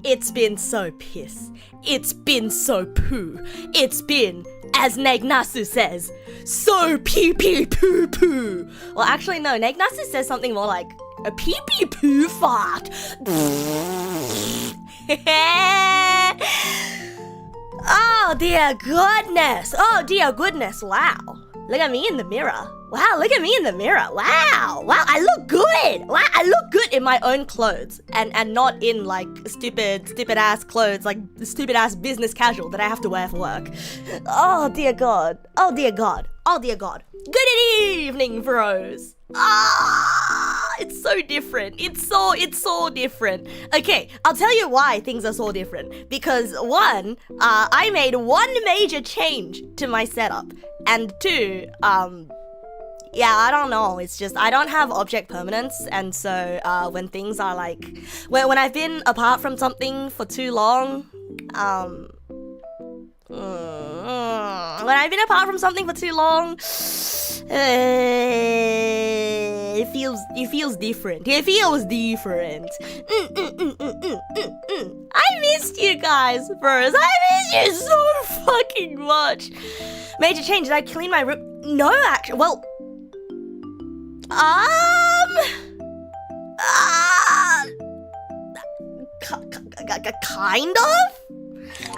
It's been so piss. It's been so poo. It's been, as Neg Nasu says, so pee pee poo poo. Well, actually, no, Neg Nasu says something more like a pee pee poo fart. Oh dear goodness. Oh dear goodness. Wow. Look at me in the mirror. Wow, look at me in the mirror. Wow. Wow, I look good. Wow, I look good in my own clothes. And not in like stupid ass clothes, like stupid ass business casual that I have to wear for work. Oh dear God. Oh dear God. Oh dear God. Good evening, bros. It's so different. It's so different. Okay, I'll tell you why things are so different. Because one, I made one major change to my setup. And two, yeah, I don't know. It's just I don't have object permanence, and so when things are like when I've been apart from something for too long, when I've been apart from something for too long, it feels different. It feels different. I missed you guys, bros. I missed you so fucking much. Major change. Did I clean my room? No, actually. Well.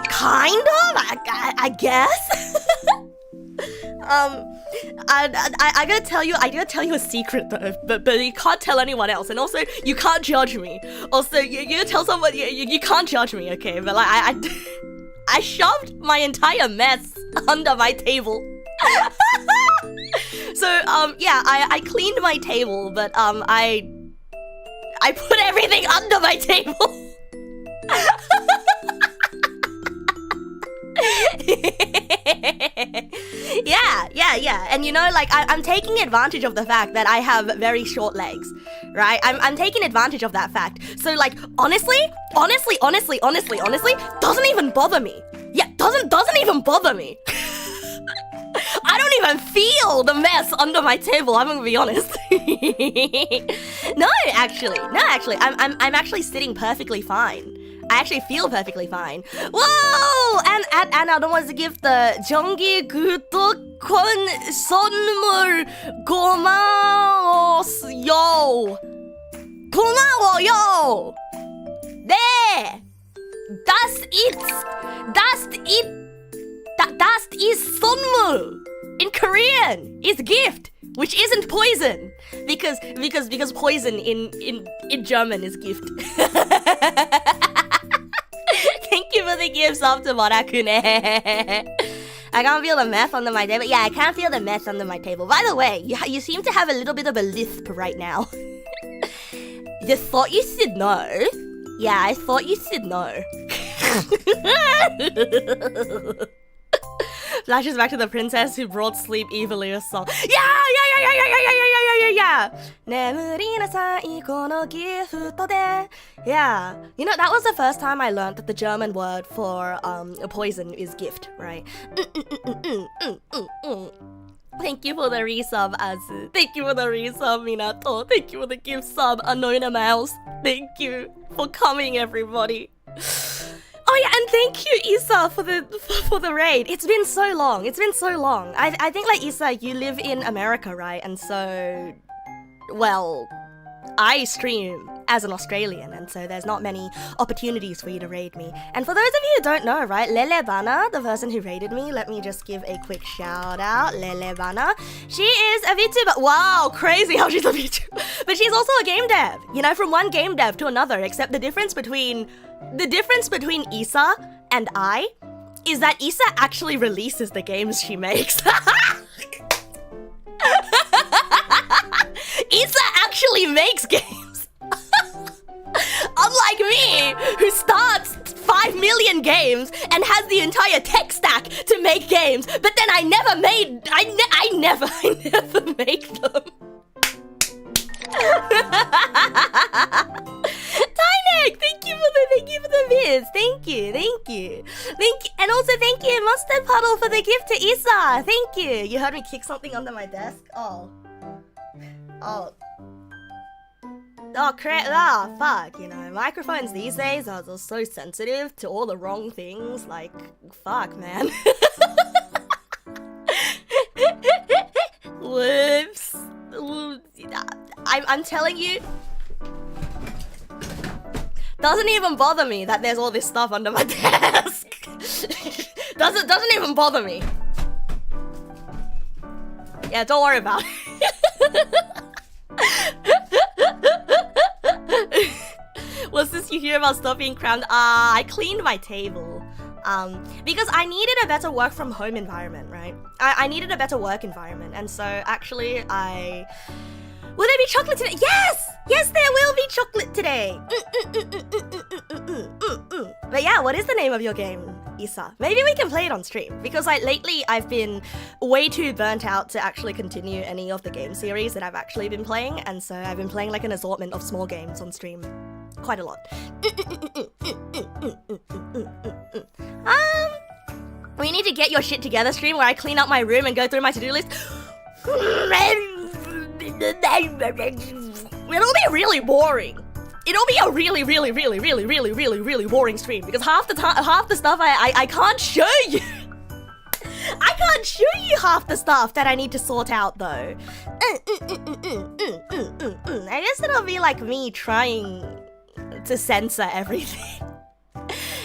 Kind of, I guess. I gotta tell you a secret though, but you can't tell anyone else, and also you can't judge me. Also, you gotta tell someone you can't judge me, okay? But like I shoved my entire mess under my table. So yeah, I cleaned my table, but I put everything under my table. Yeah, and you know, like I'm taking advantage of the fact that I have very short legs, right? I'm taking advantage of that fact. So like honestly, doesn't even bother me. Yeah, doesn't even bother me. I don't even feel the mess under my table, I'm gonna be honest. No, actually, I'm actually sitting perfectly fine. I actually feel perfectly fine. Whoa! And I don't want to give the 정기 구독권 선물 고마워요. 고마워요. 네. Das ist 선물. In Korean, it's gift, which isn't poison, because poison in German is gift. Thank you for the gifts up to Morakune. I can't feel the mess under my table. Yeah, I can't feel the mess under my table. By the way, you seem to have a little bit of a lisp right now. Just thought you should know. Yeah, I thought you should know. Flashes back to the princess who brought sleep evilly a song. Yeah. 眠りなさいこのギフトで Yeah, you know, that was the first time I learned that the German word for poison is gift, right? Thank you for the resub, Azu. Thank you for the resub, Minato. Thank you for the gift sub, Anona Mouse. Thank you for coming, everybody. Oh yeah, and thank you, Isa, for the raid. It's been so long. It's been so long. I think like Isa, you live in America, right? And so, well, I stream as an Australian, and so there's not many opportunities for you to raid me. And for those of you who don't know, right, Lele Bana, the person who raided me, let me just give a quick shout out. Lele Bana, she is a VTuber. Wow, crazy how she's a VTuber. But she's also a game dev. You know, from one game dev to another. Except the difference between Isa and I is that Isa actually releases the games she makes. Isa actually makes games. Unlike me, who starts 5 million games and has the entire tech stack to make games, but then I never make them. Tynek, thank you for the vids. Thank you. And also thank you, Mustard Puddle, for the gift to Isa. Thank you. You heard me kick something under my desk? Oh, fuck, you know, microphones these days are just so sensitive to all the wrong things, like, fuck, man. Whoops. I'm telling you, doesn't even bother me that there's all this stuff under my desk. doesn't even bother me. Yeah, don't worry about it. Well, since you hear about stuff being crammed, I cleaned my table. Because I needed a better work from home environment, right? I needed a better work environment, and so actually will there be chocolate today? Yes, there will be chocolate today. But yeah, what is the name of your game, Isa? Maybe we can play it on stream, because like lately I've been way too burnt out to actually continue any of the game series that I've actually been playing, and so I've been playing like an assortment of small games on stream. Quite a lot. We need to get your shit together stream where I clean up my room and go through my to-do list. It'll be really boring. It'll be a really boring stream, because half the stuff I can't show you. I can't show you half the stuff that I need to sort out though. I guess it'll be like me trying to censor everything.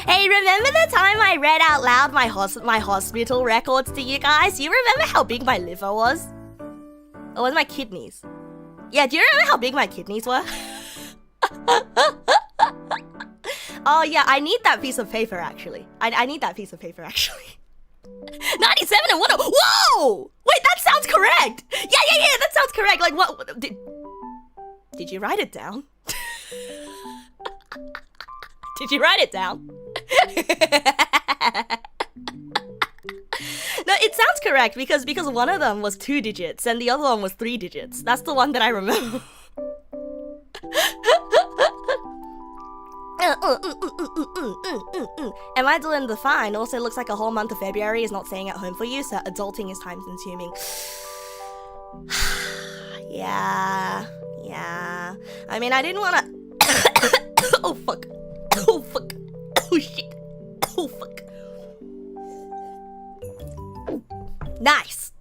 Hey, remember the time I read out loud my hospital records to you guys? Do you remember how big my liver was? Or was my kidneys? Yeah, do you remember how big my kidneys were? Oh yeah, I need that piece of paper actually. I need that piece of paper actually. 97 and 1. Whoa! Wait, that sounds correct! Yeah, that sounds correct. Like what did you write it down? Did you write it down? No, it sounds correct because one of them was 2 digits and the other one was 3 digits. That's the one that I remember. Am I doing the fine? Also, it looks like a whole month of February is not staying at home for you, so adulting is time consuming. Yeah. I mean, I didn't want to. Oh fuck. Oh shit. Oh fuck. Nice.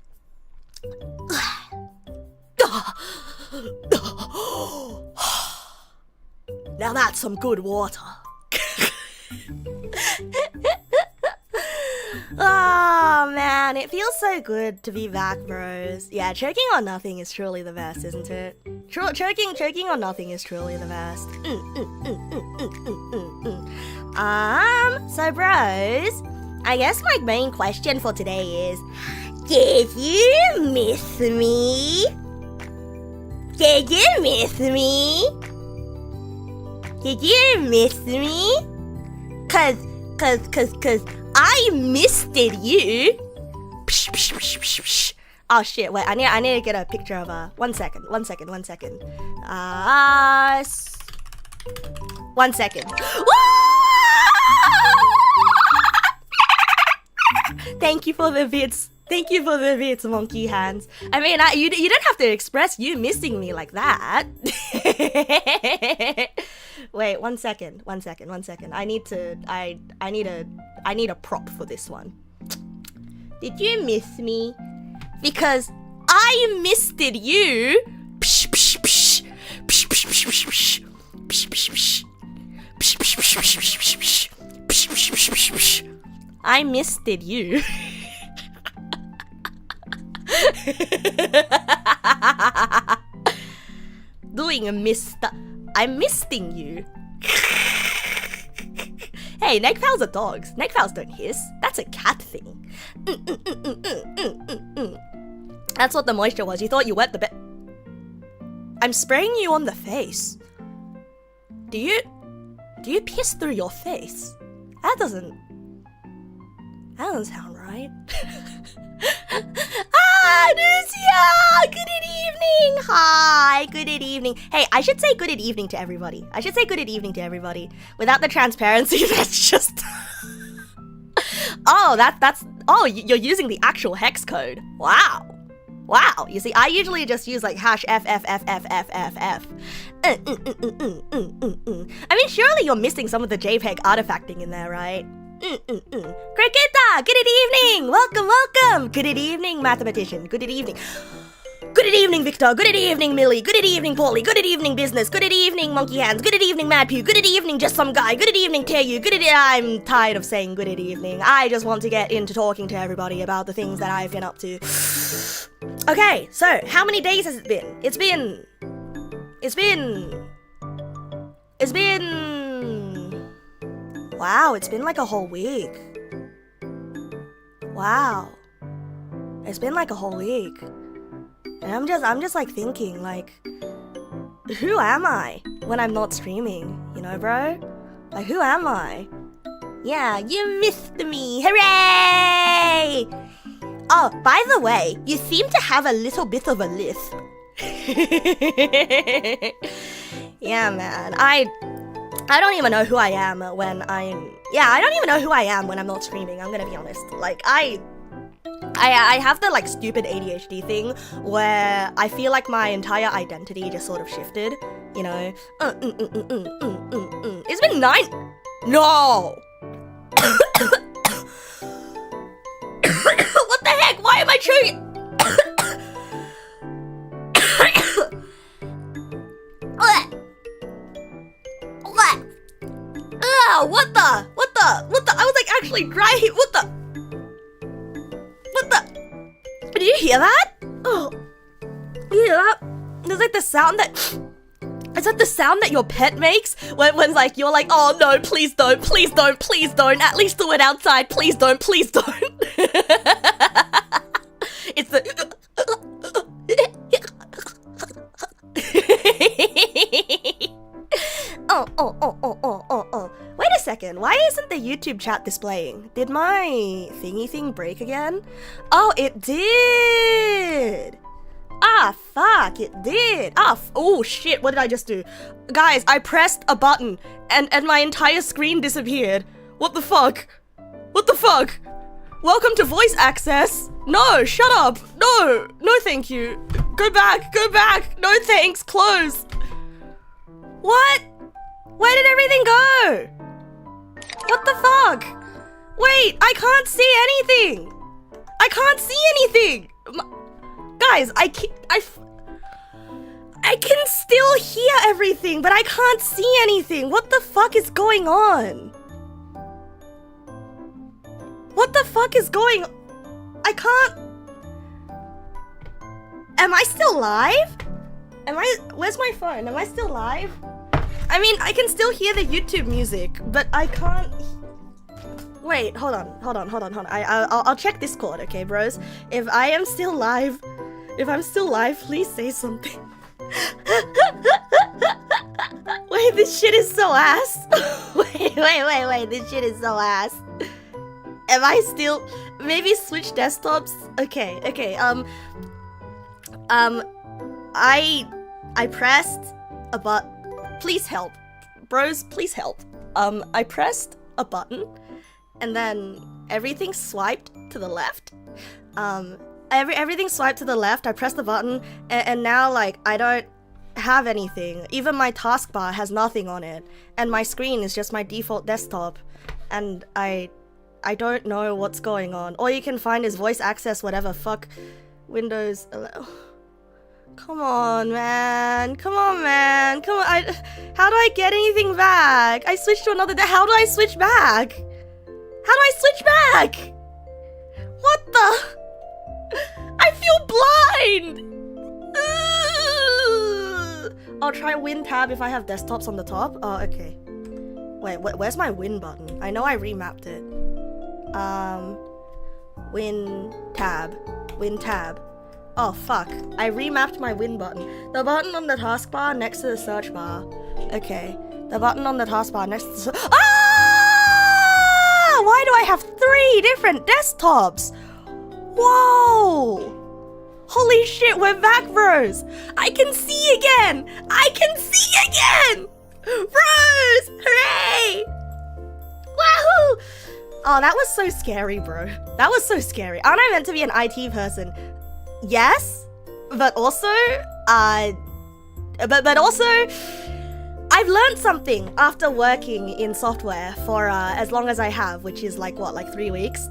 Now that's some good water. Oh man, it feels so good to be back, bros. Yeah, choking on nothing is truly the best, isn't it? Choking on nothing is truly the best. So bros, I guess my main question for today is, did you miss me? Did you miss me? Did you miss me? Cause I missed you. Oh shit, wait, I need to get a picture of one second. 1 second. 1 second. Thank you for the vids. Thank you for the bits, monkey hands. I mean, you don't have to express you missing me like that. Wait, one second. I need a prop for this one. Did you miss me? Because I misted you. Psh, psh, psh. Psh, psh, psh, psh, psh. Psh, psh, psh. Psh, psh, psh, psh, psh, psh, psh. Psh, psh, psh, psh, psh. I misted you. Doing a mister. I'm misting you. Hey, neckpals are dogs. Neckpals don't hiss. That's a cat thing. That's what the moisture was. You thought you wet the bed. I'm spraying you on the face. Do you piss through your face? That doesn't sound right. Ah, Nusia! Good evening! Hi, good evening. Hey, I should say good evening to everybody. Without the transparency, that's just... Oh, oh, you're using the actual hex code. Wow. You see, I usually just use like #FFFFFFF. I mean, surely you're missing some of the JPEG artifacting in there, right? Cricketa, good evening! Welcome! Good evening, mathematician. Good evening. Good evening, Victor. Good evening, Millie. Good evening, Paulie. Good evening, business. Good evening, monkey hands. Good evening, Mad Pew. Good evening, just some guy. Good evening, Teyu. I'm tired of saying good evening. I just want to get into talking to everybody about the things that I've been up to. Okay, so how many days has it been? It's been... Wow, it's been like a whole week. Wow. It's been like a whole week. And I'm just like thinking, like, who am I when I'm not streaming? You know, bro? Like, who am I? Yeah, you missed me. Hooray! Oh, by the way, you seem to have a little bit of a lisp. Yeah, man. I don't even know who I am when I'm... Yeah, I don't even know who I am when I'm not streaming, I'm gonna be honest. Like, I have the, like, stupid ADHD thing where I feel like my entire identity just sort of shifted, you know? It's been 9... No! What the heck? Why am I chewing? What the? I was like actually dry. What the? Did you hear that? Oh, you hear that? There's like the sound that... Is that the sound that your pet makes when like you're like, oh no, please don't, at least do it outside, please don't. It's the... Oh. Wait a second, why isn't the YouTube chat displaying? Did my thingy thing break again? Oh, it did! Ah, fuck, it did! Oh shit, what did I just do? Guys, I pressed a button and my entire screen disappeared. What the fuck? Welcome to voice access. No, shut up. No thank you. Go back. No thanks, close. What? Where did everything go? What the fuck? Wait, I can't see anything. Guys, I can still hear everything, but I can't see anything. What the fuck is going on? I can't... Am I still live? Where's my phone? Am I still live? I mean, I can still hear the YouTube music, but I can't... Wait, hold on. I'll check Discord, okay, bros? If I'm still live, please say something. Wait, this shit is so ass. Wait, this shit is so ass. Am I still... Maybe switch desktops? Okay, I pressed a button. Please help. Bros, please help. I pressed a button and then everything swiped to the left. Everything swiped to the left. I pressed the button, and now like I don't have anything. Even my taskbar has nothing on it, and my screen is just my default desktop, and I don't know what's going on. All you can find is voice access, whatever. Fuck Windows. Come on, man. Come on, man. Come on. How do I get anything back? I switched to another. How do I switch back? How do I switch back? What the? I feel blind. I'll try Win tab if I have desktops on the top. Oh, okay. Wait, where's my Win button? I know I remapped it. Win tab. Win tab. Oh, fuck. I remapped my Win button. The button on the taskbar next to the search bar. Okay. The button on the taskbar next to the Ah! Why do I have 3 different desktops? Whoa! Holy shit, we're back, bros! I can see again! I can see again! Bros! Hooray! Wahoo! Oh, that was so scary, bro. That was so scary. Aren't I meant to be an IT person? Yes, but also, but also, I've learned something after working in software for as long as I have, which is like, what, like 3 weeks?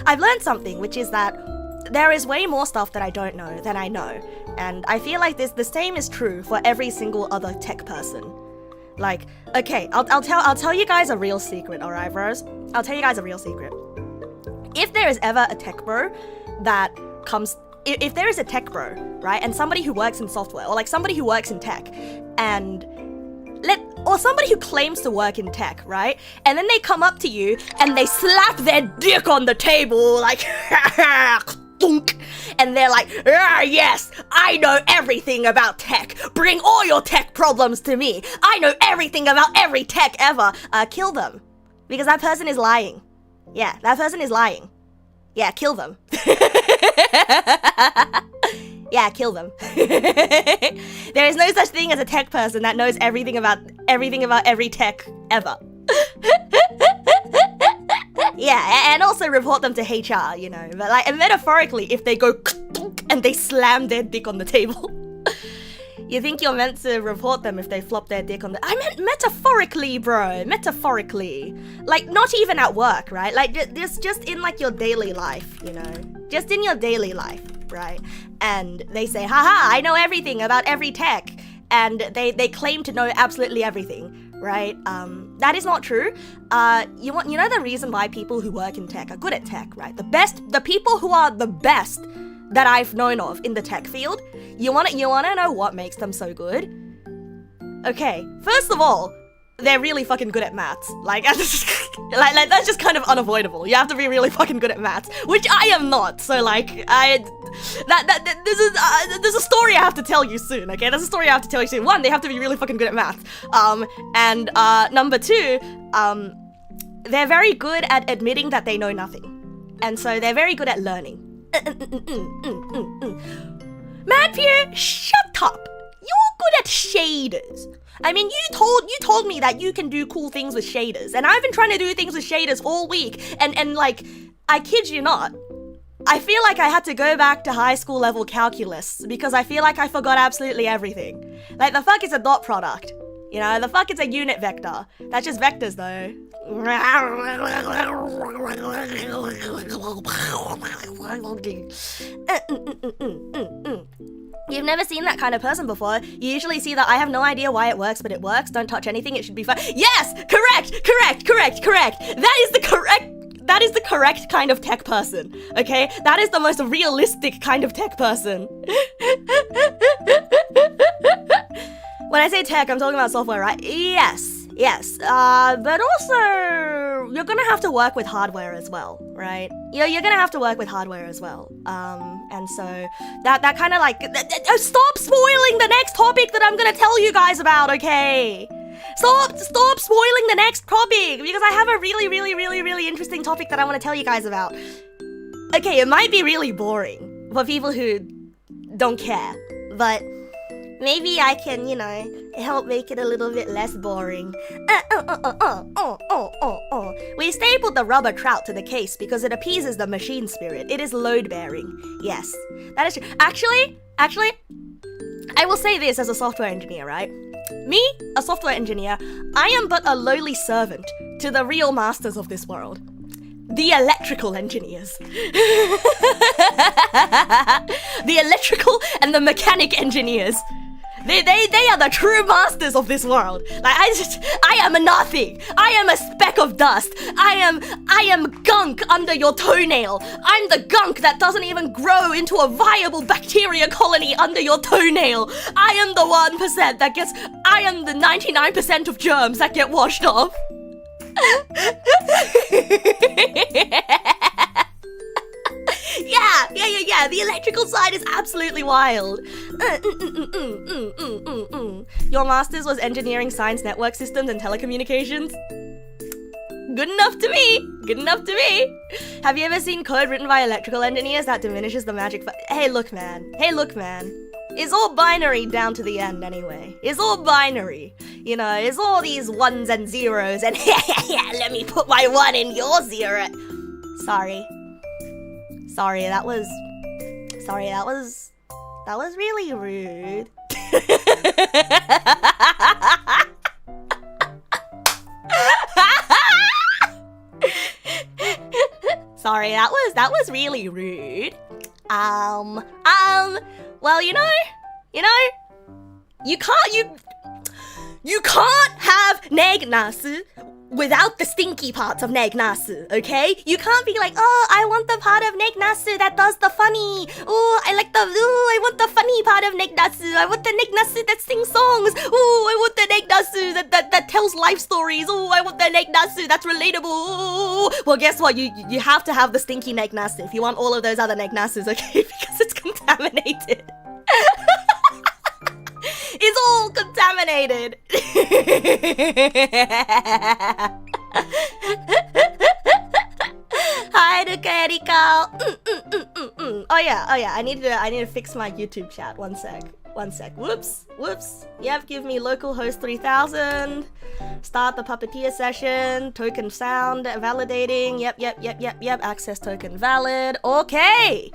I've learned something, which is that there is way more stuff that I don't know than I know. And I feel like the same is true for every single other tech person. Like, okay, I'll tell you guys a real secret, alright, bros? I'll tell you guys a real secret. If there is ever a tech bro that if there is a tech bro, right, and somebody who works in software, or like somebody who works in tech, or somebody who claims to work in tech, right, and then they come up to you and they slap their dick on the table, like, and they're like, ah, yes, I know everything about tech. Bring all your tech problems to me. I know everything about every tech ever. Kill them. Because that person is lying. Yeah, that person is lying. Yeah, kill them. Yeah, kill them. There is no such thing as a tech person that knows everything about every tech ever. Yeah, and also report them to HR, you know. But like, and metaphorically, if they go and they slam their dick on the table, you think you're meant to report them if they flop their dick on the... I meant metaphorically, bro. Metaphorically. Like, not even at work, right? Like, just in, like, your daily life, you know? Just in your daily life, right? And they say, haha, I know everything about every tech. And they claim to know absolutely everything, right? That is not true. You know the reason why people who work in tech are good at tech, right? The people who are the best that I've known of in the tech field, you wanna know what makes them so good? Okay, first of all, they're really fucking good at maths. Like like that's just kind of unavoidable. You have to be really fucking good at maths, which I am not. So like there's a story I have to tell you soon. Okay, there's a story I have to tell you soon. 1, they have to be really fucking good at maths. And number 2, they're very good at admitting that they know nothing, and so they're very good at learning. Matthew, shut up! You're good at shaders. I mean, you told me that you can do cool things with shaders, and I've been trying to do things with shaders all week, and like, I kid you not, I feel like I had to go back to high school level calculus because I feel like I forgot absolutely everything. Like, the fuck is a dot product? You know, the fuck is a unit vector? That's just vectors though. You've never seen that kind of person before. You usually see that I have no idea why it works, but it works. Don't touch anything, it should be fine. Yes! Correct! That is the correct kind of tech person, okay? That is the most realistic kind of tech person. When I say tech, I'm talking about software, right? Yes. But also, you're gonna have to work with hardware as well, right? You're gonna have to work with hardware as well. And so, that kind of like... Stop spoiling the next topic that I'm gonna tell you guys about, okay? Stop spoiling the next topic, because I have a really interesting topic that I want to tell you guys about. Okay, it might be really boring for people who don't care, but Maybe I can, help make it a little bit less boring. We stapled the rubber trout to the case because it appeases the machine spirit. It is load-bearing. Yes, that is true. Actually, I will say this as a software engineer, right? Me, a software engineer, I am but a lowly servant to the real masters of this world. The electrical engineers. The electrical and the mechanic engineers. They are the true masters of this world. Like, I am nothing. I am a speck of dust. I am gunk under your toenail. I'm the gunk that doesn't even grow into a viable bacteria colony under your toenail. I am the 1% I am the 99% of germs that get washed off. Yeah, the electrical side is absolutely wild. Your master's was engineering, science, network systems, and telecommunications? Good enough to me. Have you ever seen code written by electrical engineers that diminishes the magic? Hey, look, man. It's all binary down to the end anyway. It's all binary. It's all these ones and zeros and let me put my 1 in your 0. Sorry, that was really rude. Sorry, that was really rude. Well, you can't have Neg nasu without the stinky parts of Neg nasu, okay? You can't be like, oh, I want the part of Neg nasu that does the funny. Oh, I want the funny part of Neg nasu. I want the Neg nasu that sings songs. Oh, I want the Neg nasu that tells life stories. Oh, I want the Neg nasu that's relatable. Oh. Well, guess what? You have to have the stinky Neg nasu if you want all of those other Neg nasus, okay? Because it's contaminated. It's all contaminated. Hi, Duka Erika. Oh yeah. I need to fix my YouTube chat. One sec. Whoops. Yep, give me localhost 3000. Start the puppeteer session. Token sound validating. Yep. Access token valid. Okay,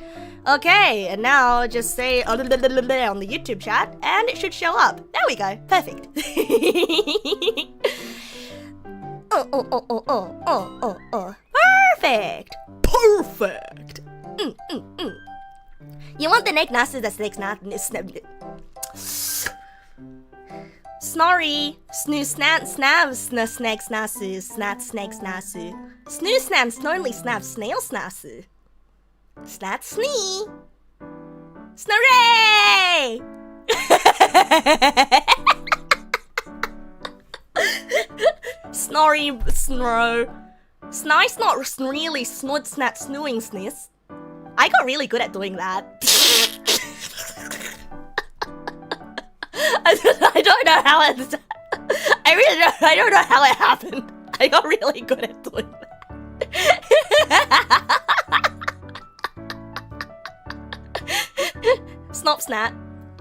and now just say on the YouTube chat and it should show up. There we go. Perfect. Perfect. You want the Neg nasu that snakes not Snorri, snoo snat snavs snakes nasu, snat snakes nasu. Snoo snam snorly snav snail snasu. Snat snee. Snorray! Snorri, snro. Snice not really snood snat snooing sniss. I got really good at doing that. I don't know how it... I don't know how it happened. I got really good at doing that. Snop snat.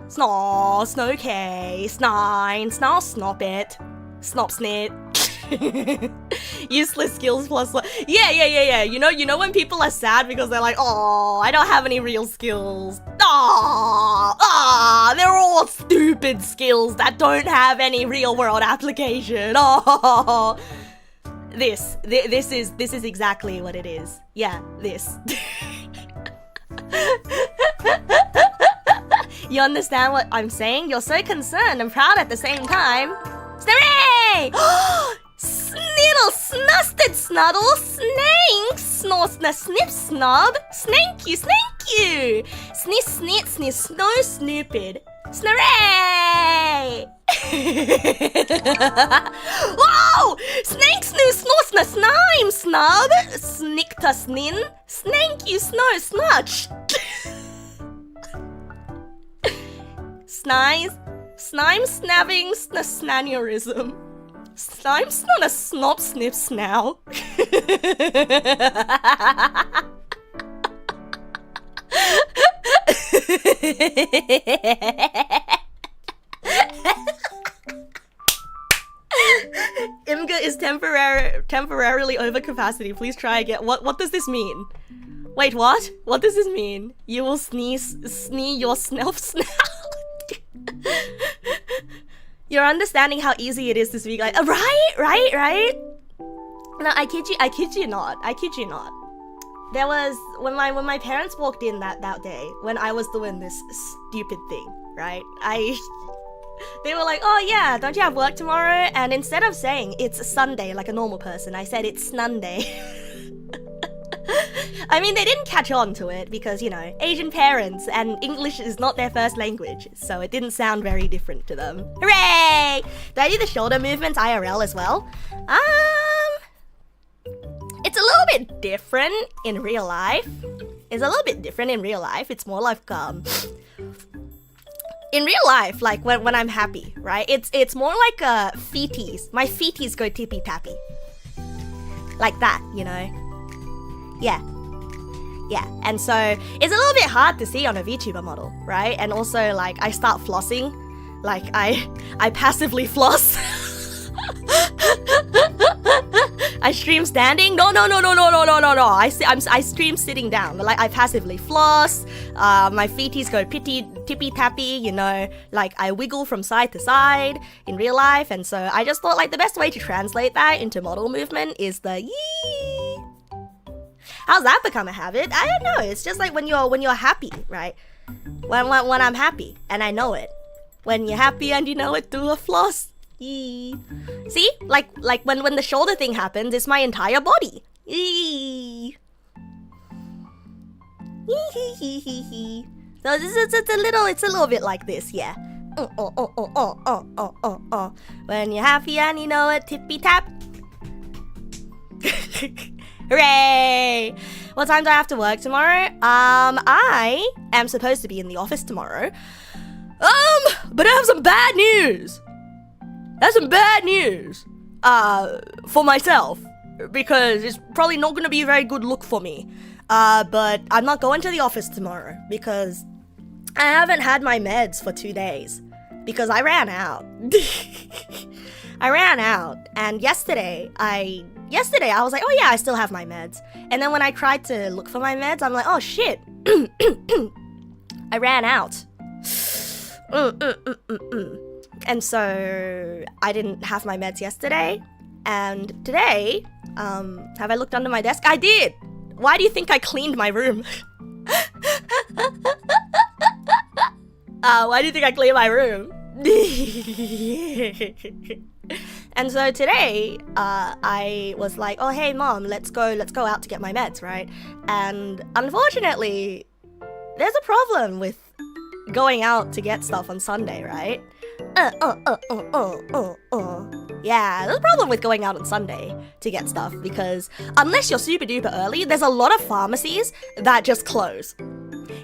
Snaw, snokay, snine, snarl snop it. Snop snit. Useless skills plus one. Yeah. You know when people are sad because they're like, oh, I don't have any real skills. They're all stupid skills that don't have any real world application. Oh, this is exactly what it is. Yeah, this. You understand what I'm saying? You're so concerned and proud at the same time. Snurray! Sniddle, snusted, snuddle, snank, snore, snip, snub, snank you, sniss, snit, sniss, snow, snoopid, snurray! Whoa! Snank, snoo, snore, snime, snub, snickta, snin, snank you, snow, snutch. Snize, snime, snabbing, snaneurism. Snime's not a snop snip snow. capacity. Please try again. What does this mean? Wait, what? What does this mean? You will sneeze yourself snout. You're understanding how easy it is to speak like, right? No, I kid you not. There was, when my parents walked in that day, when I was doing this stupid thing, right? They were like, oh yeah, don't you have work tomorrow? And instead of saying it's Sunday like a normal person, I said it's Snunday. I mean, they didn't catch on to it because, you know, Asian parents and English is not their first language, so it didn't sound very different to them. Hooray! Do I do the shoulder movements IRL as well? It's a little bit different in real life. It's more like, in real life, like when I'm happy, right? It's more like feeties. My feeties go tippy tappy. Like that, you know? Yeah. And so it's a little bit hard to see on a VTuber model, right? And also, like, I start flossing. Like, I passively floss. I stream standing. No. I stream sitting down. Like, I passively floss. My feeties go tippy tappy, you know, like I wiggle from side to side in real life. And so I just thought, like, the best way to translate that into model movement is the yee. How's that become a habit? I don't know. It's just like when you're happy, right? When I'm happy and I know it. When you're happy and you know it, do a floss. Yee. See? Like when the shoulder thing happens, it's my entire body. Yee. So it's a little bit like this, yeah. When you're happy and you know it, tippy tap. Hooray! What time do I have to work tomorrow? I am supposed to be in the office tomorrow. But I have some bad news. For myself, because it's probably not going to be a very good look for me. But I'm not going to the office tomorrow because I haven't had my meds for 2 days because I ran out. And yesterday I was like, oh yeah, I still have my meds. And then when I tried to look for my meds, I'm like, oh shit, I ran out. And so I didn't have my meds yesterday. And today, have I looked under my desk? I did. Why do you think I cleaned my room? Why do you think I cleaned my room? And so today, I was like, oh hey mom, let's go out to get my meds, right? And unfortunately, there's a problem with going out to get stuff on Sunday, right? Yeah, there's a problem with going out on Sunday to get stuff because unless you're super duper early, there's a lot of pharmacies that just close.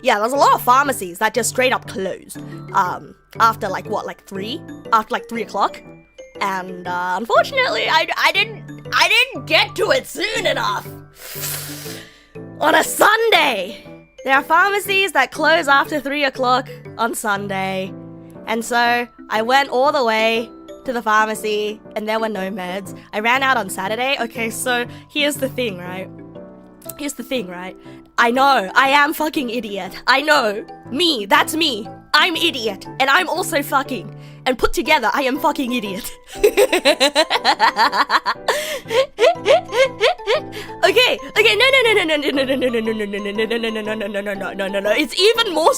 Yeah, there's a lot of pharmacies that just straight up close. After like 3? After like 3 o'clock. And unfortunately, I didn't get to it soon enough. On a Sunday. There are pharmacies that close after 3 o'clock on Sunday. And so I went all the way to the pharmacy and there were no meds. I ran out on Saturday. Okay, so here's the thing, right? I know, I am fucking idiot. I know. Me, that's me. I'm idiot. And I'm also fucking. And put together, I am fucking idiot. Okay, no. It's even more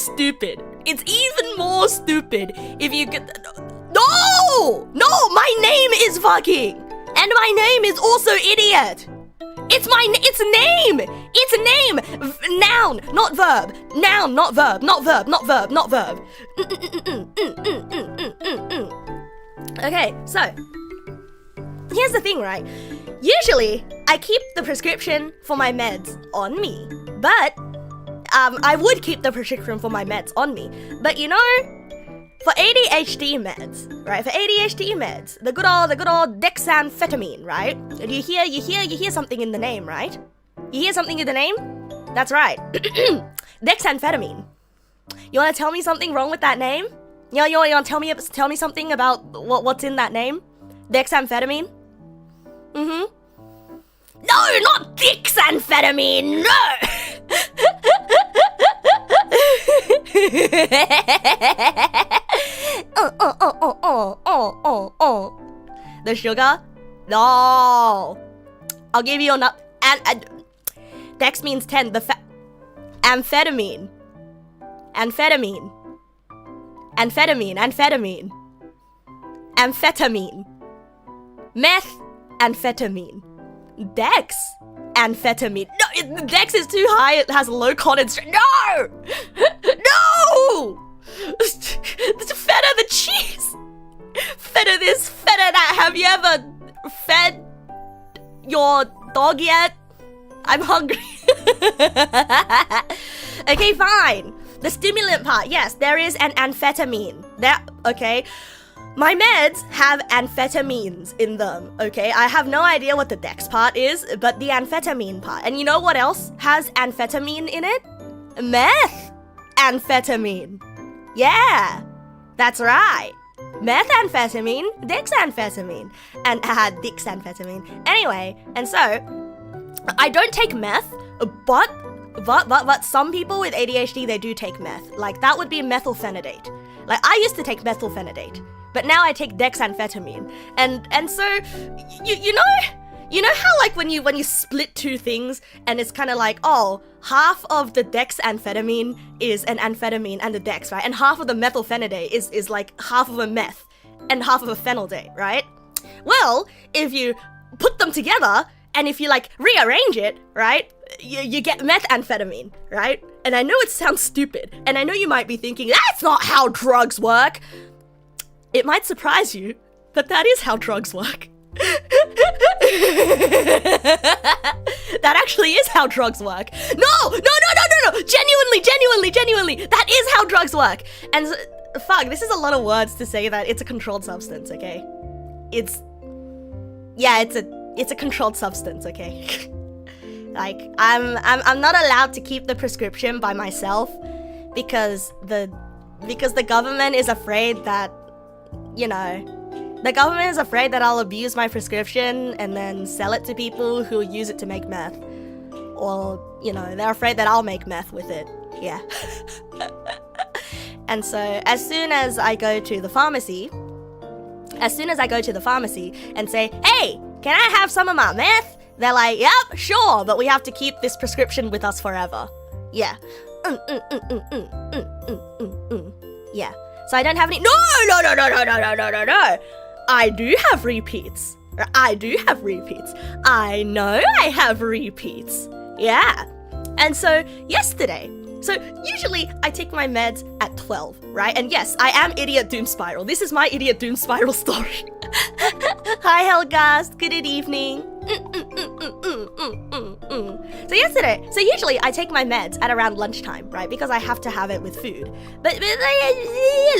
stupid. If you get... No, my name is fucking. And my name is also idiot. It's name. Noun, not verb. Noun, not verb. Okay, so here's the thing, right? Usually, I keep the prescription for my meds on me, but I would keep the prescription for my meds on me. But you know, for ADHD meds, right? The good old dexamphetamine, right? You hear something in the name, right? You hear something in the name? That's right. Dexamphetamine. You want to tell me something wrong with that name? You want to tell me something about what's in that name? Dexamphetamine? No, not dexamphetamine, no! The sugar? No. I'll give you enough. And dex means 10. The amphetamine. Amphetamine. Amphetamine. Amphetamine. Amphetamine. Meth. Amphetamine. Dex. Amphetamine. No, dex is too high. It has low concentration. No! No! It's feta the cheese. Feta this, feta that. Have you ever fed your dog yet? I'm hungry. Okay, fine. The stimulant part, yes, there is an amphetamine. Okay. My meds have amphetamines in them, okay? I have no idea what the dex part is, but the amphetamine part. And you know what else has amphetamine in it? Meth amphetamine. Yeah, that's right. Methamphetamine, dexamphetamine, and dexamphetamine. Anyway, and so I don't take meth, but some people with ADHD, they do take meth. Like that would be methylphenidate. Like I used to take methylphenidate, but now I take dexamphetamine. And so you know how like when you split two things and it's kind of like, oh, half of the dexamphetamine is an amphetamine and the dex, right? And half of the methylphenidate is like half of a meth and half of a phenylate, right? Well, if you put them together and if you like rearrange it, right? You get methamphetamine, right? And I know it sounds stupid, and I know you might be thinking, that's not how drugs work. It might surprise you, but that is how drugs work. That actually is how drugs work. No! Genuinely, that is how drugs work. And fuck, this is a lot of words to say that it's a controlled substance, okay? It's a controlled substance, okay? Like, I'm not allowed to keep the prescription by myself because the government is afraid that, you know, the government is afraid that I'll abuse my prescription and then sell it to people who use it to make meth. Or, you know, they're afraid that I'll make meth with it. Yeah. And so, as soon as I go to the pharmacy and say, hey, can I have some of my meth? They're like, yep, sure, but we have to keep this prescription with us forever. Yeah. Yeah. So I don't have any. No. I do have repeats. I know I have repeats. Yeah. And so yesterday, so usually I take my meds at 12, right? And yes, I am Idiot Doom Spiral. This is my Idiot Doom Spiral story. Hi, Helgast. Good evening. So usually I take my meds at around lunchtime, right? Because I have to have it with food. But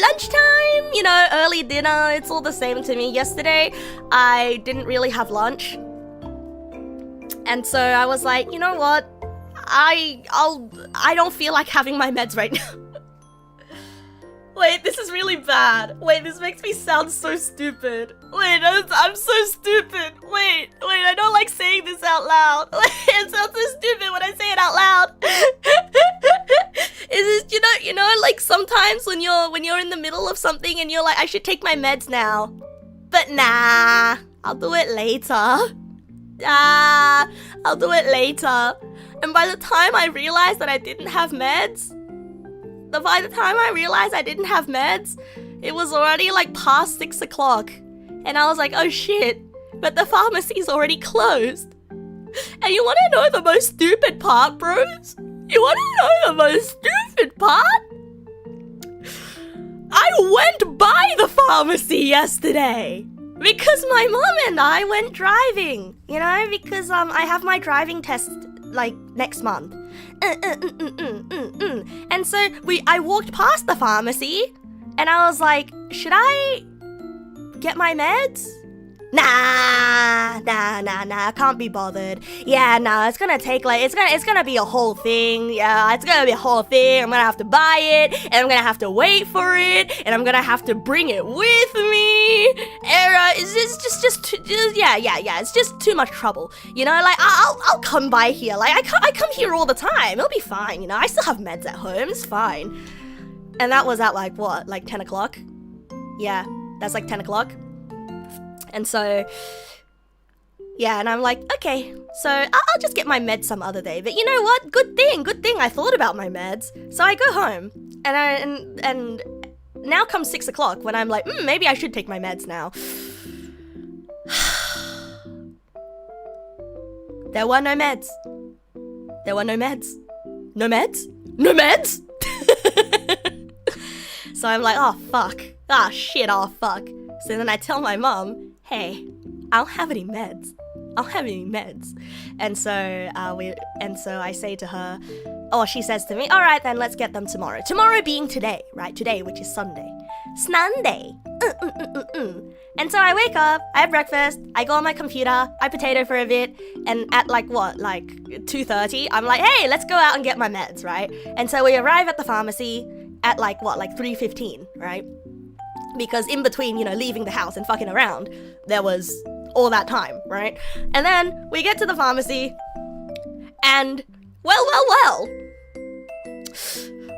lunchtime, you know, early dinner, it's all the same to me. Yesterday, I didn't really have lunch. And so I was like, you know what? I don't feel like having my meds right now. Wait, this is really bad. Wait, this makes me sound so stupid. Wait, I'm so stupid. Wait, I don't like saying this out loud. Wait, it sounds so stupid when I say it out loud. Is this, you know, like sometimes when you're in the middle of something and you're like, I should take my meds now. But nah, I'll do it later. I'll do it later. And by the time I realized that I didn't have meds, it was already like past 6 o'clock. And I was like, oh shit, but the pharmacy's already closed. And you wanna know the most stupid part, bros? You wanna know the most stupid part? I went by the pharmacy yesterday because my mom and I went driving, you know, because I have my driving test like next month. And so I walked past the pharmacy and I was like, should I get my meds? Nah, I can't be bothered. Yeah, it's gonna take like, it's gonna be a whole thing. Yeah, it's gonna be a whole thing. I'm gonna have to buy it, and I'm gonna have to wait for it, and I'm gonna have to bring it with me. Era is it's just too much trouble. You know, like I'll come by here. Like I come here all the time. It'll be fine. You know, I still have meds at home. It's fine. And that was at like what, like 10 o'clock? Yeah, that's like 10 o'clock. And so, yeah, and I'm like, okay, so I'll just get my meds some other day. But you know what? Good thing I thought about my meds. So I go home, and now comes 6 o'clock when I'm like, maybe I should take my meds now. There were no meds. There were no meds. No meds? No meds? So I'm like, oh fuck. Ah shit, oh fuck. So then I tell my mom, hey, I don't have any meds. I don't have any meds. And so I say to her, or she says to me, all right then, let's get them tomorrow. Tomorrow being today, right? Today, which is Sunday. Snunday. And so I wake up, I have breakfast, I go on my computer, I potato for a bit, and at like 2:30, I'm like, hey, let's go out and get my meds, right? And so we arrive at the pharmacy at like 3:15, right? Because in between, you know, leaving the house and fucking around, there was all that time, right? And then we get to the pharmacy, and well.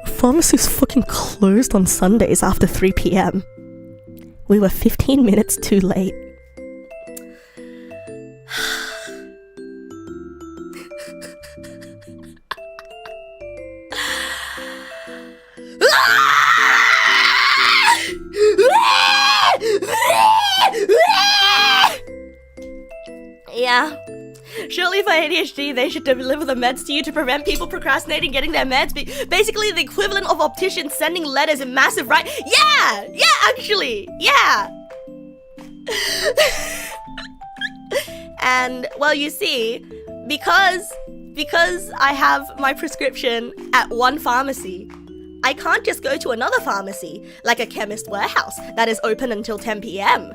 Pharmacy's fucking closed on Sundays after 3 p.m. We were 15 minutes too late. Yeah. Surely for ADHD, they should deliver the meds to you to prevent people procrastinating getting their meds. Basically, the equivalent of opticians sending letters in massive, right? Yeah, actually, yeah. And, well, you see, because I have my prescription at one pharmacy, I can't just go to another pharmacy, like a chemist warehouse, that is open until 10 p.m.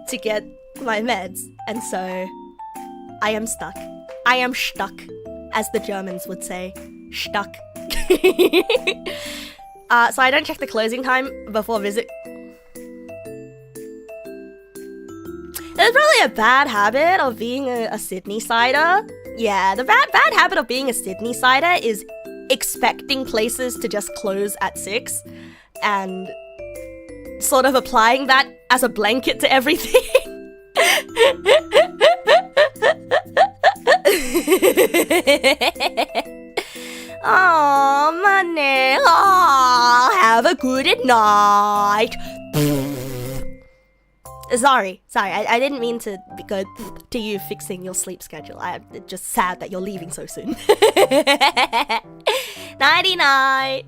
to get my meds. And so I am stuck. I am stuck, as the Germans would say. Stuck. So I don't check the closing time before visit. There's probably a bad habit of being a Sydney-sider. Yeah, the bad habit of being a Sydney-sider is expecting places to just close at 6 and sort of applying that as a blanket to everything. Oh, money. Oh, have a good night. Sorry, I didn't mean to go to you fixing your sleep schedule. It's just sad that you're leaving so soon. Nighty-night.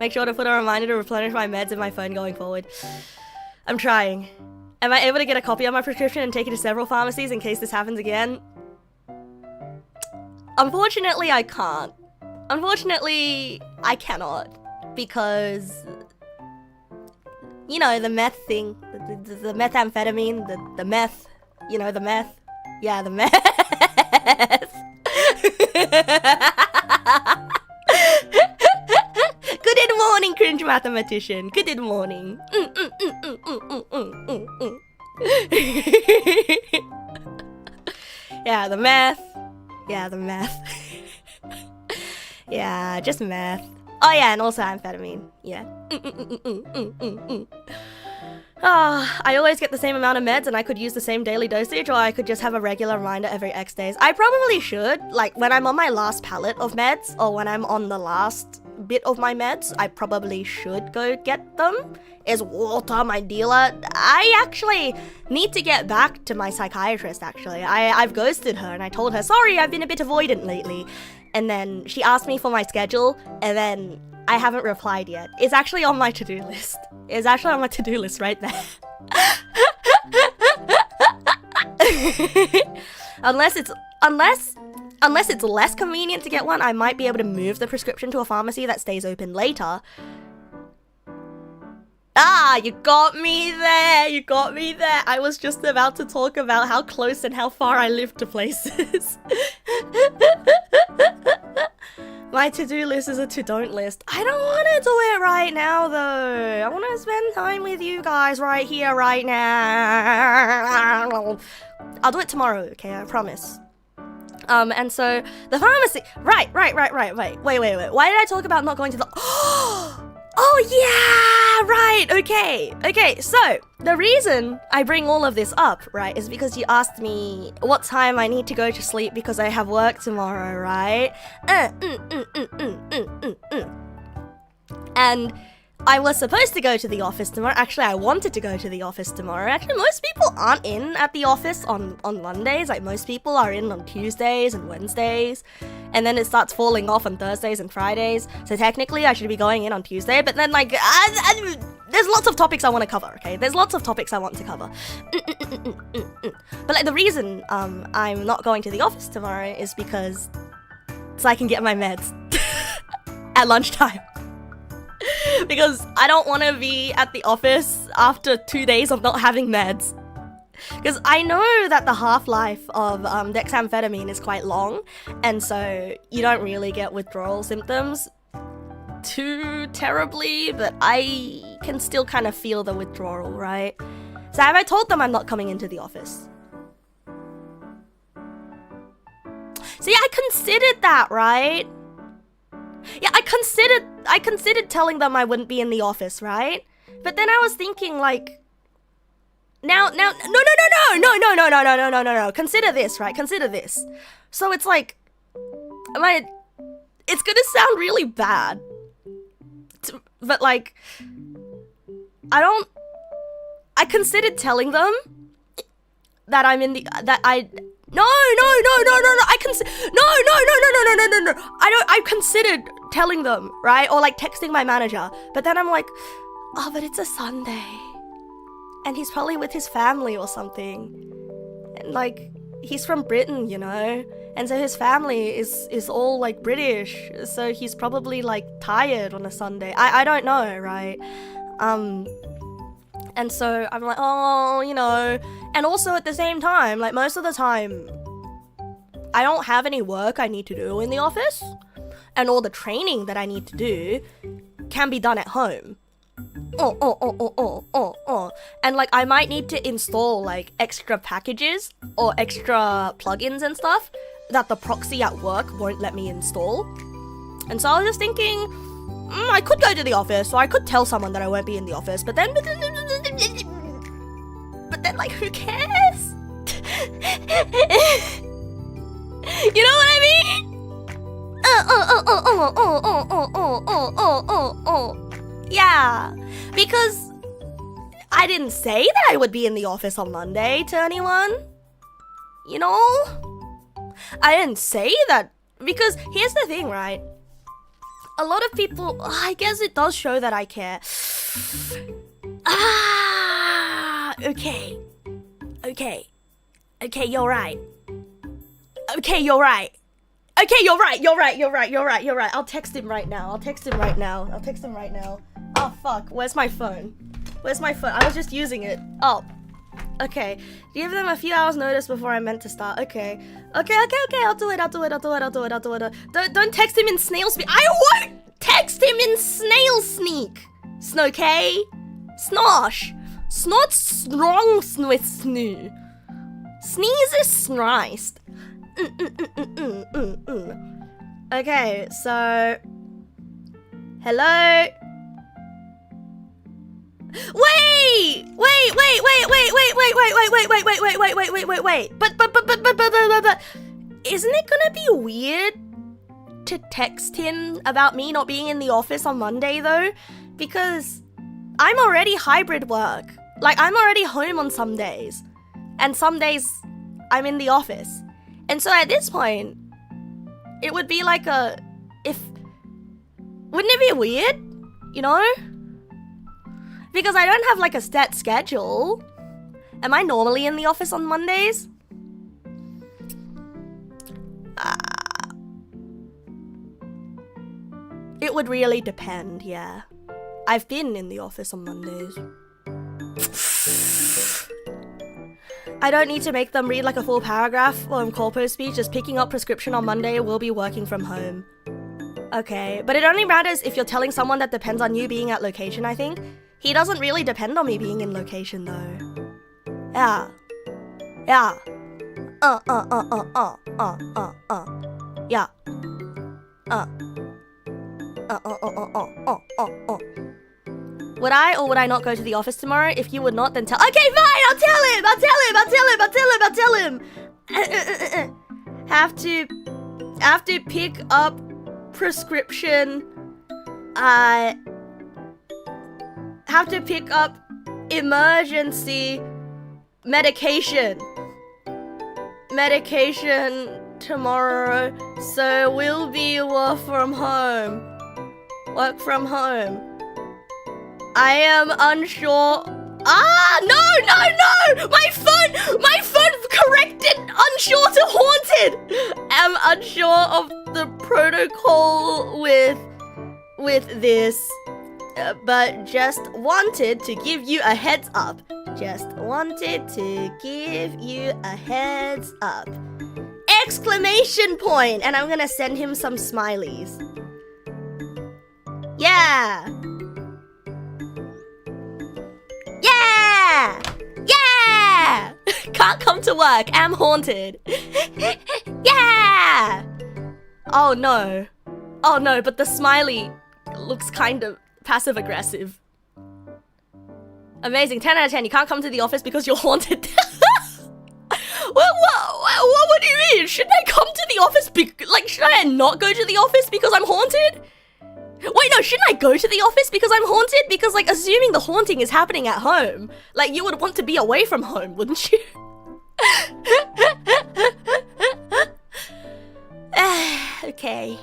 Make sure to put a reminder to replenish my meds in my phone going forward. I'm trying. Am I able to get a copy of my prescription and take it to several pharmacies in case this happens again? Unfortunately, I can't. Unfortunately, I cannot. Because, you know, the meth thing. The methamphetamine, the meth. You know, the meth. Yeah, the meth. Good morning, cringe mathematician. Good morning. Yeah, the meth. Yeah, the meth. Yeah, just meth. Oh yeah, and also amphetamine. Yeah. I always get the same amount of meds and I could use the same daily dosage, or I could just have a regular reminder every X days. I probably should. Like, when I'm on my last pallet of meds, or when I'm on the last bit of my meds, I probably should go get them. Is Walter my dealer? I actually need to get back to my psychiatrist, actually. I've ghosted her and I told her, sorry, I've been a bit avoidant lately. And then she asked me for my schedule, and then I haven't replied yet. It's actually on my to-do list. It's actually on my to-do list right there. Unless it's less convenient to get one, I might be able to move the prescription to a pharmacy that stays open later. Ah, you got me there, you got me there. I was just about to talk about how close and how far I live to places. My to-do list is a to-don't list. I don't want to do it right now, though. I want to spend time with you guys right here, right now. I'll do it tomorrow, okay? I promise. And so the pharmacy. Right. Wait. Why did I talk about not going to the? Oh yeah, right. Okay. So the reason I bring all of this up, right, is because you asked me what time I need to go to sleep because I have work tomorrow, right? And I was supposed to go to the office tomorrow. Actually, I wanted to go to the office tomorrow. Actually, most people aren't in at the office on Mondays. Like, most people are in on Tuesdays and Wednesdays. And then it starts falling off on Thursdays and Fridays. So technically, I should be going in on Tuesday. But then, like, there's lots of topics I want to cover, okay? There's lots of topics I want to cover. But, like, the reason I'm not going to the office tomorrow is because so I can get my meds at lunchtime. Because I don't want to be at the office after 2 days of not having meds. Because I know that the half-life of dexamphetamine is quite long, and so you don't really get withdrawal symptoms too terribly, but I can still kind of feel the withdrawal, right? So have I told them I'm not coming into the office? See, I considered that, right? Yeah, I considered telling them I wouldn't be in the office, right? But then I was thinking, like, no. Consider this, right? Consider this. So it's like, it's gonna sound really bad, but like, I considered telling them that I'm in the, No. I considered telling them, right? Or like texting my manager. But then I'm like, oh, but it's a Sunday. And he's probably with his family or something. And like, he's from Britain, you know? And so his family is all like British. So he's probably like tired on a Sunday. I don't know, right? And so I'm like, oh, you know. And also at the same time, like most of the time, I don't have any work I need to do in the office. And all the training that I need to do can be done at home. And like I might need to install like extra packages or extra plugins and stuff that the proxy at work won't let me install. And so I was just thinking, I could go to the office, or I could tell someone that I won't be in the office, but then like, who cares? You know what I mean? Yeah, because I didn't say that I would be in the office on Monday to anyone. You know? I didn't say that, because here's the thing, right? A lot of people, I guess it does show that I care. Okay, you're right. I'll text him right now. Oh, fuck. Where's my phone? I was just using it. Oh. Okay. Give them a few hours notice before I meant to start. Okay. I'll do it. Don't text him in snail speak. I won't text him in snail sneak. Snokay? Snosh. Snot strong with snoo. Sneeze is sniced. Okay, so hello. Wait. But isn't it gonna be weird to text him about me not being in the office on Monday though? Because I'm already hybrid work. Like, I'm already home on some days, and some days I'm in the office. And so at this point, it would be like wouldn't it be weird, you know? Because I don't have like a set schedule. Am I normally in the office on Mondays? It would really depend, yeah. I've been in the office on Mondays. I don't need to make them read like a full paragraph or corpo speech. Just picking up prescription on Monday will be working from home. Okay, but it only matters if you're telling someone that depends on you being at location, I think. He doesn't really depend on me being in location, though. Yeah. Yeah. Yeah. Would I or would I not go to the office tomorrow? If you would not, then tell— Okay, fine, I'll tell him! Have to pick up prescription. Have to pick up emergency medication tomorrow, so we'll be work from home. I am unsure. No! My phone corrected unsure to haunted. I'm unsure of the protocol with this, but just wanted to give you a heads up. Exclamation point! And I'm gonna send him some smileys. Yeah! Can't come to work, am haunted. Yeah! Oh no, but the smiley looks kind of passive-aggressive. Amazing, 10 out of 10, you can't come to the office because you're haunted. What do you mean? Shouldn't I come to the office should I not go to the office because I'm haunted? Wait, no, shouldn't I go to the office because I'm haunted? Because, assuming the haunting is happening at home, you would want to be away from home, wouldn't you? Okay.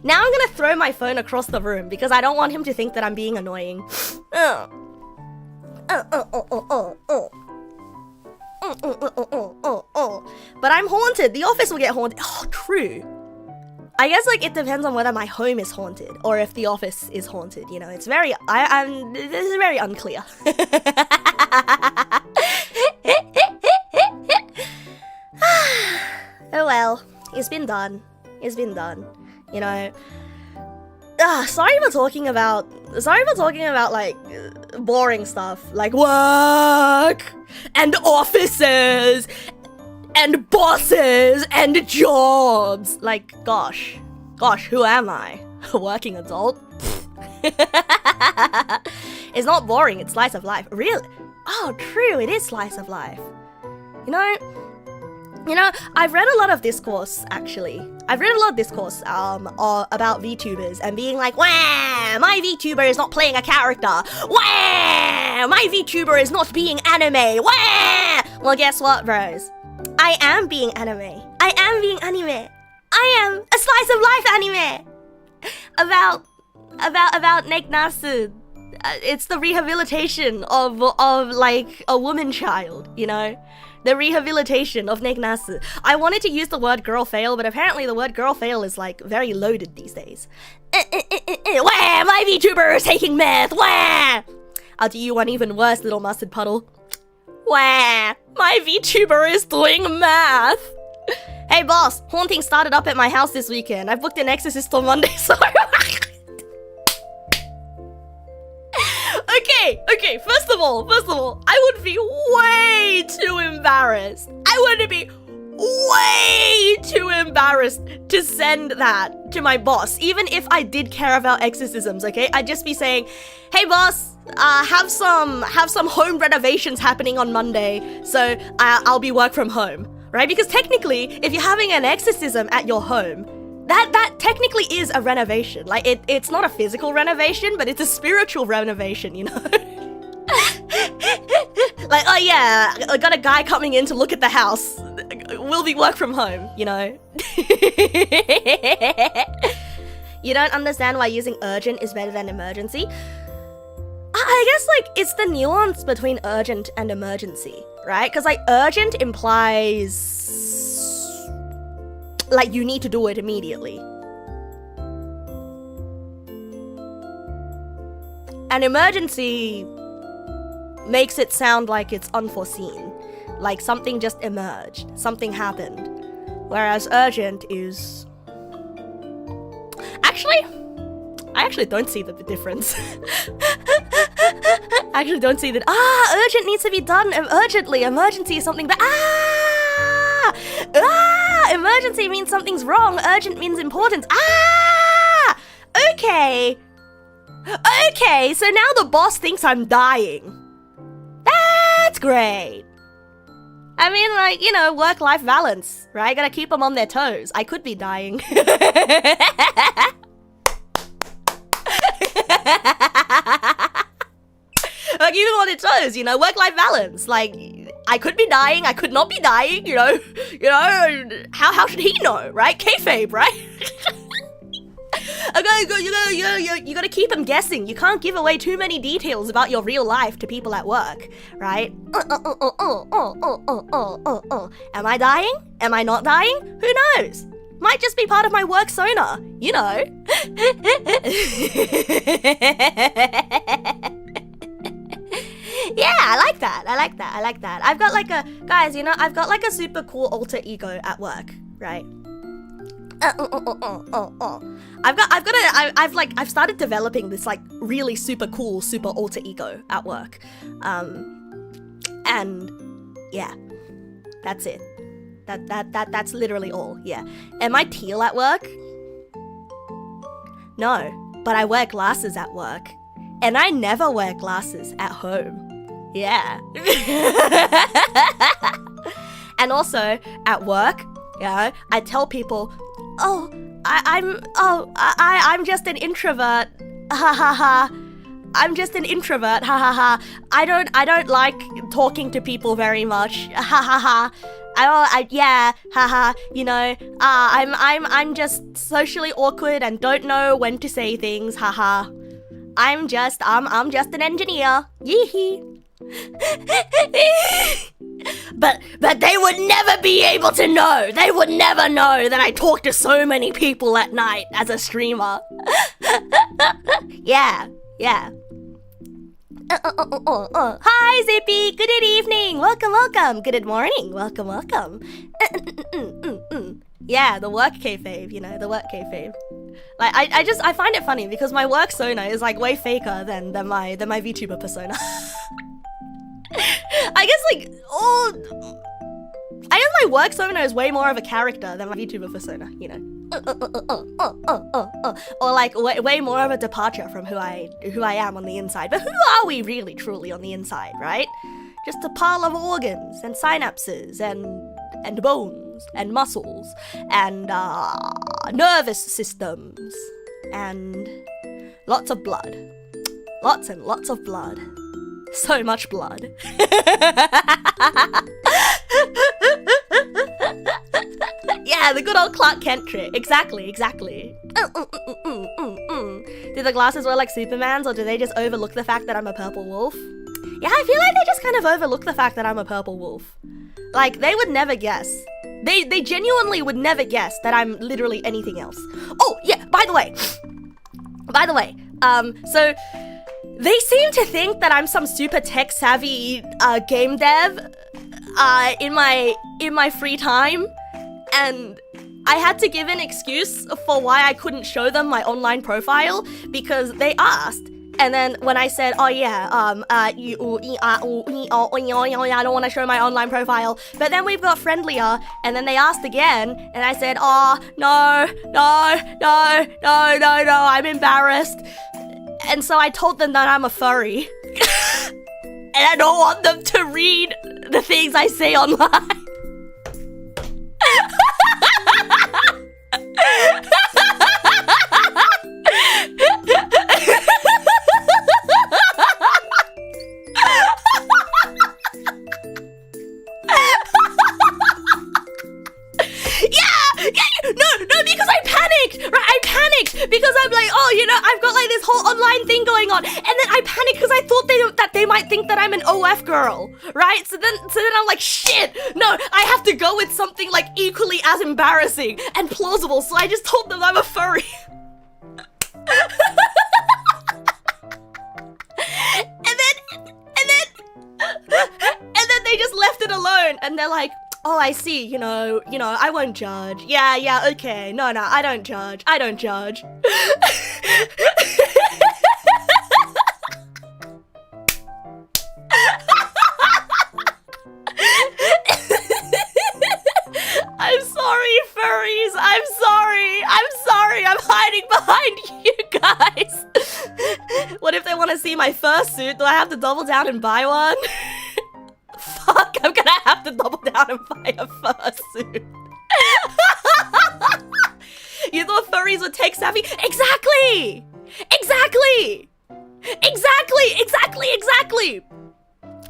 Now I'm gonna throw my phone across the room because I don't want him to think that I'm being annoying. But I'm haunted. The office will get haunted. Oh, true. I guess it depends on whether my home is haunted or if the office is haunted. You know, it's very. This is very unclear. Oh well, it's been done. You know. Sorry for talking about boring stuff like work and offices and bosses and jobs. Gosh, who am I? A working adult? It's not boring, it's slice of life. Really? Oh, true, it is slice of life. You know, I've read a lot of discourse, actually. I've read a lot of discourse about VTubers and being like, wah, my VTuber is not playing a character. Wah, my VTuber is not being anime. Wah! Well, guess what, bros? I am being anime. I am a slice of life anime. About Neg nass. It's the rehabilitation of a woman child, you know? The rehabilitation of Neg nass. I wanted to use the word girl fail, but apparently the word girl fail is very loaded these days. Wah! My VTuber is taking meth! Wah! I'll do you one even worse, little mustard puddle. Wah! My VTuber is doing math! Hey boss, haunting started up at my house this weekend. I booked an exorcist on Monday, so... Okay, first of all, I would be way too embarrassed. To send that to my boss, even if I did care about exorcisms, okay? I'd just be saying, hey boss, have some home renovations happening on Monday, so I'll be work from home, right? Because technically, if you're having an exorcism at your home, that technically is a renovation. It's not a physical renovation, but it's a spiritual renovation, you know? Oh yeah, I got a guy coming in to look at the house. We'll be work from home, you know? You don't understand why using urgent is better than emergency? I guess, it's the nuance between urgent and emergency, right? Because, urgent implies... you need to do it immediately. An emergency makes it sound like it's unforeseen. Like something just emerged, something happened. Whereas urgent is... I actually don't see the difference. I actually don't see that. Urgent needs to be done urgently. Emergency is something that. Emergency means something's wrong. Urgent means importance. Okay. Okay, so now the boss thinks I'm dying. That's great. I mean, like, you know, work-life balance, right? Gotta keep them on their toes. I could be dying. Like, keep them on their toes, you know, work-life balance. Like, I could be dying, I could not be dying, you know, how should he know, right? Kayfabe, right? You gotta keep him guessing. You can't give away too many details about your real life to people at work, right? Am I dying? Am I not dying? Who knows? Might just be part of my work sonar, you know. Yeah, I like that. I've got like guys, you know, I've got like a super cool alter ego at work, right? I've started developing this like really super cool super alter ego at work, and yeah, that's it. That's literally all. Yeah. Am I teal at work? No, but I wear glasses at work, and I never wear glasses at home. Yeah. And also at work, you know, I tell people, I'm just an introvert. Ha ha ha. I'm just an introvert. Ha ha ha. I don't like talking to people very much. Ha ha ha. Yeah, haha, you know, I'm just socially awkward and don't know when to say things, haha. I'm just an engineer. Yee-hee. But they would never be able to know. They would never know that I talk to so many people at night as a streamer. Yeah. Hi, Zippy. Good evening. Welcome. Good morning. Welcome. Yeah, the work kayfabe, you know, the work kayfabe. Like, I find it funny because my work persona is like way faker than my VTuber persona. I guess my work persona is way more of a character than my VTuber persona, you know. Or like way more of a departure from who I am on the inside. But who are we really truly on the inside, right? Just a pile of organs and synapses and bones and muscles and nervous systems and lots of blood. Lots and lots of blood. So much blood. Yeah, the good old Clark Kent trick. Exactly. Do the glasses wear like Superman's, or do they just overlook the fact that I'm a purple wolf? Yeah, I feel like they just kind of overlook the fact that I'm a purple wolf. Like, they would never guess. They genuinely would never guess that I'm literally anything else. Oh, yeah, by the way, so they seem to think that I'm some super tech-savvy game dev in my free time, and I had to give an excuse for why I couldn't show them my online profile because they asked. And then when I said, oh yeah, I don't want to show my online profile, but then we've got friendlier, and then they asked again, and I said, oh, no, I'm embarrassed. And so I told them that I'm a furry. And I don't want them to read the things I say online. No, because I panicked, right? I panicked because I'm like, oh, you know, I've got like this whole online thing going on, and then I panicked because I thought that they might think that I'm an OF girl, right? So then I'm like, shit, no, I have to go with something like equally as embarrassing and plausible. So I just told them I'm a furry. And then they just left it alone, and they're like, Oh, I see, you know, I won't judge. Yeah, okay. No, I don't judge. I don't judge. I'm sorry, furries. I'm sorry. I'm hiding behind you guys. What if they want to see my fursuit? Do I have to double down and buy one? Fuck, I'm gonna have to double down and buy a fursuit. You thought furries were tech savvy? Exactly!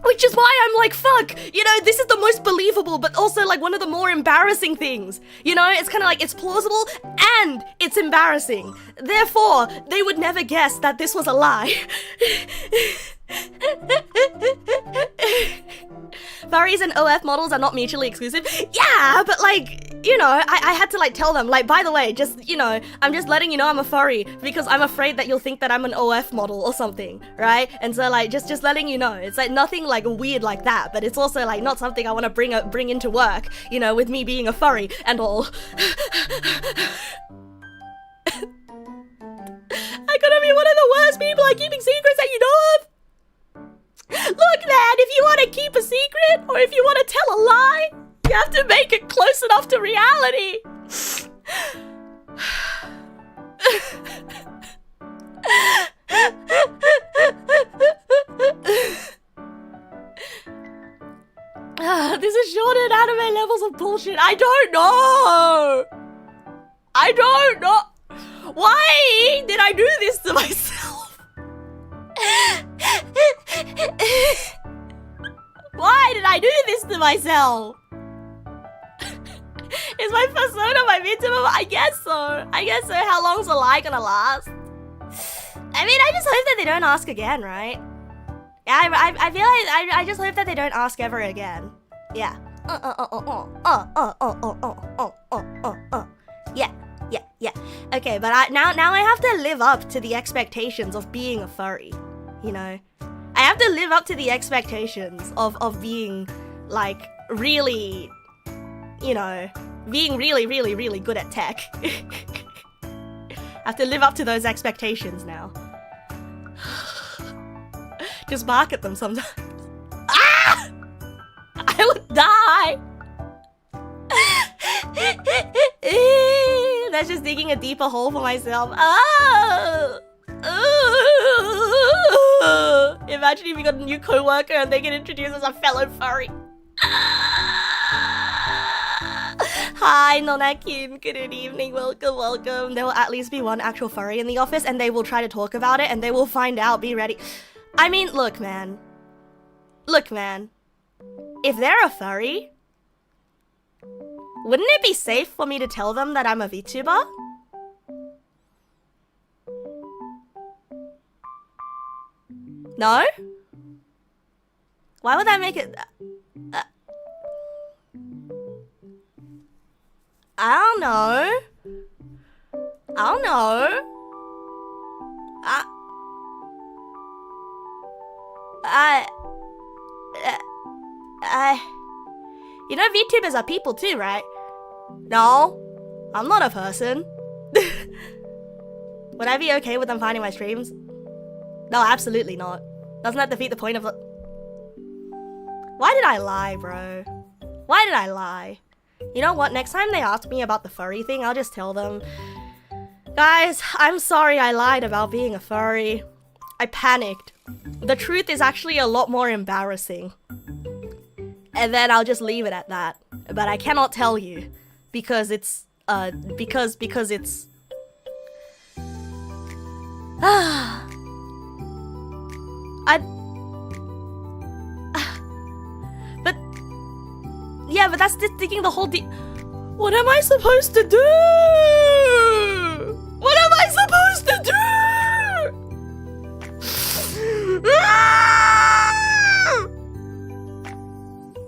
Which is why I'm like, fuck, you know, this is the most believable, but also like one of the more embarrassing things. You know, it's kind of like, it's plausible and it's embarrassing. Therefore, they would never guess that this was a lie. Furries and OF models are not mutually exclusive. Yeah, but like, you know, I had to like tell them, like, by the way, just, you know, I'm just letting you know I'm a furry because I'm afraid that you'll think that I'm an OF model or something, right? And so like, just letting you know, it's like nothing like weird like that, but it's also like not something I want to bring into work, you know, with me being a furry and all. I gotta be one of the worst people at keeping secrets that you know of. Look, man, if you want to keep a secret or if you want to tell a lie, you have to make it close enough to reality. This is shorter than anime levels of bullshit. I don't know. Why did I do this to myself? Why did I do this to myself? Is my persona my VTuber? I guess so. How long's the lie gonna last? I mean, I just hope that they don't ask again, right? Yeah, I feel like I just hope that they don't ask ever again. Yeah. Yeah. Okay, but now I have to live up to the expectations of being a furry. You know, I have to live up to the expectations of being like really, you know, being really good at tech. I have to live up to those expectations now. Just bark at them sometimes. Ah! I would die. That's just digging a deeper hole for myself. Oh! Imagine if you got a new co-worker and they get introduced as a fellow furry. Hi, Nona-Kim. Good evening. Welcome. There will at least be one actual furry in the office and they will try to talk about it and they will find out. Be ready. I mean, look, man. If they're a furry, wouldn't it be safe for me to tell them that I'm a VTuber? No? Why would that make it... I don't know. You know VTubers are people too, right? No, I'm not a person. Would I be okay with them finding my streams? No, absolutely not. Doesn't that defeat the point of the... Why did I lie, bro? Why did I lie? You know what? Next time they ask me about the furry thing, I'll just tell them, guys, I'm sorry I lied about being a furry. I panicked. The truth is actually a lot more embarrassing. And then I'll just leave it at that. But I cannot tell you because it's because it's but yeah, but that's just digging the whole What am I supposed to do? What am I supposed to do?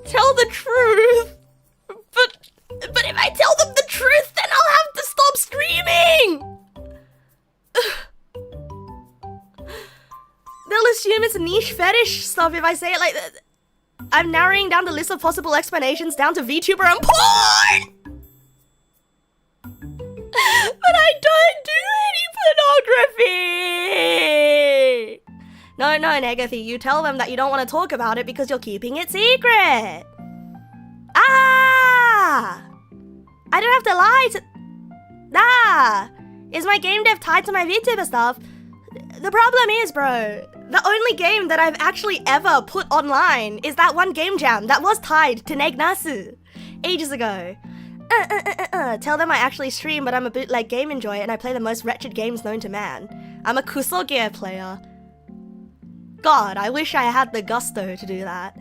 Tell the truth. But if I tell them the truth, then I'll have to stop streaming. They'll assume it's niche fetish stuff if I say it like that. I'm narrowing down the list of possible explanations down to VTuber and porn! But I don't do any pornography! No, Negathy, you tell them that you don't want to talk about it because you're keeping it secret. Ah! I don't have to lie to... Ah! Is my game dev tied to my VTuber stuff? The problem is, bro, the only game that I've actually ever put online is that one game jam that was tied to Neg Nass ages ago. Tell them I actually stream, but I'm a bootleg game enjoyer and I play the most wretched games known to man. I'm a Kusoge player. God, I wish I had the gusto to do that.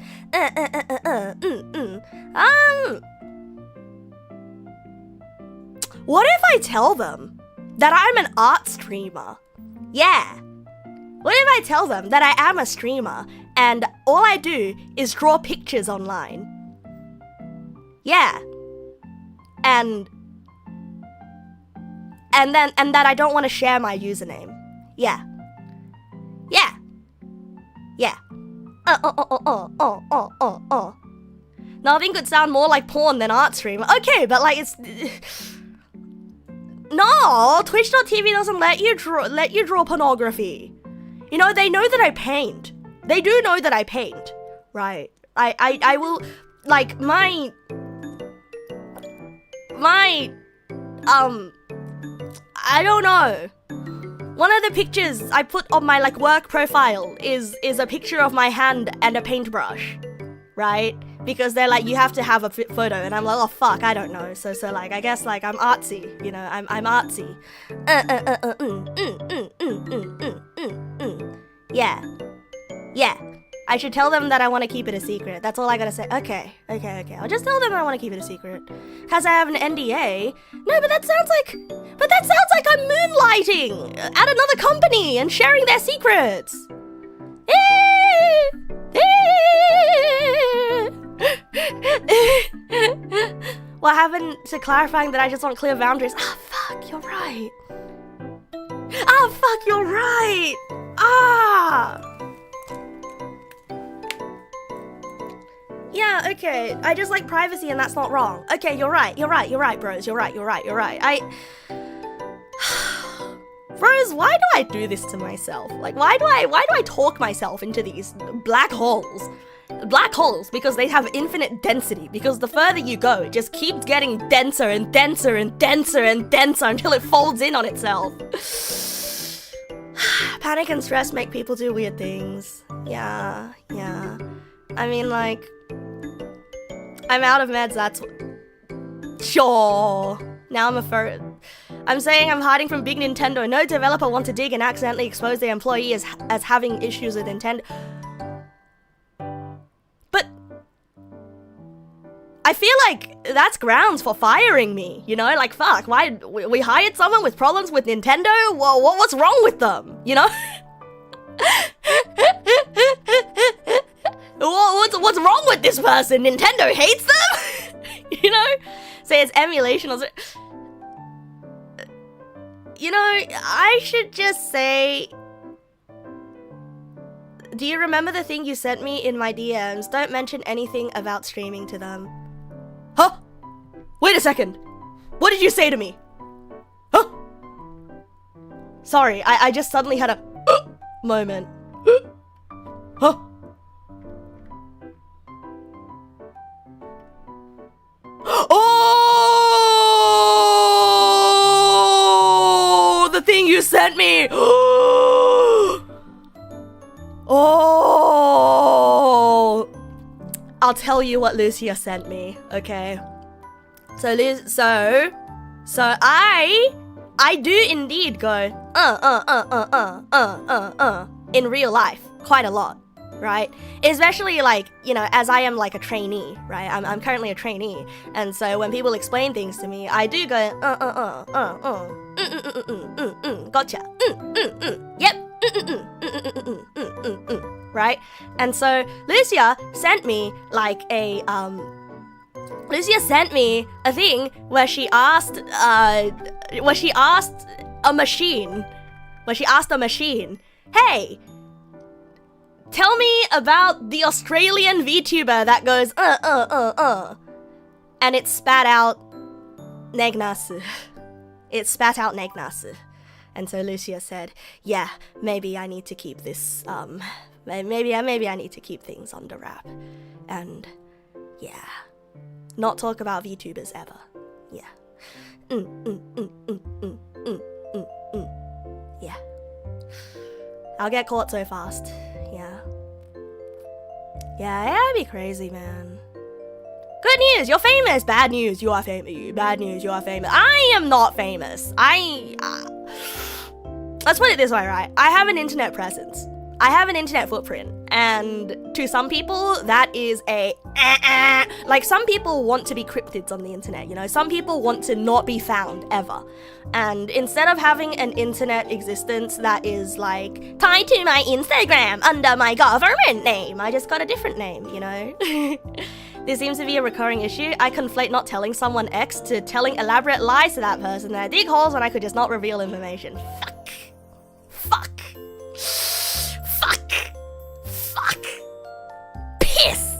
What if I tell them that I'm an art streamer? Yeah. What if I tell them that I am a streamer and all I do is draw pictures online? Yeah. And that I don't want to share my username. Yeah. Yeah. Yeah. Nothing could sound more like porn than art streamer. Okay, but like it's... No, Twitch.tv doesn't let you draw pornography. You know, they know that I paint. They do know that I paint, right? I will, like, my, I don't know. One of the pictures I put on my, like, work profile is a picture of my hand and a paintbrush, right? Because they're like, you have to have a photo, and I'm like, oh fuck, I don't know. So like, I guess like I'm artsy, you know, I'm artsy. Yeah. I should tell them that I want to keep it a secret. That's all I gotta say. Okay. I'll just tell them I want to keep it a secret. Cause I have an NDA. No, but that sounds like I'm moonlighting at another company and sharing their secrets. What happened to clarifying that I just want clear boundaries? Ah, fuck, you're right. Yeah, okay. I just like privacy and that's not wrong. Okay, you're right, bros. You're right. Bros, why do I do this to myself? Like, why do I talk myself into these black holes? Black holes, because they have infinite density. Because the further you go, it just keeps getting denser and denser and denser and denser until it folds in on itself. Panic and stress make people do weird things. Yeah. I mean, like, I'm out of meds, that's... Sure. Now I'm a furry. I'm saying I'm hiding from big Nintendo. No developer want to dig and accidentally expose their employee as having issues with Nintendo. But I feel like that's grounds for firing me, you know? Like, fuck, why we hired someone with problems with Nintendo? Well, what's wrong with them, you know? What's wrong with this person? Nintendo hates them? You know? Say it's emulation or something. You know, I should just say... Do you remember the thing you sent me in my DMs? Don't mention anything about streaming to them. Huh? Wait a second. What did you say to me? Huh? Sorry, I just suddenly had a moment. Huh? Oh! The thing you sent me! Oh! I'll tell you what Lucia sent me, okay? So I do indeed go, in real life, quite a lot, right? Especially like, you know, as I am like a trainee, right? I'm currently a trainee, and so when people explain things to me, I do go, gotcha, yep, right? And so Lucia sent me like a thing where she asked a machine, hey, Tell me about the Australian VTuber that goes, and it spat out Neg nasu. It spat out Neg nasu. And so Lucia said, yeah, maybe I need to keep this, maybe I need to keep things under wrap. And, yeah, not talk about VTubers ever. Yeah. Yeah. I'll get caught so fast. Yeah. Yeah, it'd be crazy, man. Good news, you're famous. Bad news, you are famous. Bad news, you are famous. I am not famous. Let's put it this way, right? I have an internet presence. I have an internet footprint. And to some people, that is a like, some people want to be cryptids on the internet, you know? Some people want to not be found ever. And instead of having an internet existence that is like tied to my Instagram under my government name, I just got a different name, you know? This seems to be a recurring issue. I conflate not telling someone X to telling elaborate lies to that person. I dig holes when I could just not reveal information. Fuck. Piss!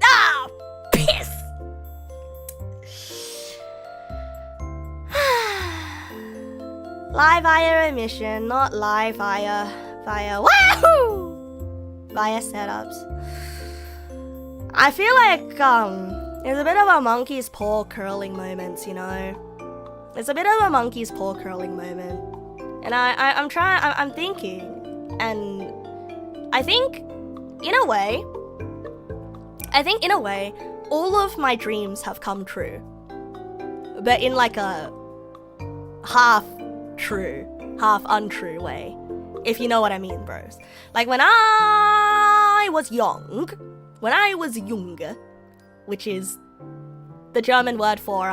Ah! Piss! Lie via omission, not lie via wahoo! Via setups. I feel like, there's a bit of a monkey's paw curling moment, you know? It's a bit of a monkey's paw curling moment. And I'm thinking, and I think, in a way, all of my dreams have come true. But in like a half true, half untrue way. If you know what I mean, bros. Like when I was young, which is the German word for,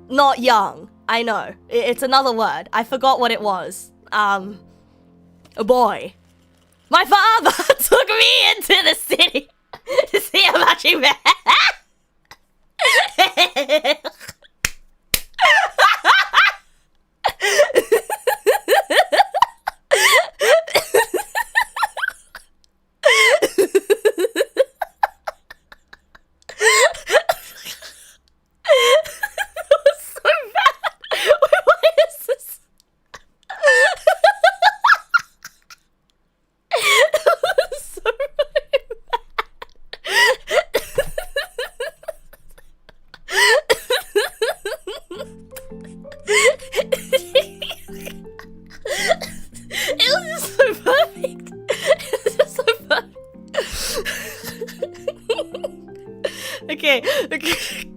not young. I know. It's another word. I forgot what it was. A boy. My father took me into the city to see a marching band. Okay,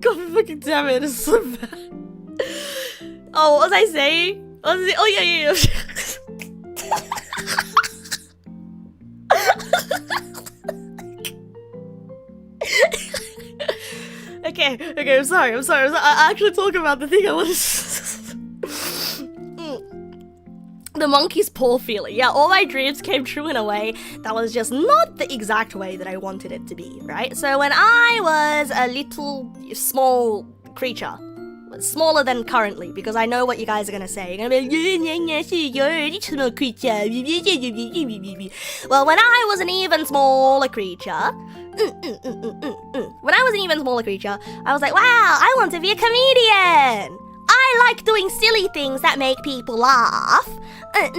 God fucking damn it, it's so bad. Oh, what was I saying? Oh yeah. Okay, I'm sorry. I actually talk about the thing I was. The monkey's paw feeling. Yeah, all my dreams came true in a way that was just not the exact way that I wanted it to be, right? So when I was a little small creature, smaller than currently, because I know what you guys are gonna say. You're gonna be like, you're a little small creature. Well, when I was an even smaller creature, I was like, wow, I want to be a comedian. I like doing silly things that make people laugh. And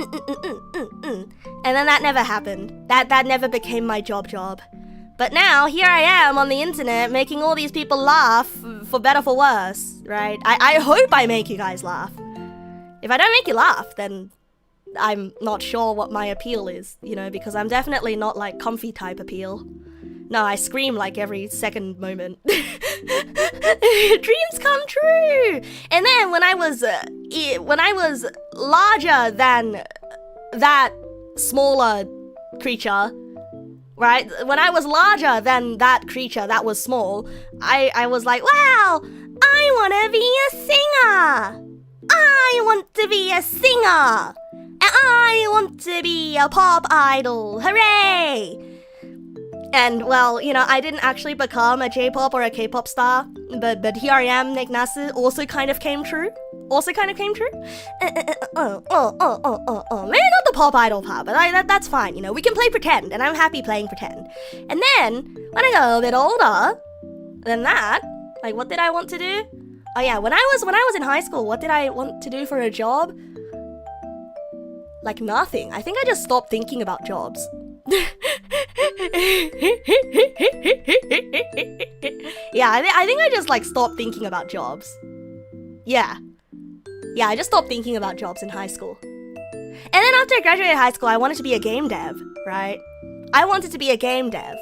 then that never happened. That never became my job. But now, here I am on the internet making all these people laugh, for better for worse, right? I hope I make you guys laugh. If I don't make you laugh, then I'm not sure what my appeal is, you know, because I'm definitely not like comfy type appeal. No, I scream like every second moment. Dreams come true! And then when I was larger than that smaller creature, right? When I was larger than that creature that was small, I was like, wow, I want to be a singer! I want to be a singer! And I want to be a pop idol! Hooray! And, well, you know, I didn't actually become a J-pop or a K-pop star. but here I am, Neg nass also kind of came true. Maybe not the pop idol part, but that's fine, you know. We can play pretend, and I'm happy playing pretend. And then, when I got a little bit older than that, like, what did I want to do? Oh yeah, when I was in high school, what did I want to do for a job? Like, nothing. I think I just stopped thinking about jobs. Yeah, I think I just, like, stopped thinking about jobs. Yeah, I just stopped thinking about jobs in high school. And then after I graduated high school, I wanted to be a game dev, right? I wanted to be a game dev.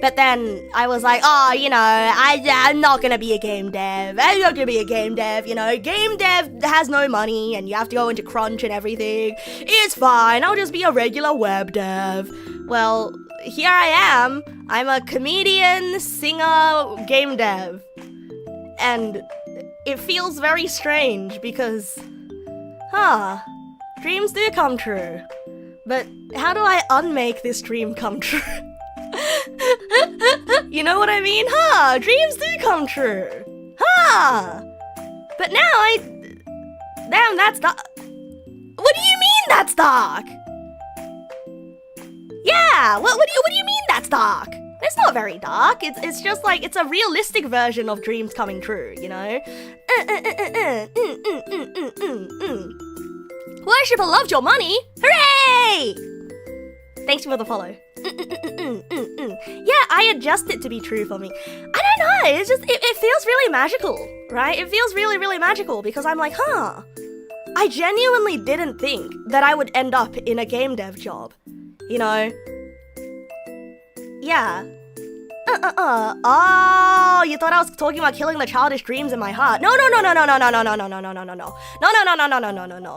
But then I was like, oh, you know, I'm not gonna be a game dev. I'm not gonna be a game dev, you know. Game dev has no money and you have to go into crunch and everything. It's fine, I'll just be a regular web dev. Well, here I am. I'm a comedian, singer, game dev. And it feels very strange because, dreams do come true. But how do I unmake this dream come true? You know what I mean? Dreams do come true. But now damn, that's dark. What do you mean that's dark? Yeah, what do you mean that's dark? It's not very dark. It's just like, it's a realistic version of dreams coming true, you know? Worshipper loved your money. Hooray! Thanks for the follow. Yeah, I adjust it to be true for me. I don't know, it's just, it feels really magical, right? It feels really, really magical because I'm like, I genuinely didn't think that I would end up in a game dev job, you know? Yeah. Oh, you thought I was talking about killing the childish dreams in my heart. No.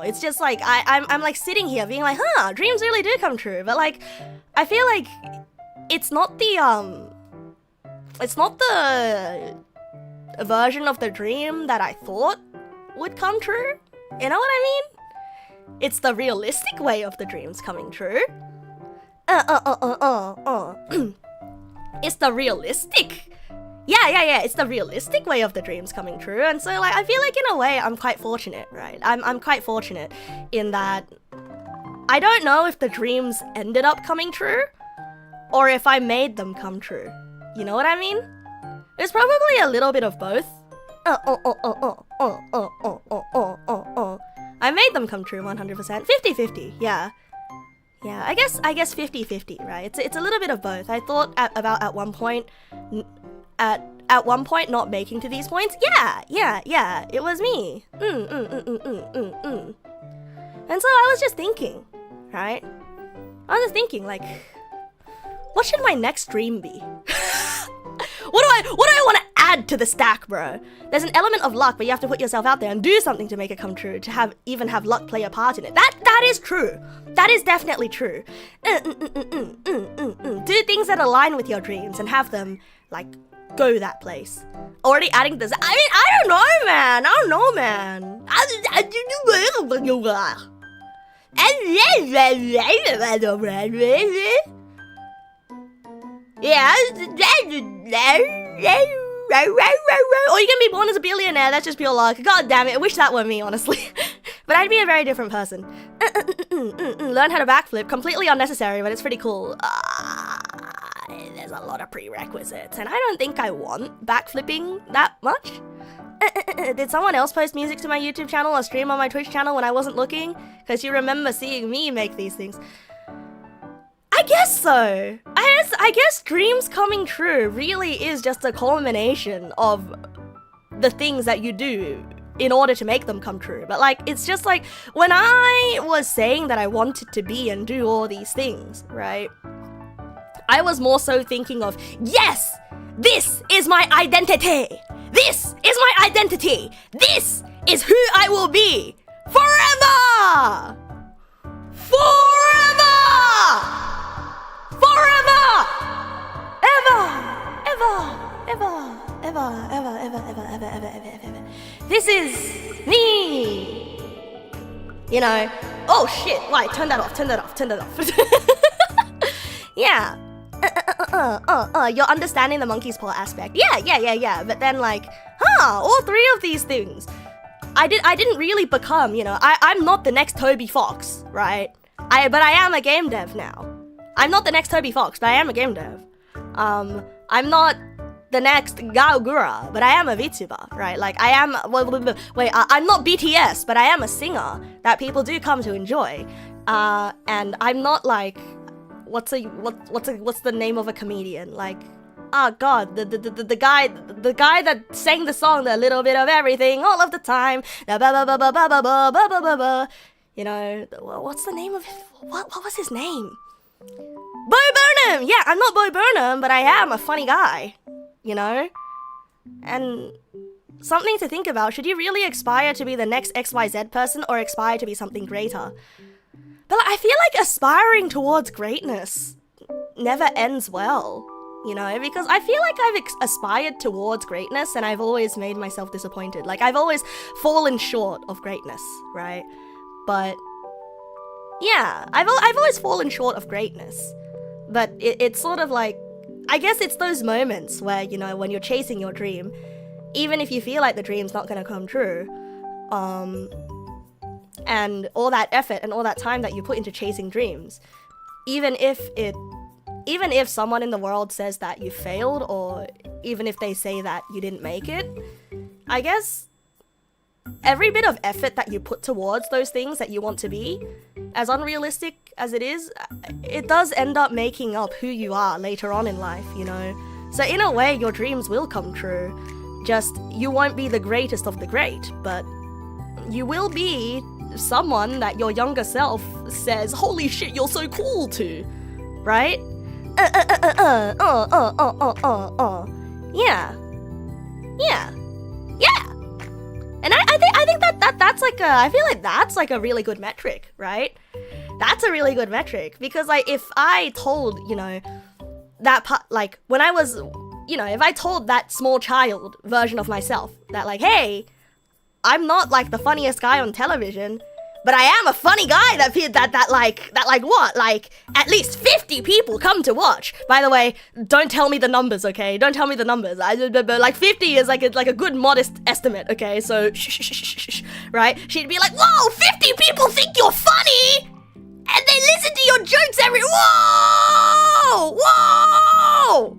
It's just like, I'm like sitting here being like, dreams really do come true. But like, I feel like it's not the version of the dream that I thought would come true. You know what I mean? It's the realistic way of the dreams coming true. It's the realistic. Yeah, it's the realistic way of the dreams coming true. And so, like, I feel like in a way I'm quite fortunate, right? I'm quite fortunate in that I don't know if the dreams ended up coming true or if I made them come true. You know what I mean? It's probably a little bit of both. I made them come true 100%. 50-50, yeah. Yeah, I guess 50-50, right? It's a little bit of both. I thought about at one point not making to these points. Yeah, it was me. And so I was just thinking, right? I was just thinking, like, what should my next dream be? What do I want to add to the stack, bro? There's an element of luck, but you have to put yourself out there and do something to make it come true, to even have luck play a part in it. That is true. That is definitely true. Do things that align with your dreams and have them, like, go that place. Already adding this. I mean, I don't know, man. Yeah. Or you can be born as a billionaire, that's just pure luck. God damn it, I wish that were me, honestly. But I'd be a very different person. Learn how to backflip, completely unnecessary, but it's pretty cool. There's a lot of prerequisites, and I don't think I want backflipping that much. Did someone else post music to my YouTube channel or stream on my Twitch channel when I wasn't looking? Because you remember seeing me make these things. I guess so. I guess dreams coming true really is just a culmination of the things that you do in order to make them come true. But like, it's just like, when I was saying that I wanted to be and do all these things, right? I was more so thinking of, yes, this is my identity. This is my identity. This is who I will be forever. Forever. Ever. This is me. You know. Oh shit! Why? Turn that off. Yeah. you're understanding the monkey's paw aspect. Yeah. But then like, all three of these things. I didn't really become, I'm not the next Toby Fox, right? But I am a game dev now. I'm not the next Toby Fox, but I am a game dev. I'm not the next Gaogura, but I am a VTuber, right? Like I am, I'm not BTS, but I am a singer that people do come to enjoy. And I'm not like, what's the name of a comedian? Like, oh god, the guy that sang the song, the little bit of everything, all of the time. What's the name of it? What was his name? Bo Burnham! Yeah, I'm not Bo Burnham, but I am a funny guy, And something to think about, should you really aspire to be the next XYZ person or aspire to be something greater? But I feel like aspiring towards greatness never ends well, because I feel like I've aspired towards greatness and I've always made myself disappointed. Like I've always fallen short of greatness, right? But yeah, I've always fallen short of greatness. But it's sort of like, I guess it's those moments where, when you're chasing your dream, even if you feel like the dream's not gonna come true, and all that effort and all that time that you put into chasing dreams, even if someone in the world says that you failed, or even if they say that you didn't make it, I guess every bit of effort that you put towards those things that you want to be, as unrealistic as it is, it does end up making up who you are later on in life, So in a way, your dreams will come true. Just, you won't be the greatest of the great, but you will be someone that your younger self says, holy shit, you're so cool to, right? Yeah. And I think that's like I feel like that's like a really good metric, right? That's a really good metric, because like if I told, that part, like when I was, if I told that small child version of myself that like, hey, I'm not like the funniest guy on television, but I am a funny guy that at least 50 people come to watch. By the way, don't tell me the numbers, okay? Don't tell me the numbers. Like 50 is like a good modest estimate, okay? So shh, right? She'd be like, whoa, 50 people think you're funny, and they listen to your jokes whoa!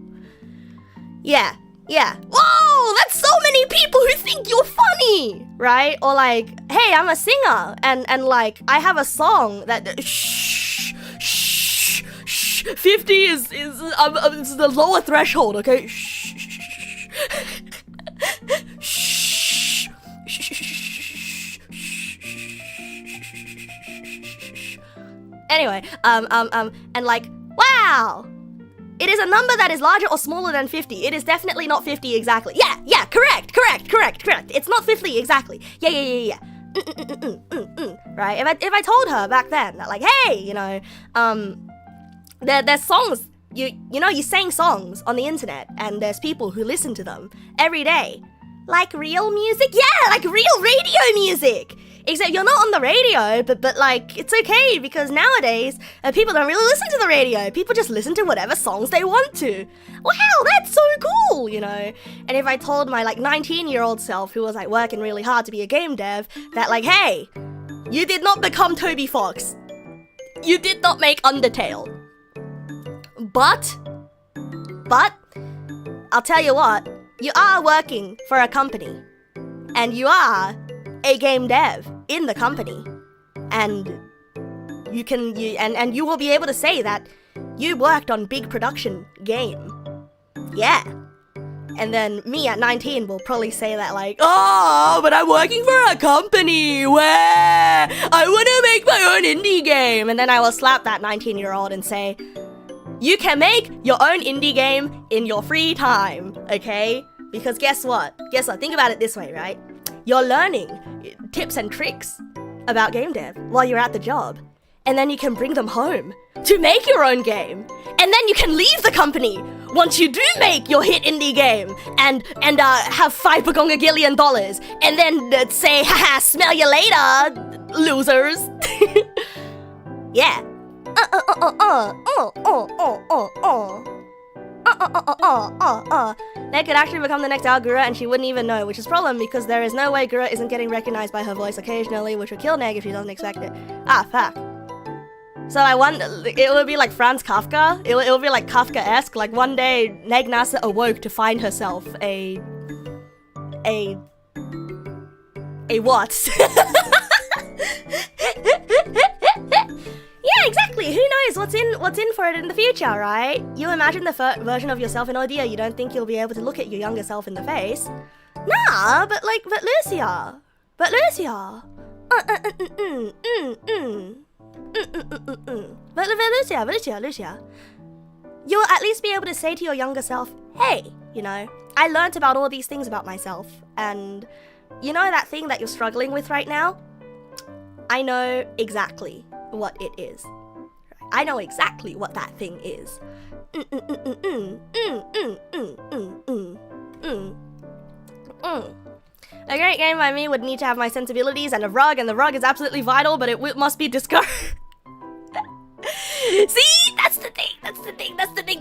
Yeah. Whoa, that's so many people who think you're funny, right? Or like, hey, I'm a singer, and like I have a song that 50 is the lower threshold, okay? Anyway, and like, wow. It is a number that is larger or smaller than 50. It is definitely not 50 exactly. Yeah, correct. It's not 50 exactly. Yeah. Right? If I told her back then that like, hey, there's songs, you sang songs on the internet and there's people who listen to them every day. Like real music? Yeah, like real radio music. Except you're not on the radio, but like, it's okay, because nowadays, people don't really listen to the radio. People just listen to whatever songs they want to. Wow, that's so cool, And if I told my like 19-year-old self, who was like working really hard to be a game dev, that like, hey, you did not become Toby Fox. You did not make Undertale. But, I'll tell you what, you are working for a company. And you are a game dev in the company, and you will be able to say that you worked on big production game. Yeah. And then me at 19 will probably say that like, oh, but I'm working for a company where I want to make my own indie game. And then I will slap that 19-year-old and say, you can make your own indie game in your free time, okay? Because guess what? Think about it this way, right? You're learning tips and tricks about game dev while you're at the job, and then you can bring them home to make your own game, and then you can leave the company once you do make your hit indie game and have $5 bagongagillion, and then say, haha, smell you later, losers. Yeah. Neg could actually become the next our Gura and she wouldn't even know, which is a problem because there is no way Gura isn't getting recognized by her voice occasionally, which would kill Neg if she doesn't expect it. Ah, fuck. So I wonder, it would be like Franz Kafka. It would be like Kafka-esque. Like one day, Neg Nass awoke to find herself a what? Yeah, exactly. Who knows what's in for it in the future, right? You imagine the version of yourself in Odia, you don't think you'll be able to look at your younger self in the face. Nah, but Lucia. But Lucia, you'll at least be able to say to your younger self, hey, you know, I learnt about all these things about myself, and you know that thing that you're struggling with right now? I know exactly what it is. I know exactly what that thing is. A great game by me would need to have my sensibilities and a rug, and the rug is absolutely vital, but it must be discouraged. See, that's the thing.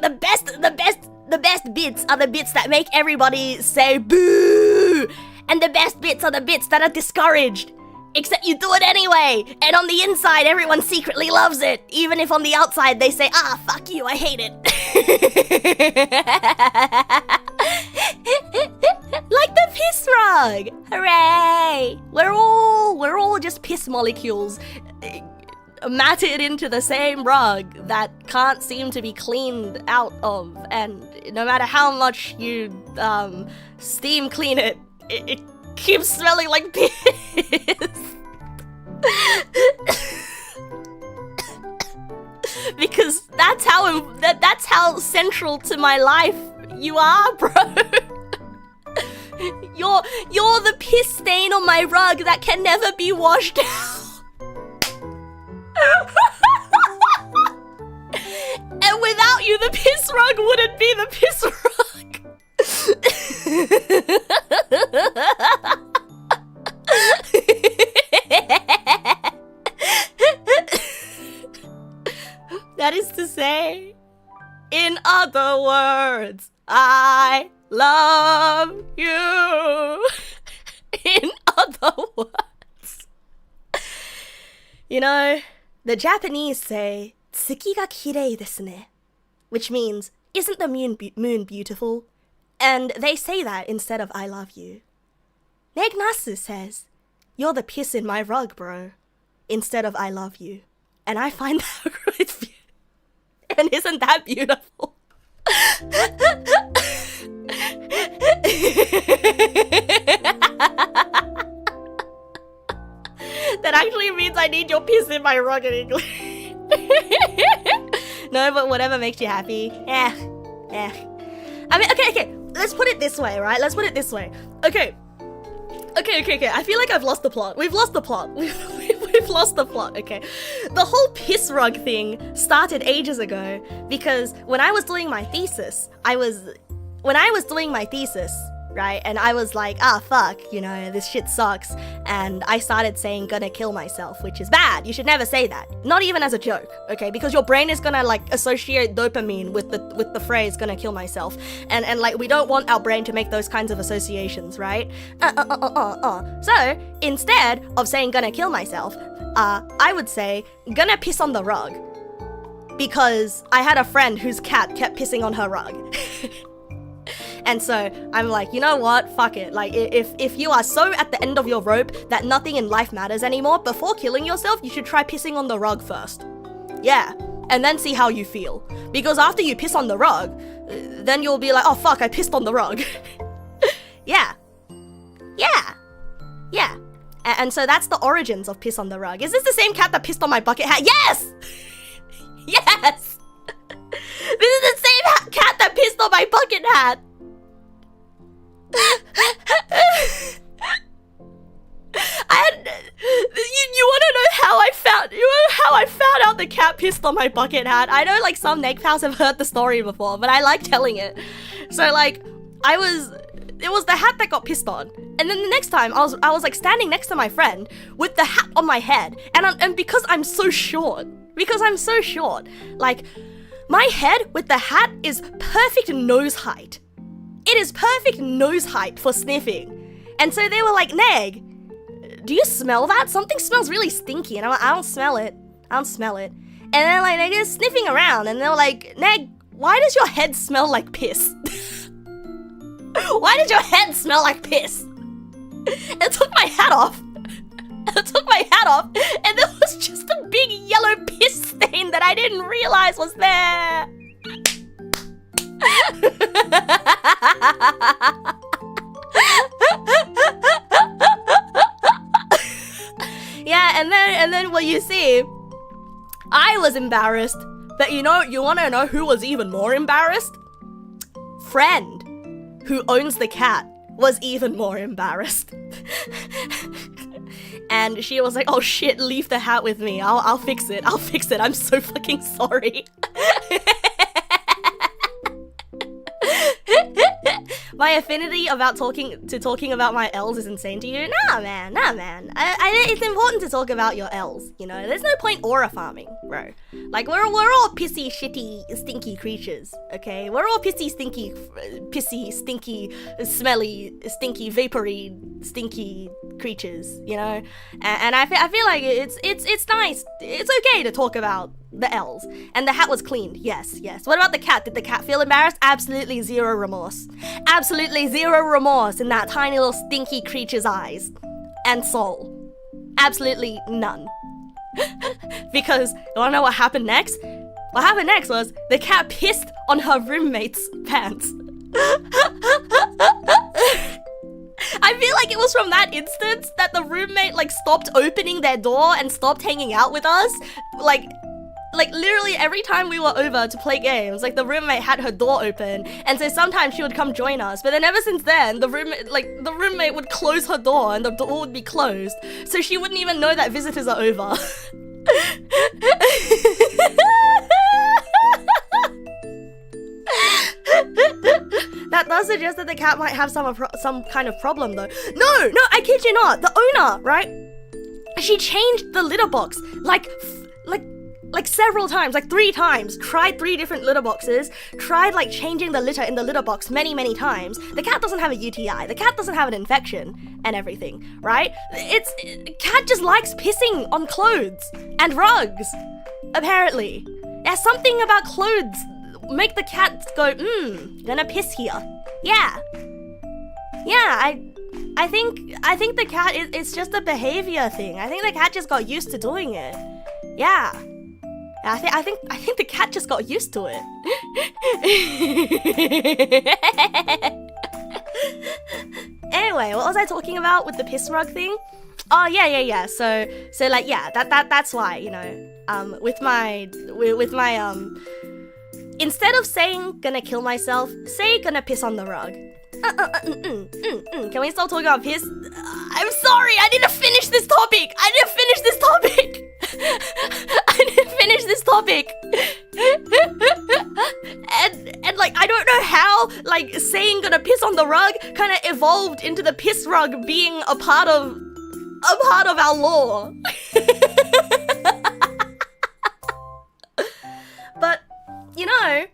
The best bits are the bits that make everybody say boo, and the best bits are the bits that are discouraged. Except you do it anyway, and on the inside everyone secretly loves it, even if on the outside they say, ah, fuck you, I hate it. Like the piss rug! Hooray! We're all just piss molecules matted into the same rug that can't seem to be cleaned out of, and no matter how much you steam clean it, it keeps smelling like piss. Because that's how central to my life you are, bro. You're the piss stain on my rug that can never be washed out. And without you, the piss rug wouldn't be the piss rug. That is to say, in other words, I love you. In other words. You know, the Japanese say, "Tsuki ga kirei desu ne," which means, isn't the moon beautiful? And they say that instead of "I love you." Neg Nasu says, "You're the piss in my rug, bro," instead of "I love you." And I find that quite beautiful. And isn't that beautiful? That actually means I need your piss in my rug in English. No, but whatever makes you happy. Yeah. I mean, okay. Let's put it this way, right? Okay. I feel like I've lost the plot. We've lost the plot. We've lost the plot, okay? The whole piss rug thing started ages ago because when I was doing my thesis, right? And I was like, ah, fuck, you know, this shit sucks. And I started saying, gonna kill myself, which is bad. You should never say that. Not even as a joke, okay? Because your brain is gonna, like, associate dopamine with the phrase, gonna kill myself. And like, we don't want our brain to make those kinds of associations, right? So, instead of saying, gonna kill myself, I would say, gonna piss on the rug. Because I had a friend whose cat kept pissing on her rug. And so I'm like, you know what? Fuck it. Like, if you are so at the end of your rope that nothing in life matters anymore, before killing yourself, you should try pissing on the rug first. Yeah. And then see how you feel. Because after you piss on the rug, then you'll be like, oh fuck, I pissed on the rug. Yeah. And so that's the origins of piss on the rug. Is this the same cat that pissed on my bucket hat? Yes! Yes! This is the same cat that pissed on my bucket hat. You want to know how I found out the cat pissed on my bucket hat? I know, like, some Neg pals have heard the story before, but I like telling it. So, like, it was the hat that got pissed on, and then the next time I was like standing next to my friend with the hat on my head, and because I'm so short, like, My head with the hat is perfect nose height. It is perfect nose height for sniffing. And so they were like, Neg, do you smell that? Something smells really stinky. And I'm like, I don't smell it. I don't smell it. And then like they're just sniffing around and they're like, Neg, why does your head smell like piss? Why does your head smell like piss? And I took my hat off. And there was just a big yellow piss stain that I didn't realize was there. Yeah, and then well, you see, I was embarrassed, but you wanna know who was even more embarrassed? Friend, who owns the cat, was even more embarrassed. And she was like, oh shit, leave the hat with me. I'll fix it. I'm so fucking sorry. My affinity about talking about my L's is insane to you? Nah, man. It's important to talk about your L's, you know? There's no point aura farming, bro. Like, we're all pissy, shitty, stinky creatures, okay? We're all pissy, stinky, smelly, stinky, vapory, stinky creatures, you know? And I feel like it's nice. It's okay to talk about the L's. And the hat was cleaned. Yes. What about the cat? Did the cat feel embarrassed? Absolutely zero remorse. Absolutely zero remorse in that tiny little stinky creature's eyes and soul. Absolutely none. Because you wanna know what happened next? What happened next was the cat pissed on her roommate's pants. I feel like it was from that instance that the roommate like stopped opening their door and stopped hanging out with us. Like literally every time we were over to play games, like the roommate had her door open, and so sometimes she would come join us. But then ever since then, the roommate would close her door and the door would be closed, so she wouldn't even know that visitors are over. That does suggest that the cat might have some kind of problem though. No, I kid you not. The owner, right? She changed the litter box like several times, like 3 times, tried 3 different litter boxes, tried like changing the litter in the litter box many times. The cat doesn't have a UTI, the cat doesn't have an infection and everything, right? Cat just likes pissing on clothes and rugs, apparently. There's something about clothes make the cat go, gonna piss here. Yeah, I think the cat it's just a behavior thing. I think the cat just got used to doing it. Yeah. I think the cat just got used to it. Anyway, what was I talking about with the piss rug thing? Oh yeah. So like yeah, that's why, you know, with my instead of saying gonna kill myself, say gonna piss on the rug. Can we stop talking about piss? I'm sorry, I didn't finish this topic. And like I don't know how like saying gonna piss on the rug kind of evolved into the piss rug being a part of our lore. But you know,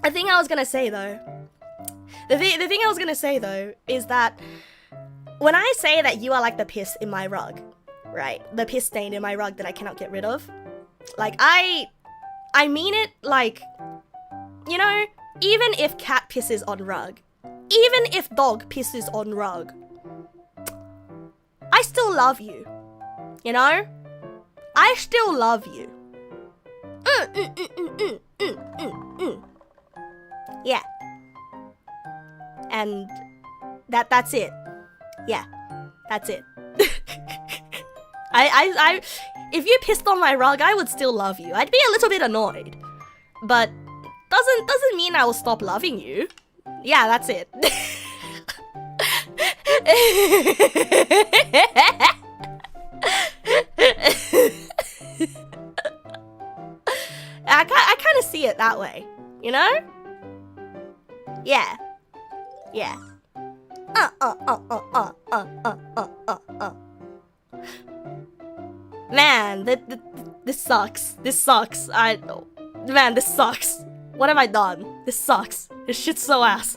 the thing I was gonna say though is that when I say that you are like the piss in my rug, right? The piss stain in my rug that I cannot get rid of. Like I mean it like, you know, even if cat pisses on rug, even if dog pisses on rug, I still love you. You know? I still love you. Yeah. And that's it. Yeah, that's it. I if you pissed on my rug, I would still love you. I'd be a little bit annoyed, but doesn't mean I will stop loving you. Yeah, that's it. I kind of see it that way, you know? Yeah. Man, this sucks. Man, this sucks. What have I done? This sucks. This shit's so ass.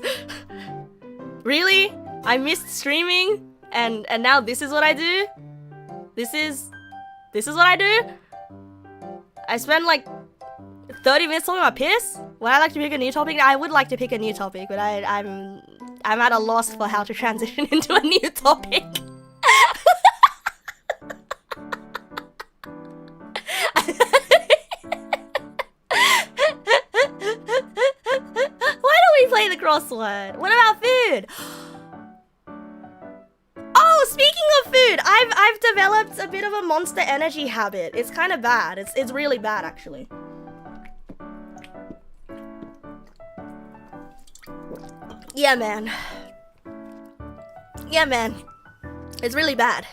Really? I missed streaming and now this is what I do? This is what I do? I spend like 30 minutes talking about piss? Would I like to pick a new topic? I would like to pick a new topic, but I'm at a loss for how to transition into a new topic. Why don't we play the crossword? What about food? Oh, speaking of food, I've developed a bit of a Monster Energy habit. It's kind of bad. It's really bad, actually. Yeah, man. Yeah, man. It's really bad.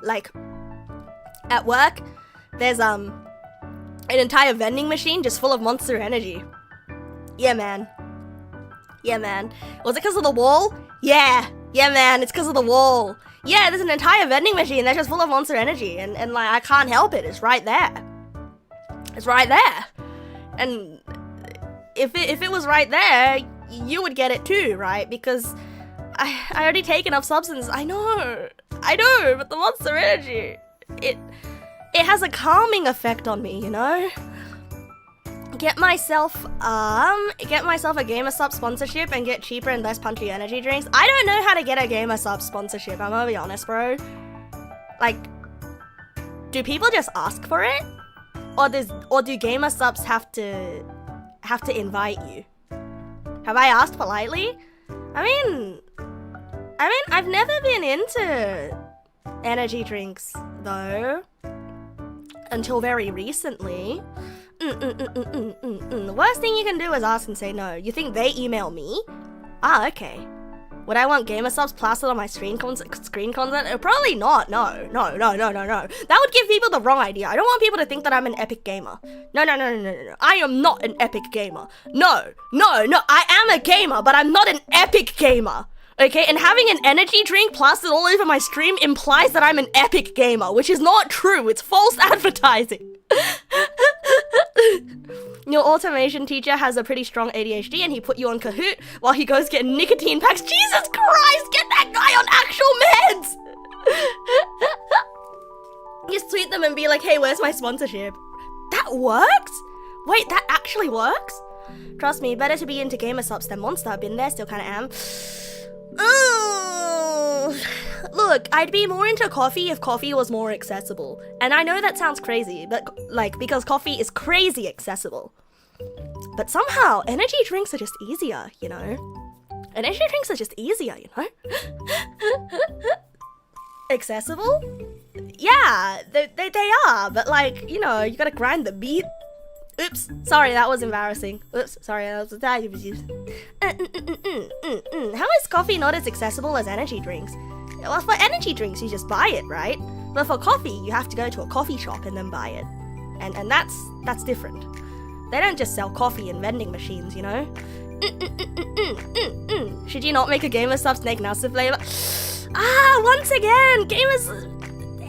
Like, at work, there's an entire vending machine just full of Monster Energy. Yeah, man. Yeah, man. Was it because of the wall? Yeah. Yeah, man, it's because of the wall. Yeah, there's an entire vending machine that's just full of Monster Energy, and like, I can't help it. It's right there. It's right there. And if it was right there, you would get it too, right? Because I already take enough substance. I know, but the Monster Energy, it has a calming effect on me, you know? Get myself a GamerSub sponsorship and get cheaper and less punchy energy drinks. I don't know how to get a GamerSub sponsorship, I'm gonna be honest, bro. Like, do people just ask for it? Or do GamerSubs have to invite you? Have I asked politely? I mean, I've never been into energy drinks, though. Until very recently. The worst thing you can do is ask and say no. You think they email me? Ah, okay. Would I want GamerSubs plastered on my screen content? Probably not. No. That would give people the wrong idea. I don't want people to think that I'm an epic gamer. No. I am not an epic gamer. No. I am a gamer, but I'm not an epic gamer. Okay, and having an energy drink plastered all over my stream implies that I'm an epic gamer, which is not true. It's false advertising. Your automation teacher has a pretty strong ADHD and he put you on Kahoot while he goes get nicotine packs. Jesus Christ, get that guy on actual meds! You tweet them and be like, hey, where's my sponsorship? That works? Wait, that actually works? Trust me, better to be into GamerSubs than Monster. I've been there, still kinda am. Look, I'd be more into coffee if coffee was more accessible. And I know that sounds crazy, but like, because coffee is crazy accessible. But somehow, energy drinks are just easier, you know? Energy drinks are just easier, you know? Accessible? Yeah, they are, but like, you know, you gotta grind the beat. Oops, sorry, that was embarrassing. Oops, sorry, that was How is coffee not as accessible as energy drinks? Well, for energy drinks, you just buy it, right? But for coffee, you have to go to a coffee shop and then buy it. And that's different. They don't just sell coffee in vending machines, you know? Should you not make a GamerSubs Neg Nass flavor? Once again,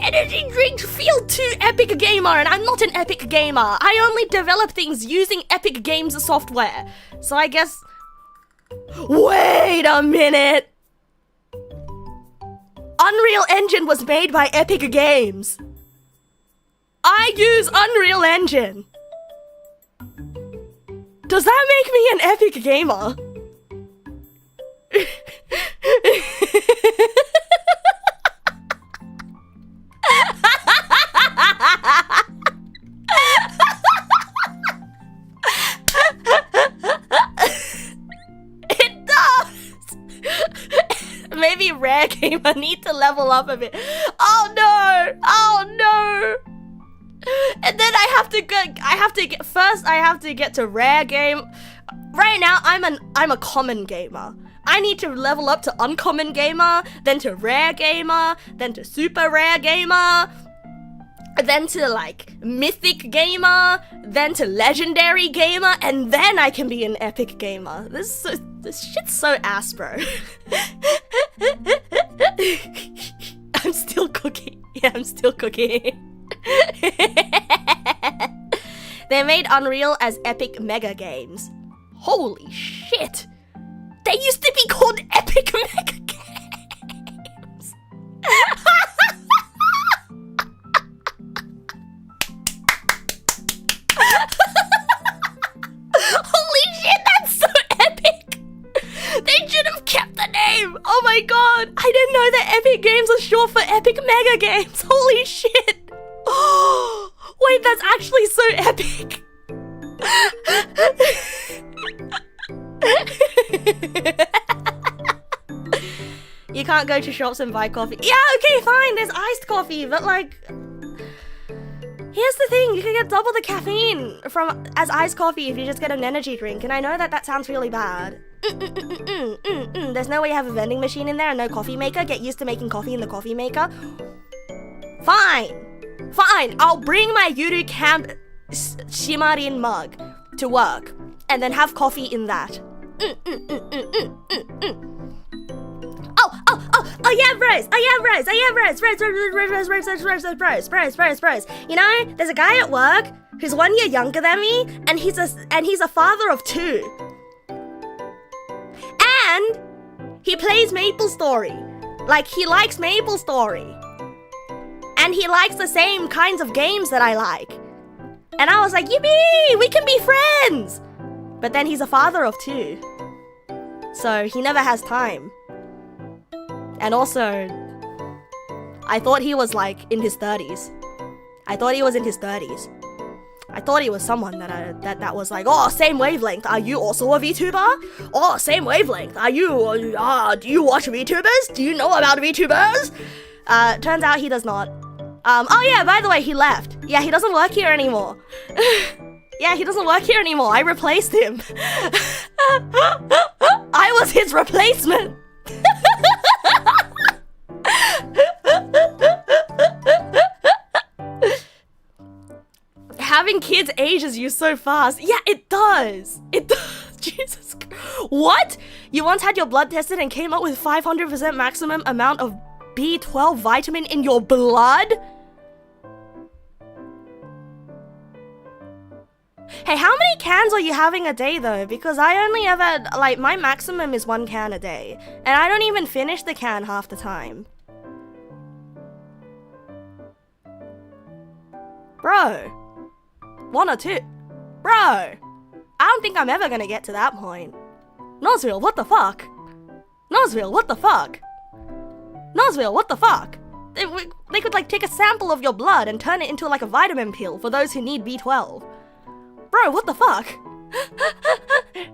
energy drinks feel too epic gamer, and I'm not an epic gamer. I only develop things using Epic Games software. So I guess... Wait a minute! Unreal Engine was made by Epic Games. I use Unreal Engine. Does that make me an epic gamer? It does! Maybe rare gamer need to level up a bit. Oh no! Oh no! And then I have to get to rare game. Right now I'm a common gamer. I need to level up to uncommon gamer, then to rare gamer, then to super rare gamer, then to like mythic gamer, then to legendary gamer, and then I can be an epic gamer. This shit's so ass, bro. I'm still cooking. Yeah, I'm still cooking. They made Unreal as Epic Mega Games. Holy shit! They used to be called Epic Mega Games! Holy shit, that's so epic! They should have kept the name! Oh my god! I didn't know that Epic Games was short for Epic Mega Games! Holy shit! Oh, wait, that's actually so epic! You can't go to shops and buy coffee. Yeah, okay, fine, there's iced coffee, but like... Here's the thing, you can get double the caffeine as iced coffee if you just get an energy drink, and I know that sounds really bad. There's no way you have a vending machine in there and no coffee maker. Get used to making coffee in the coffee maker. Fine, I'll bring my Yuru Camp Shimarin mug to work, and then have coffee in that. Oh yeah, bros. Bros. You know, there's a guy at work who's 1 year younger than me, and he's a father of 2. And he plays MapleStory. Like, he likes MapleStory. And he likes the same kinds of games that I like. And I was like, yippee, we can be friends. But then he's a father of 2. So he never has time. And also, I thought he was like in his 30s. I thought he was someone that was like, oh, same wavelength. Are you also a VTuber? Oh, same wavelength. Are you? Do you watch VTubers? Do you know about VTubers? Turns out he does not. Oh yeah, by the way, he left. Yeah, he doesn't work here anymore. Yeah, he doesn't work here anymore. I replaced him. I was his replacement. Having kids ages you so fast. Yeah, it does. It does. Jesus Christ. What? You once had your blood tested and came up with 500% maximum amount of B12 vitamin in your blood? Hey, how many cans are you having a day though? Because I only ever, like, my maximum is 1 can a day. And I don't even finish the can half the time. Bro. 1 or 2. Bro. I don't think I'm ever gonna get to that point. Nosreal, what the fuck? Nosreal, what the fuck? Nosreal, what the fuck? They could, like, take a sample of your blood and turn it into, like, a vitamin pill for those who need B12. Bro, what the fuck?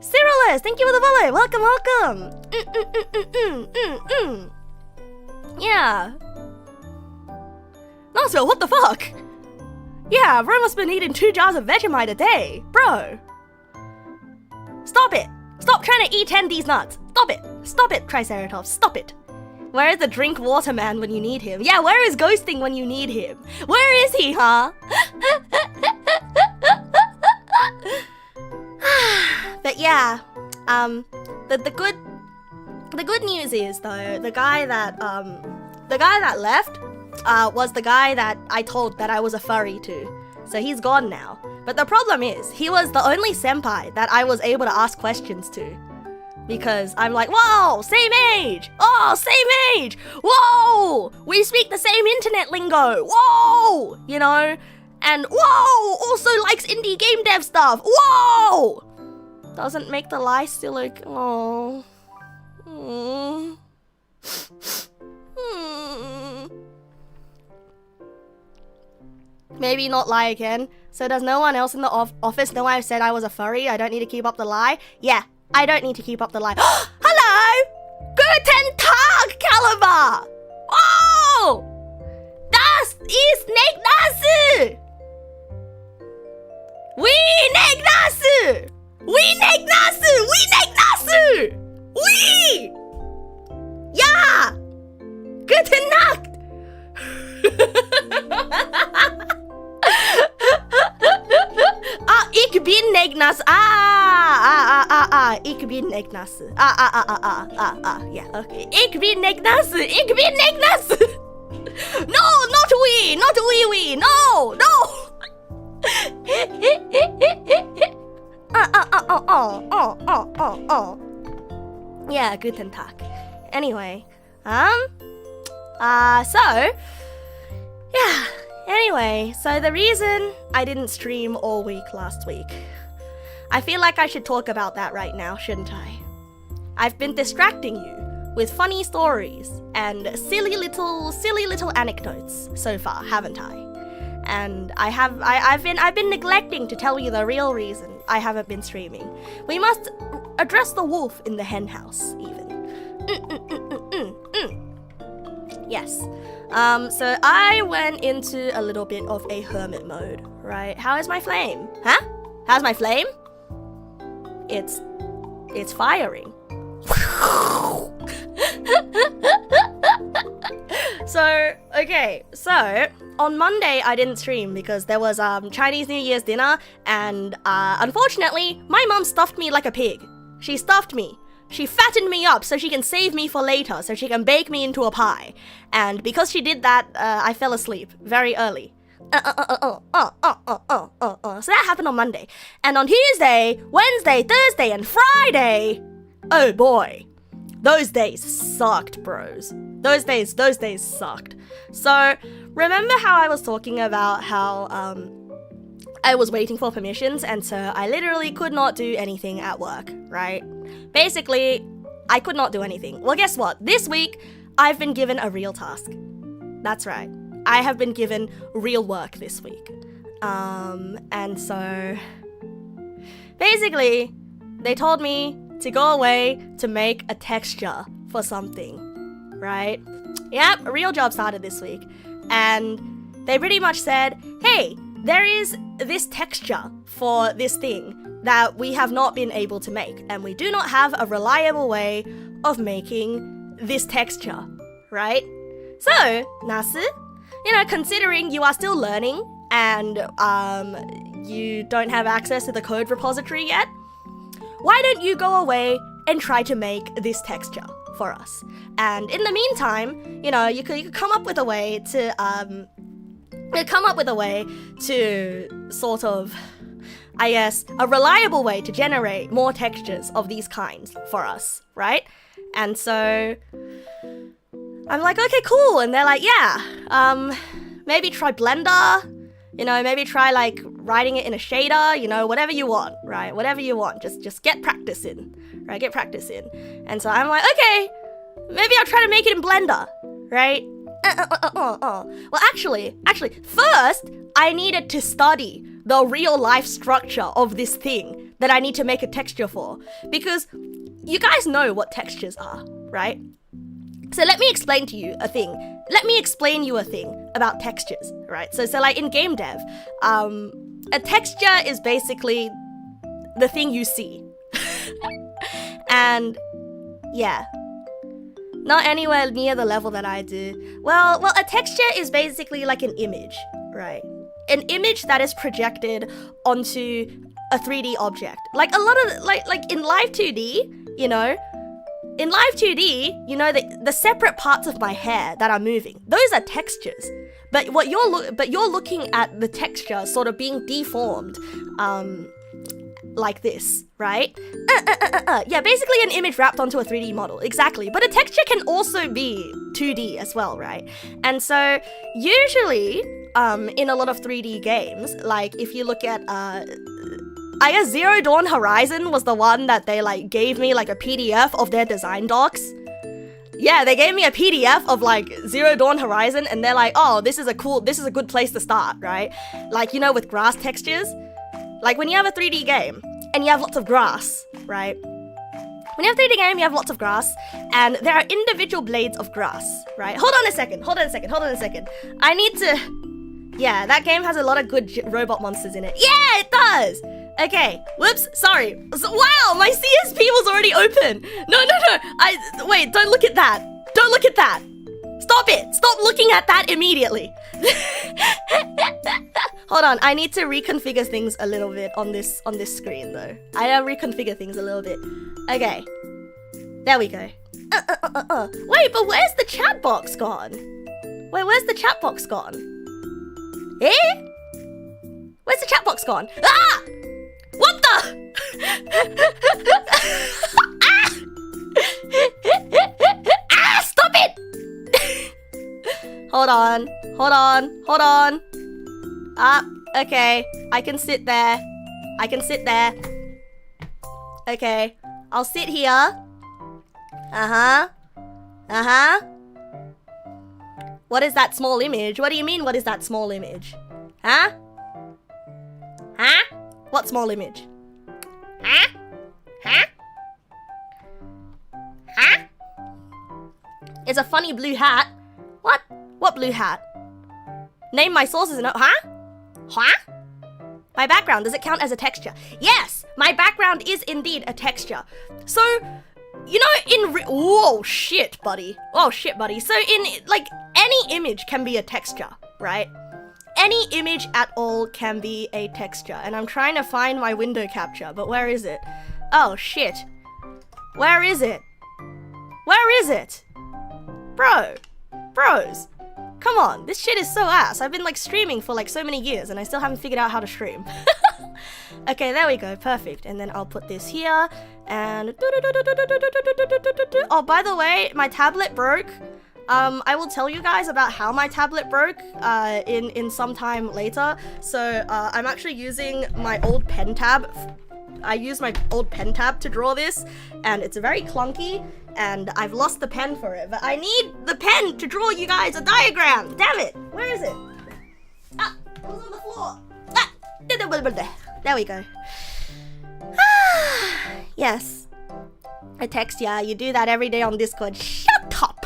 Cyrillus, thank you for the follow. Welcome. Yeah. Nosreal, what the fuck? Yeah, bro must have been eating 2 jars of Vegemite a day. Bro. Stop it. Stop trying to E10 these nuts. Stop it. Stop it, Triceratops. Stop it. Where is the drink water man when you need him? Yeah, where is Ghosting when you need him? Where is he, huh? But yeah, the good news is though, the guy that left was the guy that I told that I was a furry to. So he's gone now. But the problem is, he was the only senpai that I was able to ask questions to. Because I'm like, whoa, same age! Oh, same age! Whoa! We speak the same internet lingo! Whoa! You know? And whoa! Also likes indie game dev stuff! Whoa! Doesn't make the lie still like, oh. Maybe not lie again. So does no one else in the office know I've said I was a furry? I don't need to keep up the lie? Yeah, I don't need to keep up the lie. Hello! Guten Tag, Caliber! Oh! Das ist Neg Nasu! We Neg Nasu! We Neg Nasu! We Neg Nasu! We! Ja! Gute Nacht! Ich bin Neg Nasu. Ich bin Neg Nasu. Yeah, okay. Ich bin Neg Nasu. Ich bin Neg Nasu. No, not we. Not we. No, no. Yeah, guten Tag. Anyway, so the reason I didn't stream all week last week, I feel like I should talk about that right now, shouldn't I? I've been distracting you with funny stories and silly little anecdotes so far, haven't I? And I've been neglecting to tell you the real reason I haven't been streaming. We must address the wolf in the hen house, even. Yes. So I went into a little bit of a hermit mode, right? How is my flame? Huh? How's my flame? It's firing. So on Monday I didn't stream because there was Chinese New Year's dinner, and unfortunately my mom stuffed me like a pig. She stuffed me. She fattened me up so she can save me for later, so she can bake me into a pie. And because she did that, I fell asleep very early. So that happened on Monday. And on Tuesday, Wednesday, Thursday, and Friday, oh boy, those days sucked, bros. Those days sucked. So remember how I was talking about how I was waiting for permissions, and so I literally could not do anything at work, right? Basically, I could not do anything. Well, guess what? This week, I've been given a real task. That's right. I have been given real work this week. And so basically, they told me to go away to make a texture for something, right? Yep, a real job started this week. And they pretty much said, hey, there is this texture for this thing that we have not been able to make, and we do not have a reliable way of making this texture, right? So, Nasu, considering you are still learning and you don't have access to the code repository yet, why don't you go away and try to make this texture for us? And in the meantime, you could come up with a way to sort of, I guess, a reliable way to generate more textures of these kinds for us, right? And so I'm like, okay, cool. And they're like, yeah, maybe try Blender, maybe try like writing it in a shader, whatever you want, right? Whatever you want, just get practice in, right? Get practice in. And so I'm like, okay, maybe I'll try to make it in Blender, right? Well, actually, first, I needed to study the real life structure of this thing that I need to make a texture for, because you guys know what textures are, right? So let me explain to you a thing. Let me explain you a thing about textures, right? So like in game dev, a texture is basically the thing you see. And yeah, not anywhere near the level that I do. Well, a texture is basically like an image, right? An image that is projected onto a 3D object. Like a lot of, like in Live2D, in Live2D, the separate parts of my hair that are moving, those are textures. But you're looking at the texture sort of being deformed, like this, right? Yeah, basically an image wrapped onto a 3D model, exactly. But a texture can also be 2D as well, right? And so usually, in a lot of 3D games, like if you look at, I guess Zero Dawn Horizon was the one that they like gave me like a PDF of their design docs. Yeah, they gave me a PDF of like Zero Dawn Horizon, and they're like, oh, this is a good place to start, right? Like, with grass textures. Like when you have a 3D game and you have lots of grass, right? When you have a 3D game, you have lots of grass, and there are individual blades of grass, right? Hold on a second. I need to... Yeah, that game has a lot of good robot monsters in it. Yeah, it does! Okay, whoops, sorry. Wow, my CSP was already open. No. Wait, don't look at that. Don't look at that. Stop it. Stop looking at that immediately. Hold on, I need to reconfigure things a little bit on this screen though. I gotta reconfigure things a little bit. Okay, there we go. Wait, but where's the chat box gone? Wait, where's the chat box gone? Eh? Where's the chat box gone? Ah! What the? Ah! Hold on. Hold on. Hold on. Ah, okay. I can sit there. I can sit there. Okay. I'll sit here. Uh-huh. Uh-huh. What is that small image? What do you mean, what is that small image? Huh? Huh? What small image? Huh? Huh? Huh? It's a funny blue hat. What? What blue hat? Name my sources and... Huh? Huh? My background, does it count as a texture? Yes! My background is indeed a texture. So, you know, whoa, shit, buddy. Oh, shit, buddy. So like, any image can be a texture, right? Any image at all can be a texture. And I'm trying to find my window capture, but where is it? Oh, shit. Where is it? Where is it? Bros. Come on, this shit is so ass. I've been like streaming for like so many years and I still haven't figured out how to stream. Okay, there we go, perfect. And then I'll put this here and... Oh, by the way, my tablet broke. I will tell you guys about how my tablet broke in some time later. So I'm actually using my old pen tab. I use my old pen tab to draw this and it's very clunky. And I've lost the pen for it, but I need the pen to draw you guys a diagram. Damn it! Where is it? Ah, it was on the floor. Ah, there we go. Yes. I text ya. You do that every day on Discord. Shut up!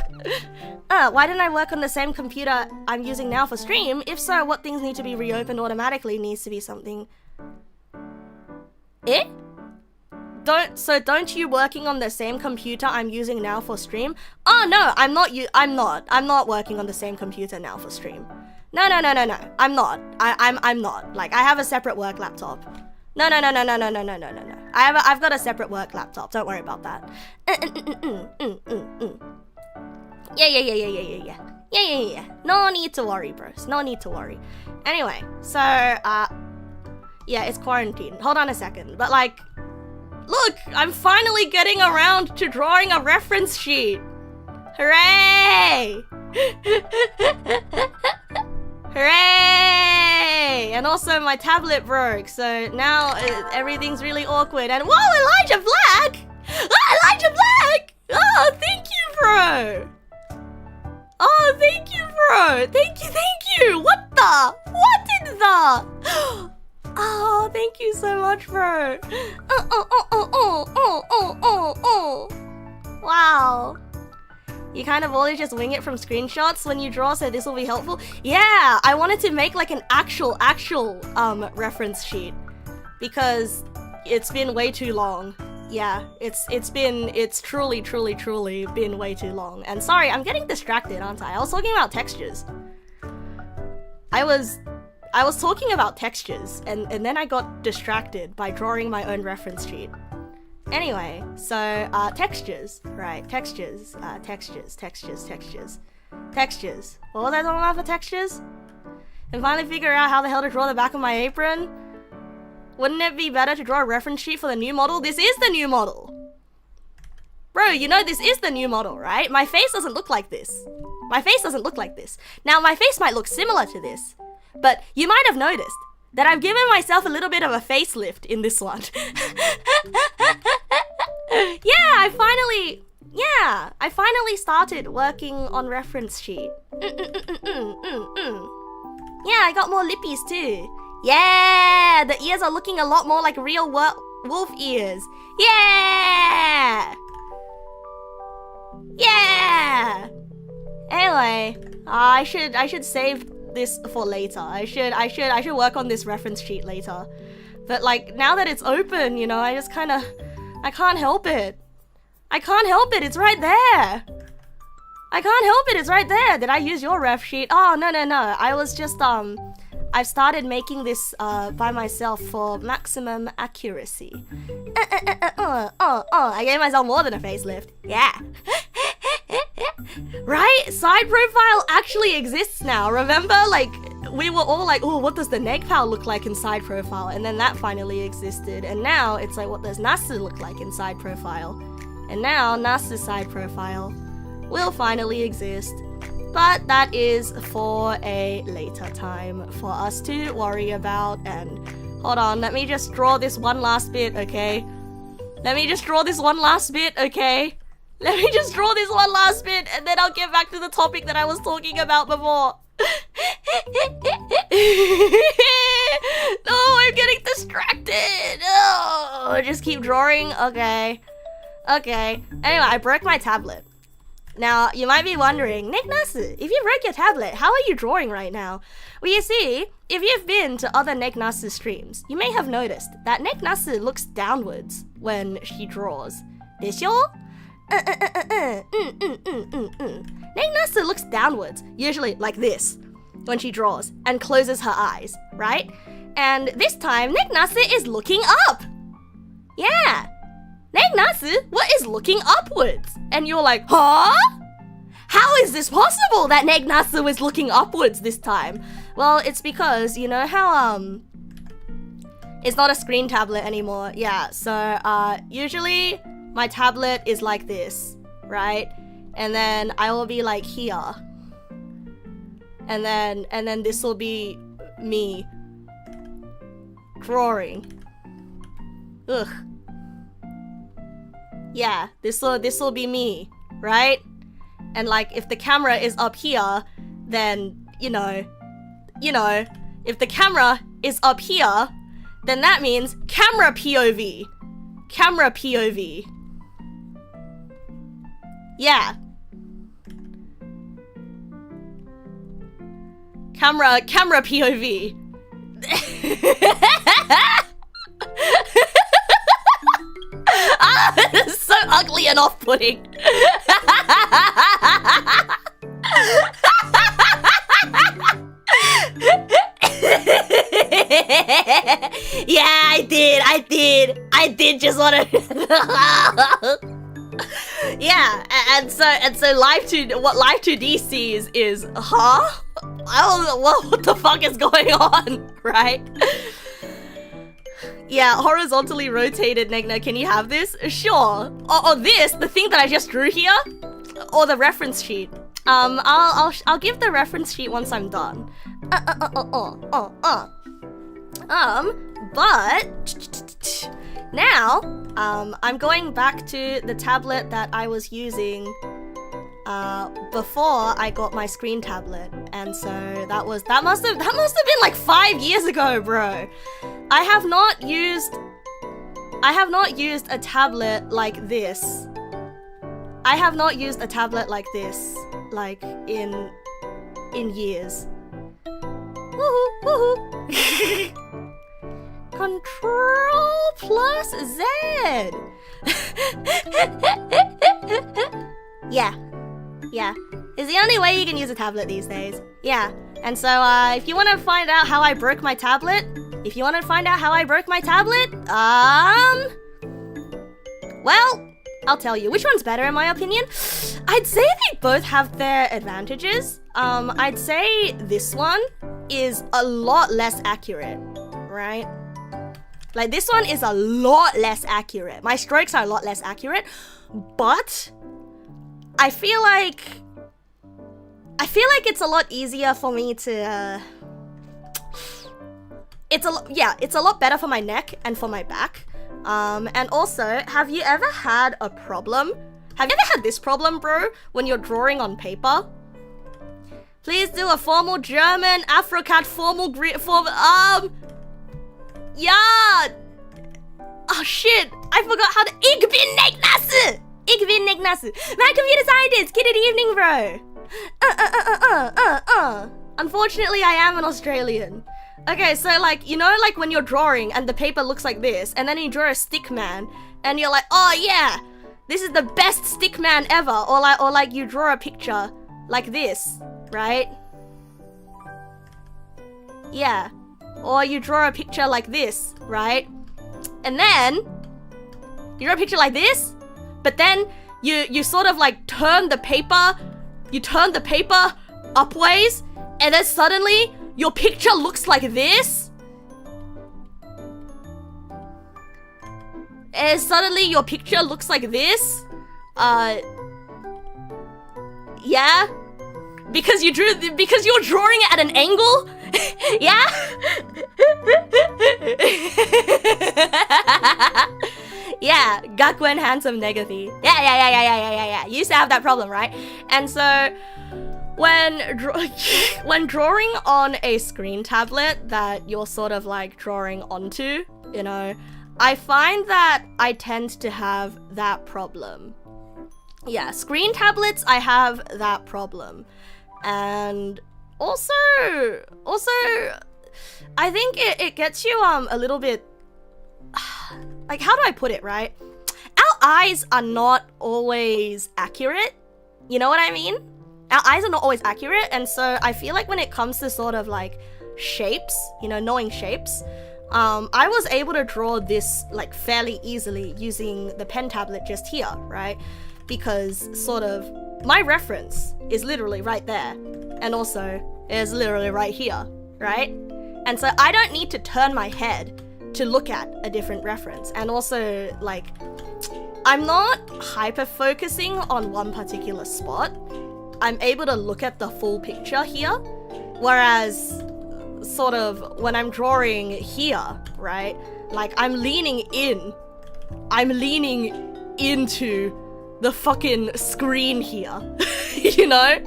Why didn't I work on the same computer I'm using now for stream? If so, what things need to be reopened automatically needs to be something... Eh? Don't you working on the same computer I'm using now for stream? Oh no, I'm not working on the same computer now for stream. No. I'm not. I'm not. Like, I have a separate work laptop. No. I've got a separate work laptop. Don't worry about that. Yeah. No need to worry, bros. No need to worry. Anyway, so yeah, it's quarantine. Hold on a second. But like, look, I'm finally getting around to drawing a reference sheet. Hooray! Hooray! And also my tablet broke, so now everything's really awkward. And whoa, Elijah Black! Oh, Elijah Black! Oh, thank you, bro! Oh, thank you, bro! Thank you! What in the... Oh, thank you so much, bro. Wow. You kind of always just wing it from screenshots when you draw, so this will be helpful. Yeah, I wanted to make like an actual reference sheet because it's been way too long. Yeah, it's truly been way too long. And sorry, I'm getting distracted, aren't I? I was talking about textures. I was talking about textures, and then I got distracted by drawing my own reference sheet. Anyway, so, textures, right, textures. What was I talking about for textures? And finally figure out how the hell to draw the back of my apron? Wouldn't it be better to draw a reference sheet for the new model? This is the new model! Bro, you know this is the new model, right? My face doesn't look like this. Now, my face might look similar to this, but you might have noticed that I've given myself a little bit of a facelift in this one. I finally started working on reference sheet. Yeah, I got more lippies too. Yeah, the ears are looking a lot more like real wolf ears. Yeah! Anyway, I should save this for later. I should work on this reference sheet later. But like, now that it's open, you know, I can't help it. It's right there. Did I use your ref sheet? Oh, no. I was just, I've started making this by myself for maximum accuracy. I gave myself more than a facelift. Yeah. Right? Side profile actually exists now. Remember, like, we were all like, oh, what does the Neg look like in side profile? And then that finally existed. And now it's like, what does Nasu look like in side profile? And now Nasu's side profile will finally exist. But that is for a later time for us to worry about. And hold on, let me just draw this one last bit, okay? Let me just draw this one last bit, okay? Let me just draw this one last bit, and then I'll get back to the topic that I was talking about before. No, I'm getting distracted. Oh, just keep drawing. Okay. Okay. Anyway, I broke my tablet. Now, you might be wondering, Neg na스, if you broke your tablet, how are you drawing right now? Well, you see, if you've been to other Neg na스 streams, you may have noticed that Neg na스 looks downwards when she draws. 되죠? Neg na스 looks downwards, usually like this, when she draws, and closes her eyes, right? And this time, Neg na스 is looking up. Yeah. Neg na스, what is looking upwards? And you're like, huh? How is this possible that Neg na스 was looking upwards this time? Well, it's because, you know how, it's not a screen tablet anymore. Yeah, so, usually my tablet is like this, right? And then I will be like here. And then this will be me drawing. Ugh. Yeah, this will be me, right? And like if the camera is up here, then you know, if the camera is up here, then that means camera POV. Camera POV. Yeah. Camera POV. Ah, this is so ugly and off-putting. Yeah, I did just want to. Yeah, and so what Live2D sees is, huh? I don't know what the fuck is going on, right? Yeah, horizontally rotated Negna, can you have this? Sure. Or this, the thing that I just drew here, or the reference sheet. I'll give the reference sheet once I'm done. But now, I'm going back to the tablet that I was using before I got my screen tablet, and so that must have been like 5 years ago, bro. I have not used a tablet like this. I have not used a tablet like this, like in years. Woohoo, woohoo. Control plus Z. Yeah. It's the only way you can use a tablet these days. Yeah. And so, if you want to find out how I broke my tablet, well, I'll tell you. Which one's better in my opinion? I'd say they both have their advantages. I'd say this one is a lot less accurate, right? Like, this one is a lot less accurate. My strokes are a lot less accurate, but I feel like it's a lot easier for me to, it's a lot better for my neck and for my back. And also, have you ever had a problem? Have you ever had this problem, bro, when you're drawing on paper? Please do a formal German, Afrocat, formal yeah! Oh shit, I forgot how to- Ich bin Neg na스! Ich bin Neg na스! My computer scientist, good evening, bro! Unfortunately, I am an Australian. Okay, so like, you know, like when you're drawing and the paper looks like this, and then you draw a stick man, and you're like, oh yeah, this is the best stick man ever, or like you draw a picture like this, right? Yeah. Or you draw a picture like this, right? And then you draw a picture like this, but then you sort of like turn the paper upways, and then suddenly your picture looks like this. And suddenly your picture looks like this. Yeah. Because you're drawing it at an angle? Yeah? Yeah, Gakuen handsome negative. Yeah. You used to have that problem, right? And so when drawing on a screen tablet that you're sort of like drawing onto, you know, I find that I tend to have that problem. Yeah, screen tablets, I have that problem. And also, I think it gets you a little bit, like, how do I put it, right? Our eyes are not always accurate. You know what I mean? Our eyes are not always accurate, and so I feel like when it comes to sort of like shapes, you know, knowing shapes, I was able to draw this like fairly easily using the pen tablet just here, right? Because sort of my reference is literally right there, and also is literally right here, right? And so I don't need to turn my head to look at a different reference. And also, like, I'm not hyper focusing on one particular spot. I'm able to look at the full picture here, whereas sort of when I'm drawing here, right, like I'm leaning into the fucking screen here. You know,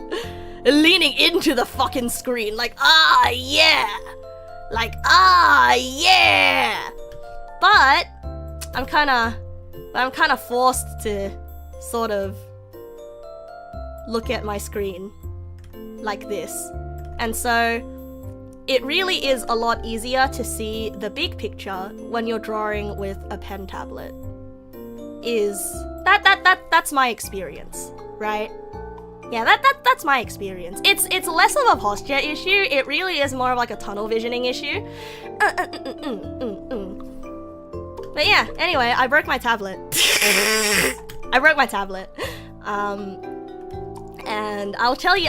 leaning into the fucking screen, like, ah yeah, like, ah yeah. But I'm kind of forced to sort of look at my screen like this. And so it really is a lot easier to see the big picture when you're drawing with a pen tablet. That's my experience, right? Yeah, that's my experience. It's less of a posture issue. It really is more of like a tunnel visioning issue. But yeah, anyway, I broke my tablet. I broke my tablet. And I'll tell you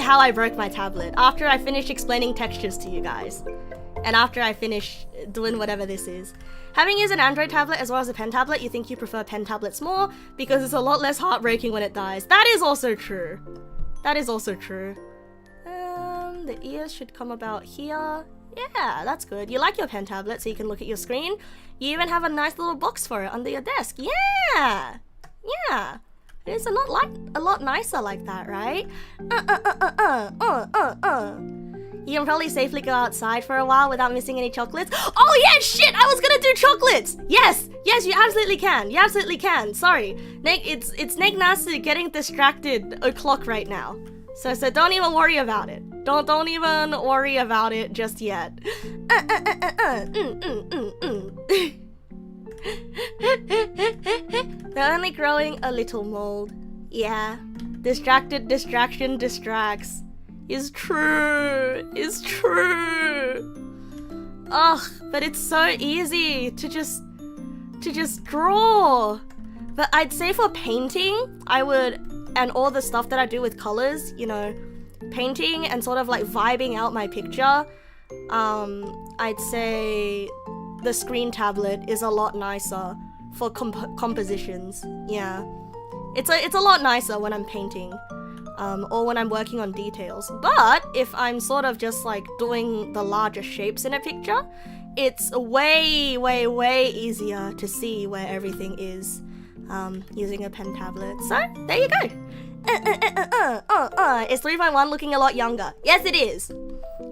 how I broke my tablet after I finish explaining textures to you guys. And after I finish doing whatever this is. Having used an Android tablet as well as a pen tablet, you think you prefer pen tablets more because it's a lot less heartbreaking when it dies. That is also true. That is also true. The ears should come about here. Yeah, that's good. You like your pen tablet so you can look at your screen. You even have a nice little box for it under your desk. Yeah! Yeah! It's a lot nicer like that, right? You can probably safely go outside for a while without missing any chocolates. Oh yeah, shit! I was gonna do chocolates! Yes! Yes, you absolutely can. You absolutely can. Sorry. It's Neg nass getting distracted o'clock right now. So don't even worry about it. Don't even worry about it just yet. They're only growing a little mold. Yeah. Distraction distracts. Is true. Is true. Ugh, but it's so easy to just draw. But I'd say for painting, and all the stuff that I do with colors, you know, painting and sort of like vibing out my picture, I'd say the screen tablet is a lot nicer for compositions. Yeah, it's a lot nicer when I'm painting, or when I'm working on details. But if I'm sort of just like doing the larger shapes in a picture, it's way easier to see where everything is using a pen tablet. So there you go. Is 3.1 looking a lot younger? Yes, it is.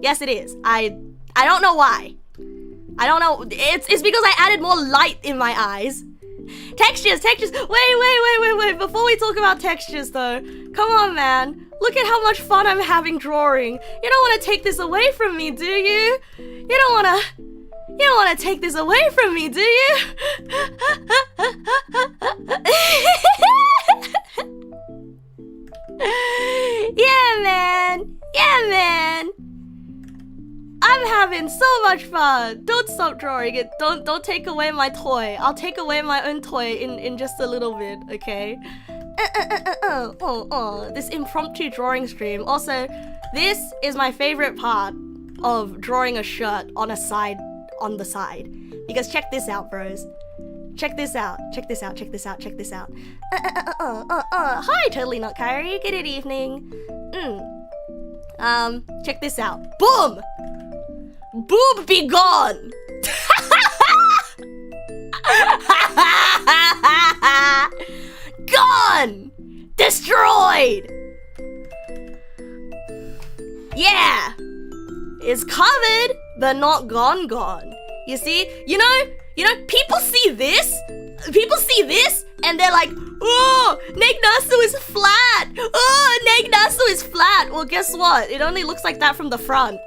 Yes, it is. I don't know why. I don't know. It's because I added more light in my eyes. Textures. Wait. Before we talk about textures, though, come on, man. Look at how much fun I'm having drawing. You don't want to take this away from me, do you? You don't want to take this away from me, do you? Yeah, man. I'm having so much fun. Don't stop drawing it. Don't take away my toy. I'll take away my own toy in just a little bit, okay? This impromptu drawing stream. Also, this is my favorite part of drawing a shirt on the side. Because check this out, bros. Check this out. Hi, Totally Not Kyrie. Good evening. Check this out. Boom! Boob be gone! Gone! Destroyed! Yeah! It's covered, but not gone. You see? You know, people see this, and they're like, oh, Neg Nasu is flat! Oh, Neg Nasu is flat! Well, guess what? It only looks like that from the front.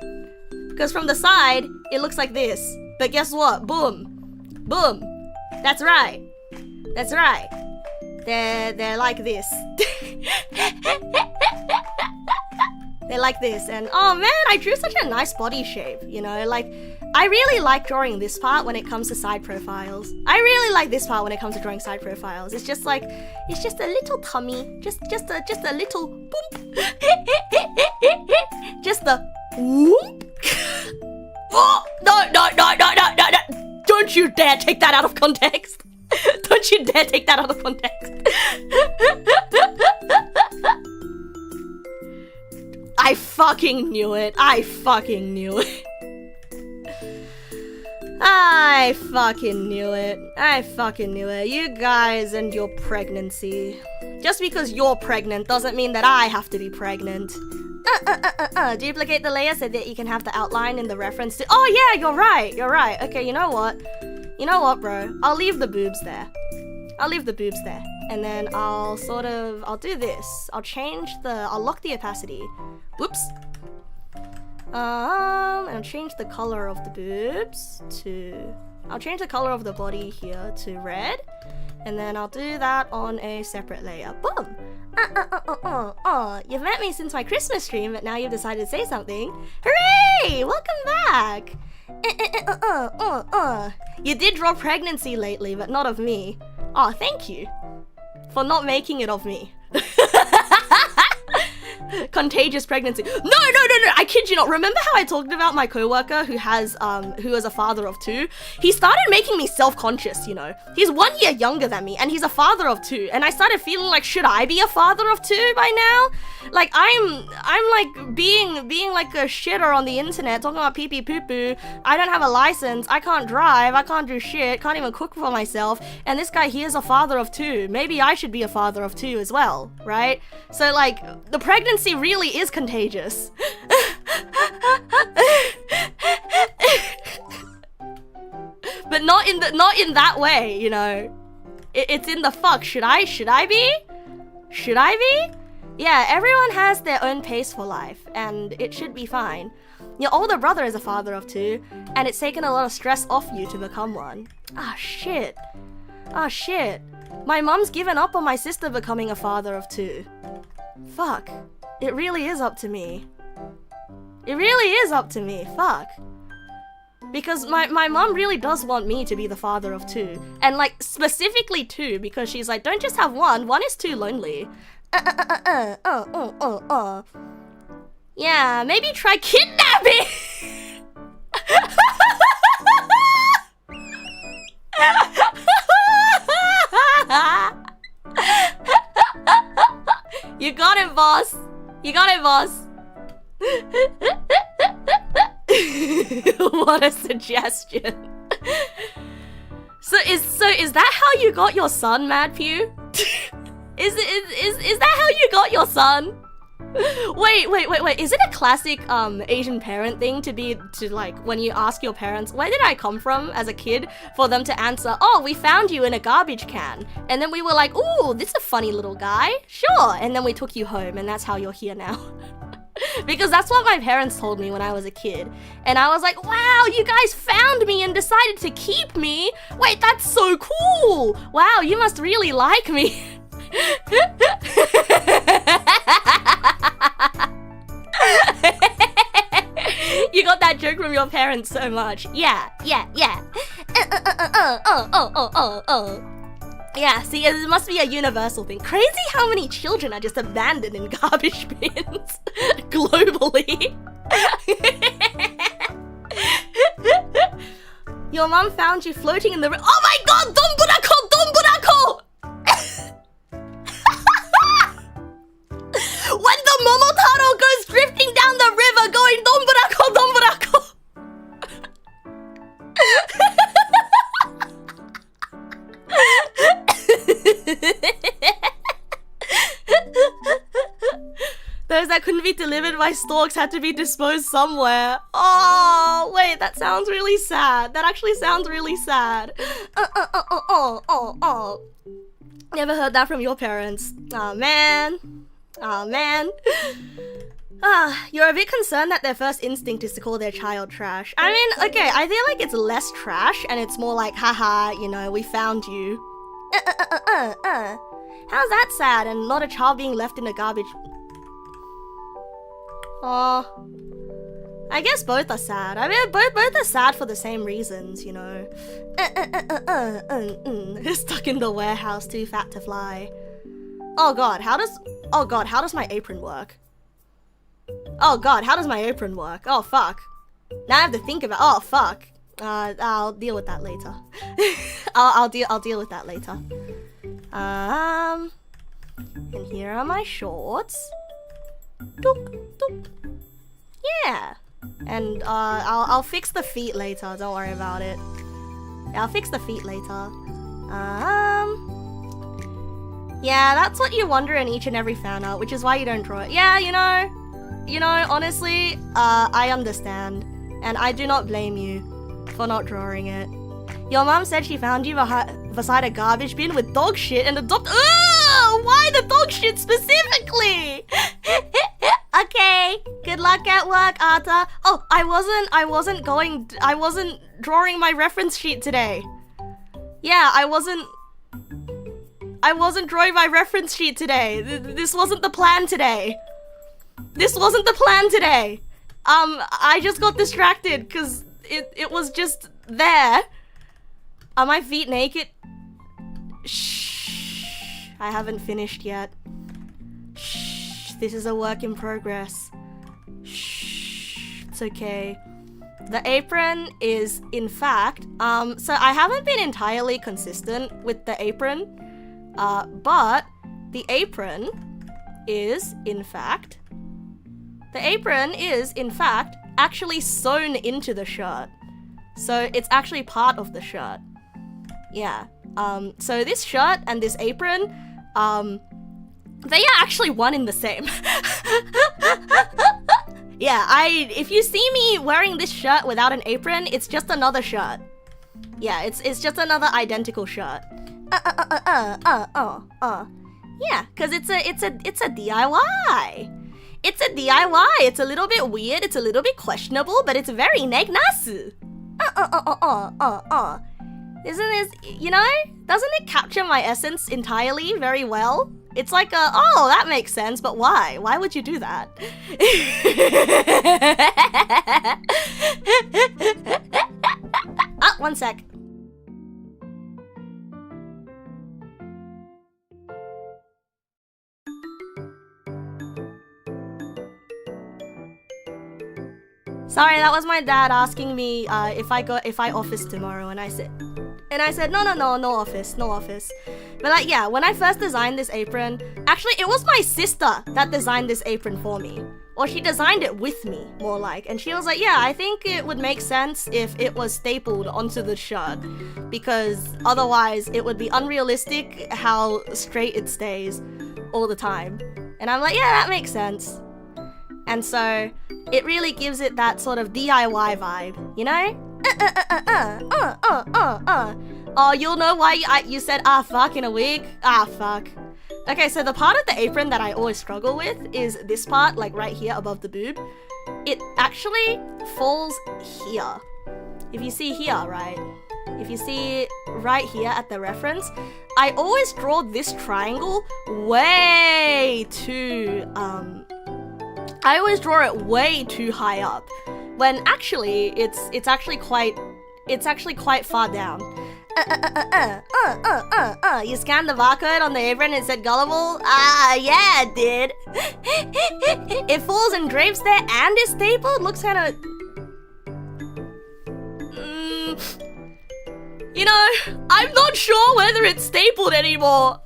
Because from the side, it looks like this. But guess what? Boom. Boom. That's right. That's right. They're like this. They're like this, and oh man, I drew such a nice body shape, you know, like, I really like drawing this part when it comes to side profiles. I really like this part when it comes to drawing side profiles. It's just like, it's just a little tummy, just a little boop. Just a whoop. Oh, no. Don't you dare take that out of context. Don't you dare take that out of context. I fucking knew it. I fucking knew it. You guys and your pregnancy. Just because you're pregnant doesn't mean that I have to be pregnant. Duplicate the layer so that you can have the outline in the reference to— oh yeah, you're right. Okay, you know what, bro? I'll leave the boobs there. And then I'll do this. I'll lock the opacity. Whoops. And I'll change the color of the boobs to— I'll change the color of the body here to red. And then I'll do that on a separate layer. Boom! You've met me since my Christmas stream, but now you've decided to say something. Hooray! Welcome back! You did draw pregnancy lately, but not of me. Oh, thank you for not making it of me. Contagious pregnancy. No, I kid you not. Remember how I talked about my coworker who is a father of 2? He started making me self-conscious, you know. He's 1 year younger than me, and he's a father of 2. And I started feeling like, should I be a father of 2 by now? Like, I'm like being like a shitter on the internet, talking about pee pee poo poo. I don't have a license, I can't drive, I can't do shit, can't even cook for myself. And this guy, he is a father of 2. Maybe I should be a father of 2 as well, right? So like, the pregnancy really is contagious. But not in that way, you know. It's in the fuck. Should I be? Yeah, everyone has their own pace for life, and it should be fine. Your older brother is a father of 2, and it's taken a lot of stress off you to become one. Ah, shit. My mum's given up on my sister becoming a father of 2. Fuck. It really is up to me. Fuck. Because my mom really does want me to be the father of 2. And like, specifically 2, because she's like, don't just have one. One is too lonely. Yeah, maybe try kidnapping! You got it, boss. What a suggestion. So is that how you got your son, Mad Pew? Is that how you got your son? Wait. Is it a classic Asian parent thing to like, when you ask your parents, where did I come from as a kid, for them to answer, oh, we found you in a garbage can. And then we were like, ooh, this is a funny little guy. Sure. And then we took you home, and that's how you're here now. Because that's what my parents told me when I was a kid. And I was like, wow, you guys found me and decided to keep me. Wait, that's so cool. Wow, you must really like me. You got that joke from your parents so much. Yeah. Yeah, see, it must be a universal thing. Crazy how many children are just abandoned in garbage bins globally. Your mom found you floating in the river. Oh my god, Donburako! When the Momotaro goes drifting down the be delivered by storks had to be disposed somewhere. Oh, wait, that sounds really sad. That actually sounds really sad. Never heard that from your parents. Oh, man. Oh, man. You're a bit concerned that their first instinct is to call their child trash. I mean, okay, I feel like it's less trash and it's more like, haha, you know, we found you. How's that sad and not a child being left in the garbage? Oh, I guess both are sad. I mean, both are sad for the same reasons, you know. Stuck in the warehouse, too fat to fly. Oh god, how does my apron work? Oh god, how does my apron work? Oh fuck. Now I have to think about. Oh fuck. I'll deal with that later. I'll deal with that later. And here are my shorts. Dook, dook. Yeah. And I'll fix the feet later. Don't worry about it. I'll fix the feet later. Yeah, that's what you wonder in each and every fan art, which is why you don't draw it. Yeah, you know, honestly, I understand, and I do not blame you for not drawing it. Your mom said she found you beside a garbage bin with dog shit and adopted. Ugh! Why the dog shit specifically? Okay, good luck at work, Arta. Oh, I wasn't drawing my reference sheet today. Yeah, I wasn't drawing my reference sheet today. This wasn't the plan today. This wasn't the plan today. I just got distracted because it was just there. Are my feet naked? Shh. I haven't finished yet. Shh. This is a work in progress. Shh. It's okay. The apron is, in fact, so I haven't been entirely consistent with the apron, but the apron is, in fact, actually sewn into the shirt. So it's actually part of the shirt. Yeah. So this shirt and this apron, they are actually one in the same. Yeah, if you see me wearing this shirt without an apron, it's just another shirt. Yeah, it's just another identical shirt. Yeah, cause it's a DIY. It's a DIY. It's a little bit weird. It's a little bit questionable, but it's very Neg nass. Isn't this, you know? Doesn't it capture my essence entirely very well? It's like oh, that makes sense, but why? Why would you do that? One sec. Sorry, that was my dad asking me if I office tomorrow, and I said no office. But like, yeah, when I first designed this apron, actually it was my sister that designed this apron for me. Or she designed it with me, more like. And she was like, yeah, I think it would make sense if it was stapled onto the shirt, because otherwise it would be unrealistic how straight it stays all the time. And I'm like, yeah, that makes sense. And so it really gives it that sort of DIY vibe, you know? Oh, you'll know why you said ah fuck in a week? Ah fuck. Okay, so the part of the apron that I always struggle with is this part, like right here above the boob. It actually falls here. If you see here, right? If you see right here at the reference, I always draw this triangle way too, I always draw it way too high up, when actually it's actually quite far down. You scanned the barcode on the apron and it said gullible? Ah, yeah, it did. It falls and drapes there and is stapled? Looks kinda... You know, I'm not sure whether it's stapled anymore.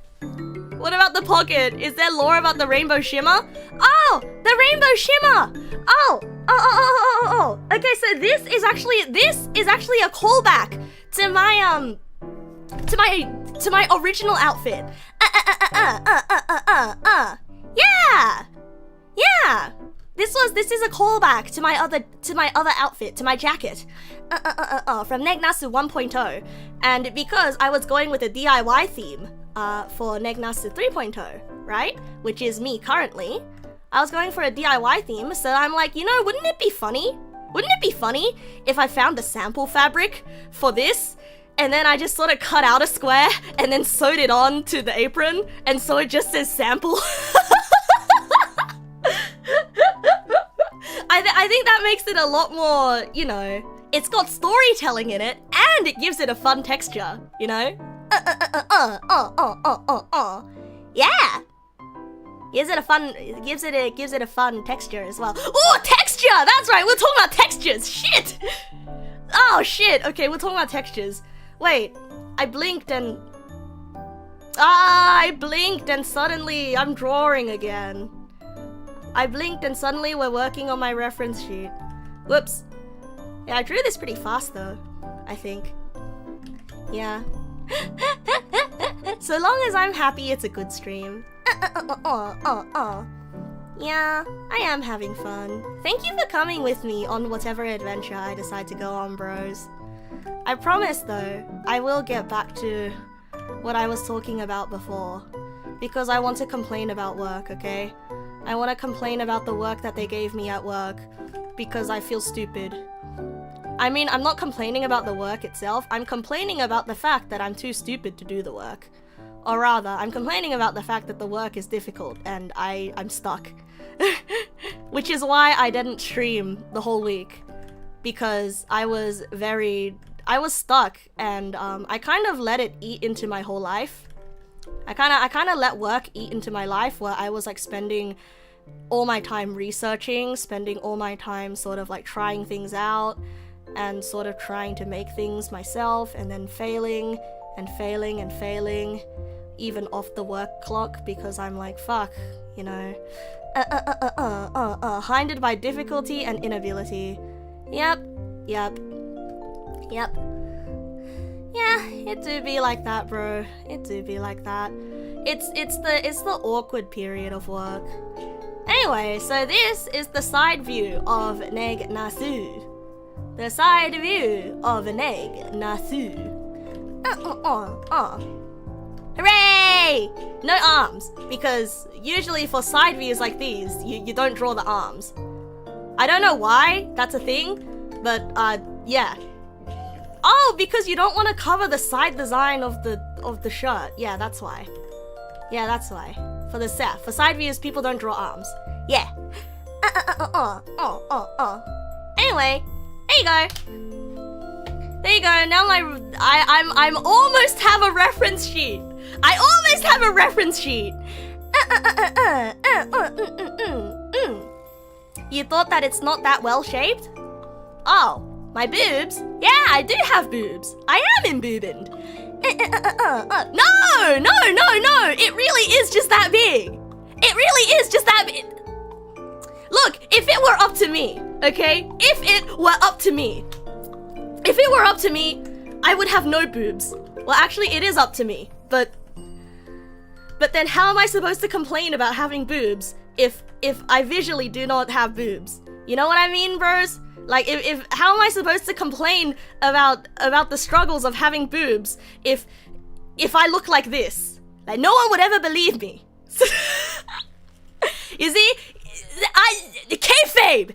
What about the pocket? Is there lore about the rainbow shimmer? Oh, the rainbow shimmer! Oh. Okay, so this is actually a callback to my to my original outfit. Yeah. This is a callback to my other outfit, to my jacket, from Neg Nasu 1.0, and because I was going with a DIY theme, for Neg Nasu 3.0, right, which is me currently, I was going for a DIY theme, so I'm like, you know, wouldn't it be funny? Wouldn't it be funny if I found the sample fabric for this, and then I just sort of cut out a square and then sewed it on to the apron, and so it just says sample. I think that makes it a lot more, you know, it's got storytelling in it, and it gives it a fun texture, you know? Yeah! Gives it a fun texture as well. Oh, texture! That's right, we're talking about textures! Shit! Oh, shit! Okay, we're talking about textures. Wait, I blinked and suddenly I'm drawing again. I blinked and suddenly we're working on my reference sheet. Whoops. Yeah, I drew this pretty fast though, I think. Yeah. So long as I'm happy, it's a good stream. Yeah, I am having fun. Thank you for coming with me on whatever adventure I decide to go on, bros. I promise though, I will get back to what I was talking about before. Because I want to complain about work, okay? I want to complain about the work that they gave me at work. Because I feel stupid. I mean, I'm not complaining about the work itself, I'm complaining about the fact that I'm too stupid to do the work. Or rather, I'm complaining about the fact that the work is difficult and I'm stuck. Which is why I didn't stream the whole week. Because I was stuck and I kind of let it eat into my whole life. I kind of let work eat into my life where I was like spending all my time researching, spending all my time sort of like trying things out and sort of trying to make things myself and then failing and failing and failing even off the work clock because I'm like, fuck, you know. Hindered by difficulty and inability. Yep. Yeah, it do be like that, bro. It do be like that. It's the awkward period of work. Anyway, so this is the side view of Neg Nasu. The side view of Neg Nasu. Hooray! No arms, because usually for side views like these, you don't draw the arms. I don't know why that's a thing, but yeah. Oh, because you don't want to cover the side design of the shirt. Yeah, that's why. Yeah, that's why. For side views, people don't draw arms. Yeah. Anyway, there you go. There you go. Now I'm almost have a reference sheet. I almost have a reference sheet. You thought that it's not that well shaped? Oh. My boobs? Yeah, I do have boobs. I am emboobined. No! It really is just that big. It really is just that big. Look, if it were up to me, okay? If it were up to me, I would have no boobs. Well, actually, it is up to me, but then how am I supposed to complain about having boobs if I visually do not have boobs? You know what I mean, bros? Like, if how am I supposed to complain about the struggles of having boobs if I look like this? Like, no one would ever believe me. You see? Kayfabe!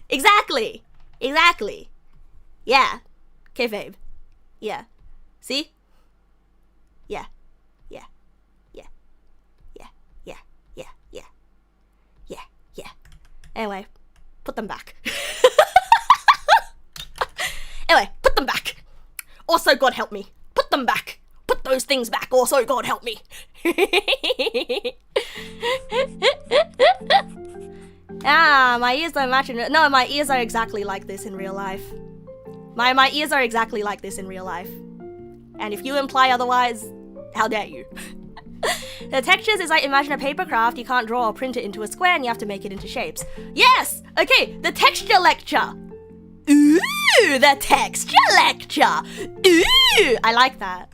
Exactly. Yeah. Kayfabe. Yeah. See? Yeah. Anyway, put them back. Anyway, put them back. Also, God help me. Put them back. Put those things back. Also, God help me. My ears don't match. No, my ears are exactly like this in real life. My ears are exactly like this in real life. And if you imply otherwise, how dare you? The textures is like, imagine a paper craft, you can't draw or print it into a square and you have to make it into shapes. Yes! Okay, the texture lecture. Ooh, the texture lecture. Ooh, I like that.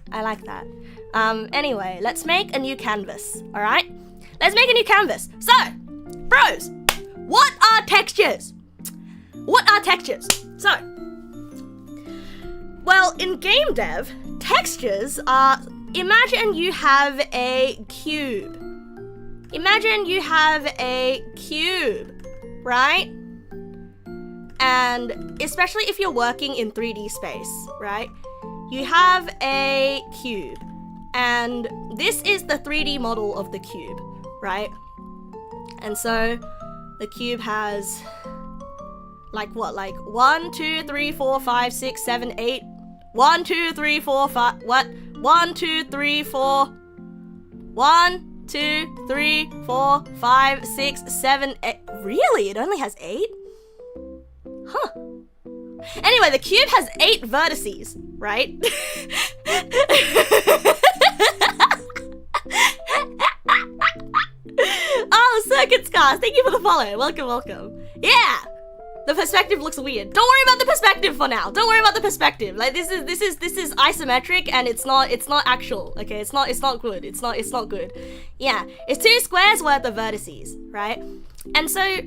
Anyway, let's make a new canvas, all right? Let's make a new canvas. So, bros, what are textures? What are textures? So, well, in game dev, textures are, imagine you have a cube. Imagine you have a cube, right? And especially if you're working in 3D space, right? You have a cube, and this is the 3D model of the cube, right? And so the cube has like what? Like 1, 2, 3, 4, 5, 6, 7, 8. 1, 2, 3, 4, 5. What? 1, 2, 3, 4. 1, 2, 3, 4, 5, 6, 7, 8. Really? It only has 8? Huh. Anyway, the cube has 8 vertices, right? Oh, Circuit Scars, thank you for the follow. Welcome, welcome. Yeah! The perspective looks weird. Don't worry about the perspective for now. Don't worry about the perspective. Like this is isometric and it's not actual. Okay, it's not good. It's not good. Yeah, it's 2 squares worth of vertices, right? And so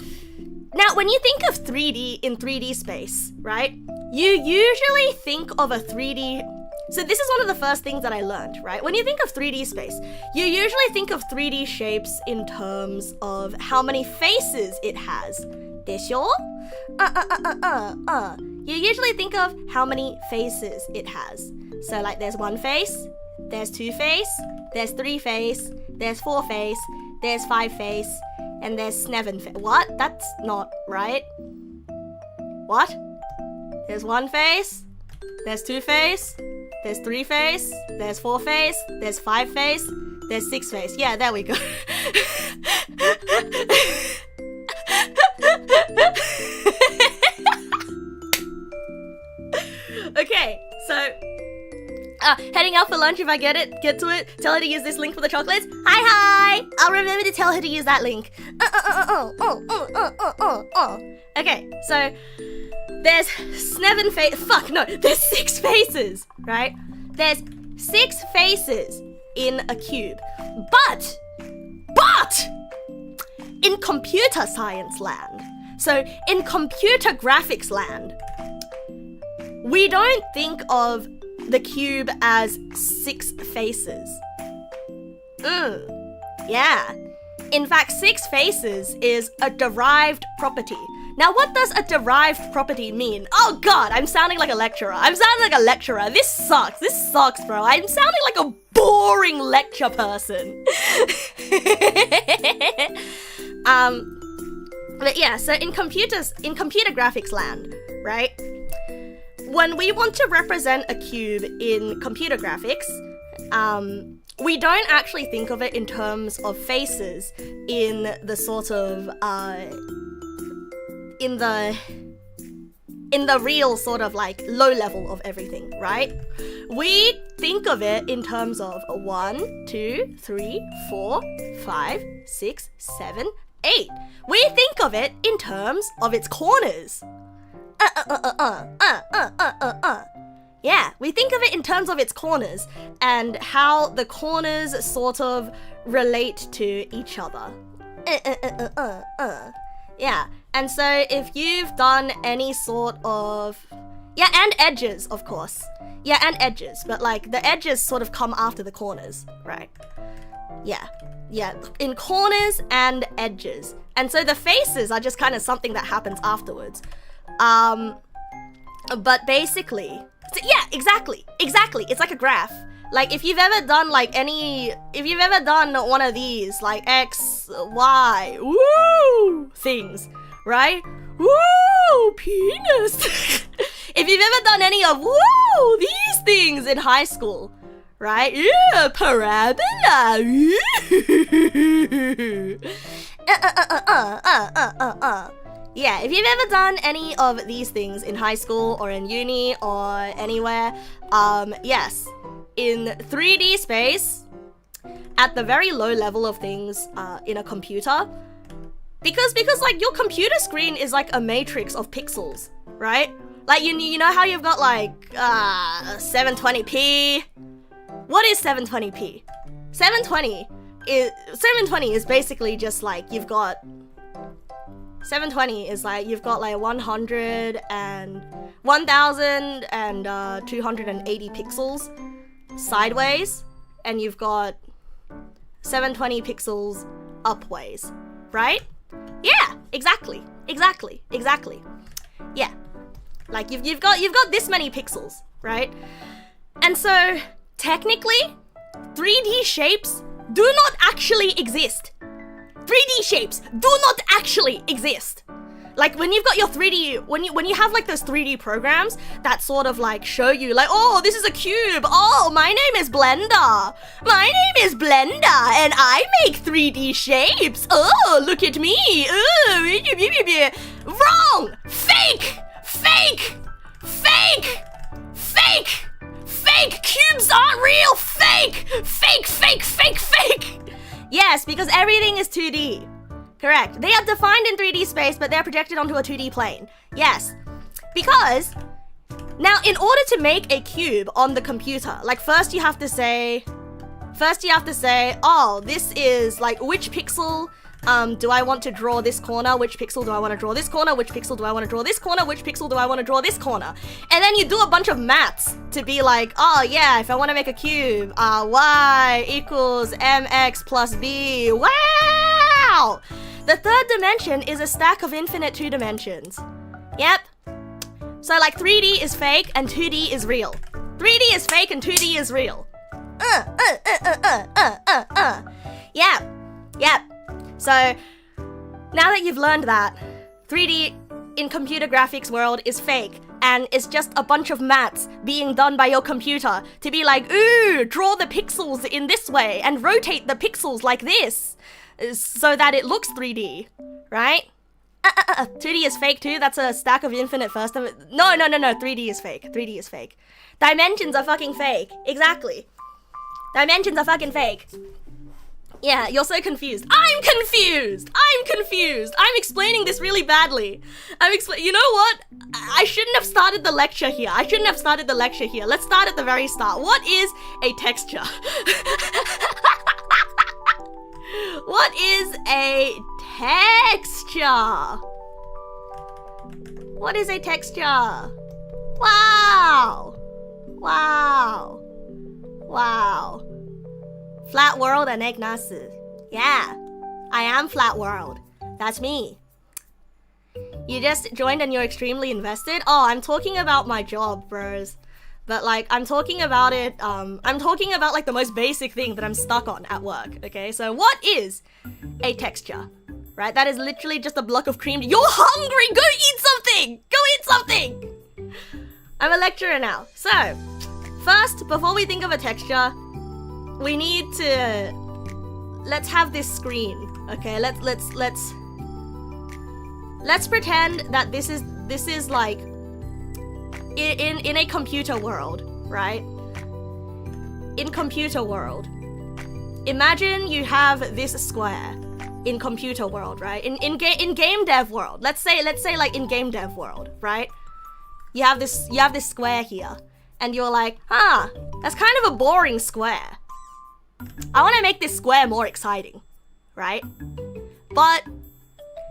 now when you think of 3D in 3D space, right? You usually think of a 3D. So this is one of the first things that I learned, right? When you think of 3D space, you usually think of 3D shapes in terms of how many faces it has. You usually think of how many faces it has. So like there's 1 face, there's 2 face, there's 3 face, there's 4 face, there's 5 face, and there's 7 face. What? That's not right. What? There's 1 face, there's 2 face, there's 3 face, there's 4 face, there's 5 face, there's 6 face. Yeah, there we go. Okay, so heading out for lunch if I get to it. Tell her to use this link for the chocolates. Hi! I'll remember to tell her to use that link. Okay, so there's 7 faces. Fuck no, there's 6 faces, right? There's 6 faces in a cube, but in computer science land, so in computer graphics land, we don't think of the cube as 6 faces. Yeah. In fact, 6 faces is a derived property. Now, what does a derived property mean? Oh god, I'm sounding like a lecturer. This sucks, bro. I'm sounding like a boring lecture person. But yeah, so in computer graphics land, right? When we want to represent a cube in computer graphics, we don't actually think of it in terms of faces in the sort of, in the real sort of like low level of everything, right? We think of it in terms of 1, 2, 3, 4, 5, 6, 7, 8. We think of it in terms of its corners. Yeah, we think of it in terms of its corners and how the corners sort of relate to each other. Yeah, and so if you've done any sort of... Yeah, and edges, of course. Yeah, and edges, but like the edges sort of come after the corners, right? Yeah, in corners and edges. And so the faces are just kind of something that happens afterwards. But basically, so yeah, exactly. It's like a graph. Like if you've ever done one of these, like X, Y, woo, things, right? Woo, penis. If you've ever done any of, woo, these things in high school, right? Yeah, parabola. Yeah, if you've ever done any of these things in high school or in uni or anywhere, yes, in 3D space, at the very low level of things in a computer, because like your computer screen is like a matrix of pixels, right? Like you know how you've got like 720p, what is 720p? 720 is basically just like you've got 720 is like you've got like 1,280 pixels sideways, and you've got 720 pixels upways, right? Yeah, exactly. Yeah, like you've got this many pixels, right? And so technically 3D shapes do not actually exist. 3D shapes do not actually exist. Like when you've got your 3D, when you have like those 3D programs that sort of like show you like, oh, this is a cube. Oh, my name is Blender. My name is Blender and I make 3D shapes. Oh, look at me. Wrong. Fake. Cubes aren't real. Fake. Yes, because everything is 2D. Correct. They are defined in 3D space, but they're projected onto a 2D plane. Yes. Because now in order to make a cube on the computer, like first you have to say, oh, this is like which pixel do I want to draw this corner? Which pixel do I want to draw this corner? Which pixel do I want to draw this corner? Which pixel do I want to draw this corner? And then you do a bunch of maths to be like, oh yeah, if I want to make a cube, y equals mx plus b. Wow! The third dimension is a stack of infinite 2 dimensions. Yep. So like 3D is fake and 2D is real. 3D is fake and 2D is real. Yeah. Yep. So now that you've learned that, 3D in computer graphics world is fake and it's just a bunch of maths being done by your computer to be like, ooh, draw the pixels in this way and rotate the pixels like this so that it looks 3D, right? 2D is fake too. That's a stack of infinite first. No. 3D is fake. 3D is fake. Dimensions are fucking fake. Exactly. Dimensions are fucking fake. Yeah, you're so confused. I'm confused. I'm explaining this really badly. You know what? I shouldn't have started the lecture here. Let's start at the very start. What is a texture? What is a texture? What is a texture? Wow. Flat world and Neg nasu. Yeah, I am flat world. That's me. You just joined and you're extremely invested? Oh, I'm talking about my job, bros. But like, I'm talking about it, I'm talking about like the most basic thing that I'm stuck on at work, okay? So what is a texture, right? That is literally just a block of cream. You're hungry, go eat something! I'm a lecturer now. So, first, before we think of a texture, we need to, let's have this screen, okay? Let's pretend that this is like, in a computer world, right? In computer world, imagine you have this square in computer world, right? In game dev world, let's say like in game dev world, right? You have this square here, and you're like, that's kind of a boring square. I want to make this square more exciting, right? But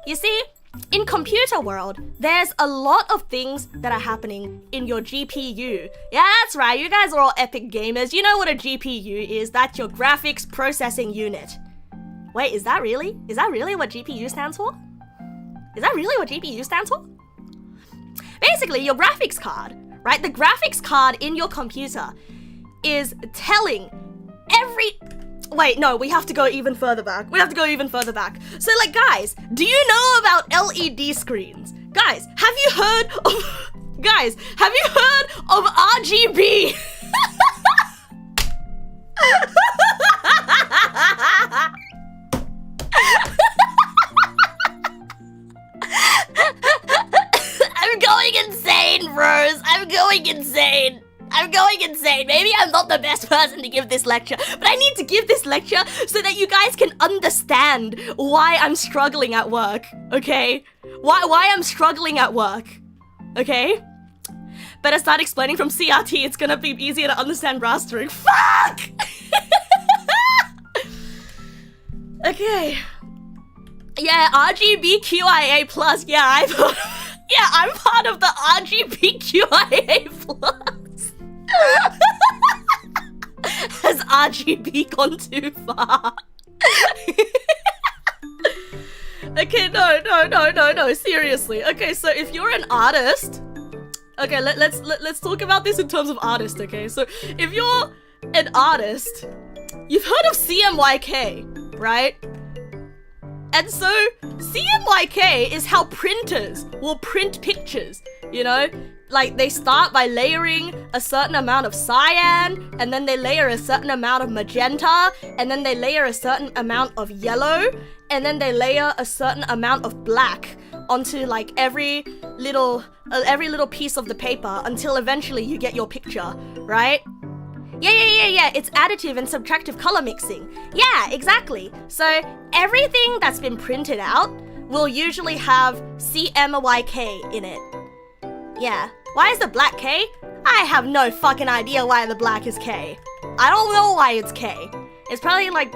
you see, in computer world, there's a lot of things that are happening in your GPU. Yeah, that's right, you guys are all epic gamers. You know what a GPU is. That's your graphics processing unit. Wait, is that really what GPU stands for? Basically, your graphics card, right? The graphics card in your computer is telling wait, no, we have to go even further back. So like, guys, do you know about LED screens? Guys, have you heard of RGB? I'm going insane, bros. I'm going insane. Maybe I'm not the best person to give this lecture, but I need to give this lecture so that you guys can understand why I'm struggling at work, okay? Why I'm struggling at work, okay? Better start explaining from CRT. It's gonna be easier to understand rastering. Fuck! Okay. Yeah, RGBQIA+. Yeah, I'm part of the RGBQIA+. Has RGB gone too far? Okay, no, seriously. Okay, so if you're an artist, okay, let's talk about this in terms of artist, okay? So if you're an artist, you've heard of CMYK, right? And so CMYK is how printers will print pictures, you know? Like, they start by layering a certain amount of cyan, and then they layer a certain amount of magenta, and then they layer a certain amount of yellow, and then they layer a certain amount of black onto like every little piece of the paper until eventually you get your picture, right? Yeah, it's additive and subtractive color mixing. Yeah, exactly. So everything that's been printed out will usually have CMYK in it. Yeah. Why is the black K? I have no fucking idea why the black is K. I don't know why it's K. It's probably like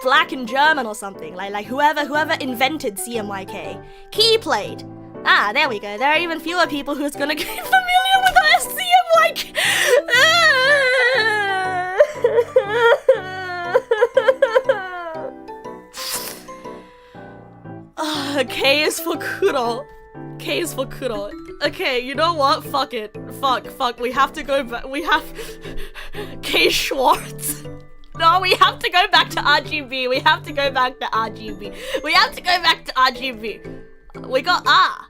black in German or something. Like whoever invented CMYK. Keyplate. Ah, there we go. There are even fewer people who's gonna get familiar with CMYK. K is for Kuro. K is for Kuro. Okay, you know what? Fuck it. Fuck. We have to go back. We have... K Schwartz. No, we have to go back to RGB. We have to go back to RGB. We have to go back to RGB. We got R.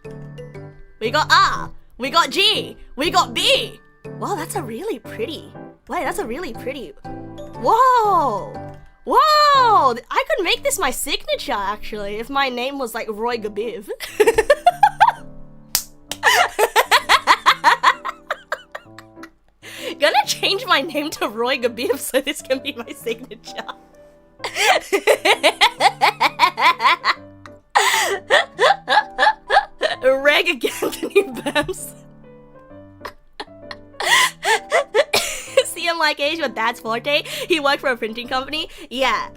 We got R. We got G. We got B. Wow, that's a really pretty... Wait, that's a really pretty... Whoa! Whoa! I could make this my signature, actually, if my name was like Roy Gabiv. Gonna change my name to Roy Gabiv so this can be my signature. Reg Anthony Bams. CM like age, but that's forte. He worked for a printing company. Yeah.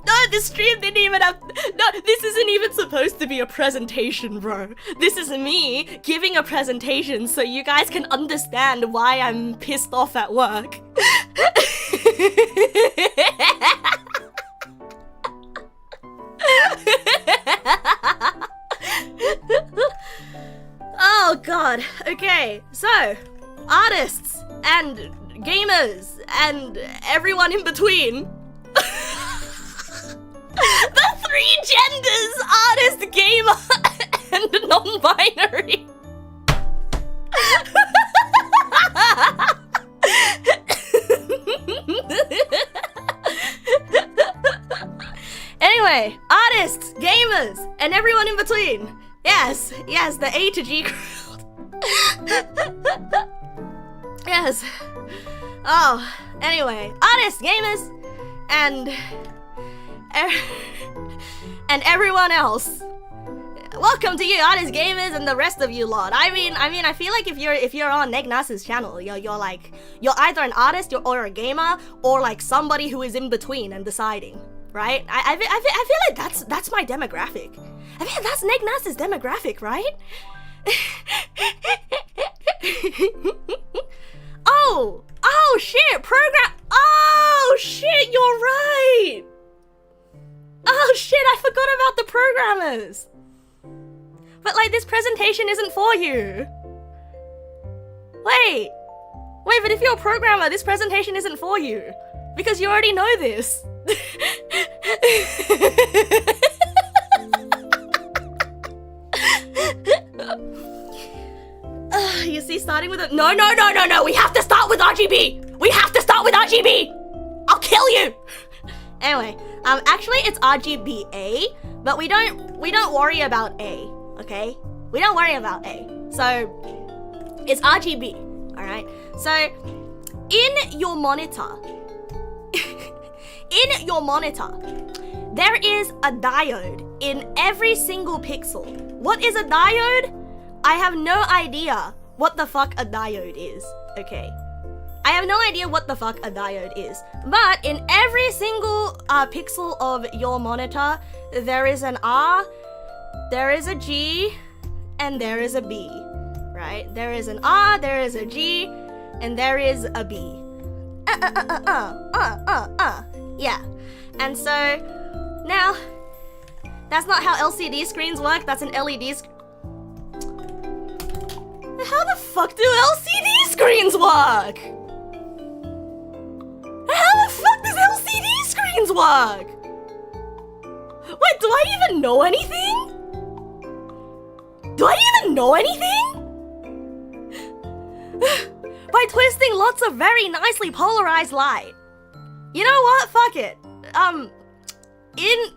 No, this stream didn't even have... No, this isn't even supposed to be a presentation, bro. This is me giving a presentation so you guys can understand why I'm pissed off at work. Oh god. Okay, so artists and gamers and everyone in between. The three genders: artist, gamer, and non-binary. Anyway, artists, gamers, and everyone in between. Yes, the A to G crowd. Yes. Oh, anyway, artists, gamers, and everyone else. Welcome to you, artists, gamers, and the rest of you lot. I mean, I feel like if you're on Neg Nas's channel, you're either an artist or a gamer, or like somebody who is in between and deciding, right? I feel like that's my demographic. I mean, that's Neg Nas's demographic, right? Oh shit, oh shit, you're right. Oh shit, I forgot about the programmers. But like, this presentation isn't for you. Wait, but if you're a programmer, this presentation isn't for you. Because you already know this. You see, starting with a... No, we have to start with RGB! We have to start with RGB! I'll kill you! Anyway, actually it's RGBA, but we don't worry about A, okay? We don't worry about A. So, it's RGB, alright? So, in your monitor, there is a diode in every single pixel. What is a diode? I have no idea what the fuck a diode is, okay? I have no idea what the fuck a diode is, but in every single pixel of your monitor, there is an R, there is a G, and there is a B, right? There is an R, there is a G, and there is a B. Yeah. And so, now, that's not how LCD screens work, that's an LED screen. How the fuck do LCD screens work? How the fuck does LCD screens work? Wait, do I even know anything? Do I even know anything? By twisting lots of very nicely polarized light. You know what? Fuck it. In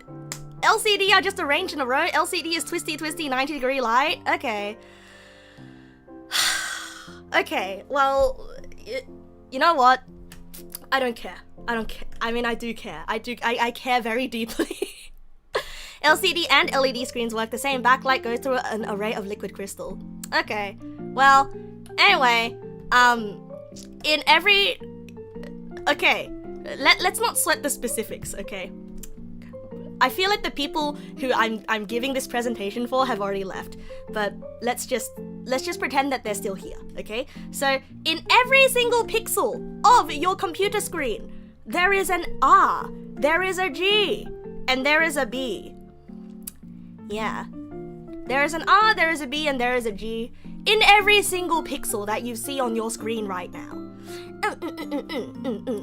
LCD are just arranged in a row. LCD is twisty, 90-degree light. Okay. Okay, well, you know what? I don't care. I don't care. I mean, I do care. I care very deeply. LCD and LED screens work the same. Backlight goes through an array of liquid crystal. Okay. Well, anyway, in every... Okay, let's not sweat the specifics, okay? I feel like the people who I'm giving this presentation for have already left, but let's just pretend that they're still here, okay? So, in every single pixel of your computer screen, there is an R, there is a G, and there is a B. Yeah. There is an R, there is a B, and there is a G in every single pixel that you see on your screen right now.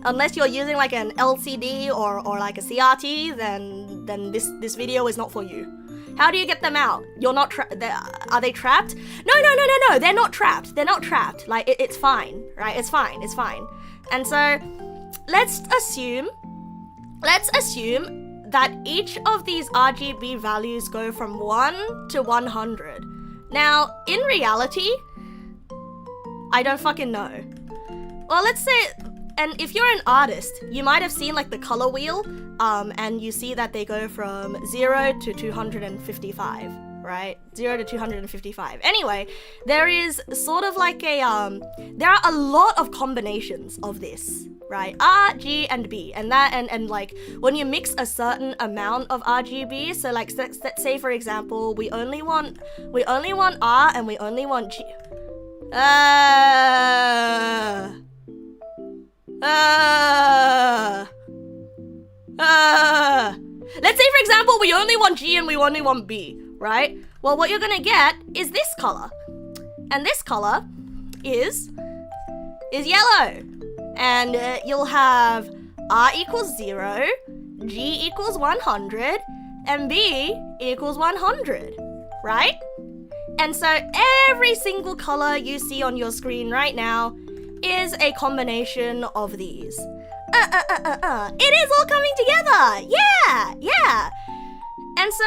Unless you're using like an LCD or like a CRT, then this video is not for you. How do you get them out? You're not are they trapped? No, they're not trapped. They're not trapped. Like, it's fine, right? It's fine. And so, let's assume that each of these RGB values go from 1 to 100. Now, in reality, I don't fucking know. Well, let's say, and if you're an artist, you might have seen like the color wheel, and you see that they go from 0 to 255, right? 0 to 255. Anyway, there is sort of like a, there are a lot of combinations of this, right? R, G, and B, and like when you mix a certain amount of RGB, so like let's say for example, we only want R and we only want G. Let's say for example we only want G and we only want B, right? Well, what you're gonna get is this color, and this color is yellow, and you'll have R equals 0, G equals 100, and B equals 100, right? And so every single color you see on your screen right now is a combination of these. It is all coming together! Yeah! And so,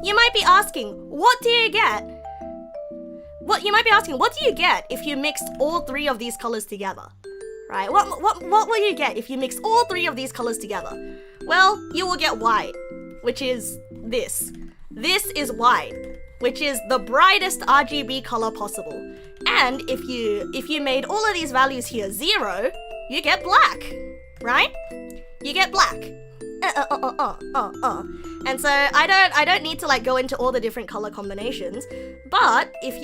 you might be asking, what do you get? What do you get if you mixed all three of these colors together? Right? What will you get if you mix all three of these colors together? Well, you will get white, which is this. This is white, which is the brightest RGB color possible. And if you made all of these values here 0, you get black, right? You get black. And so I don't need to like go into all the different color combinations, but if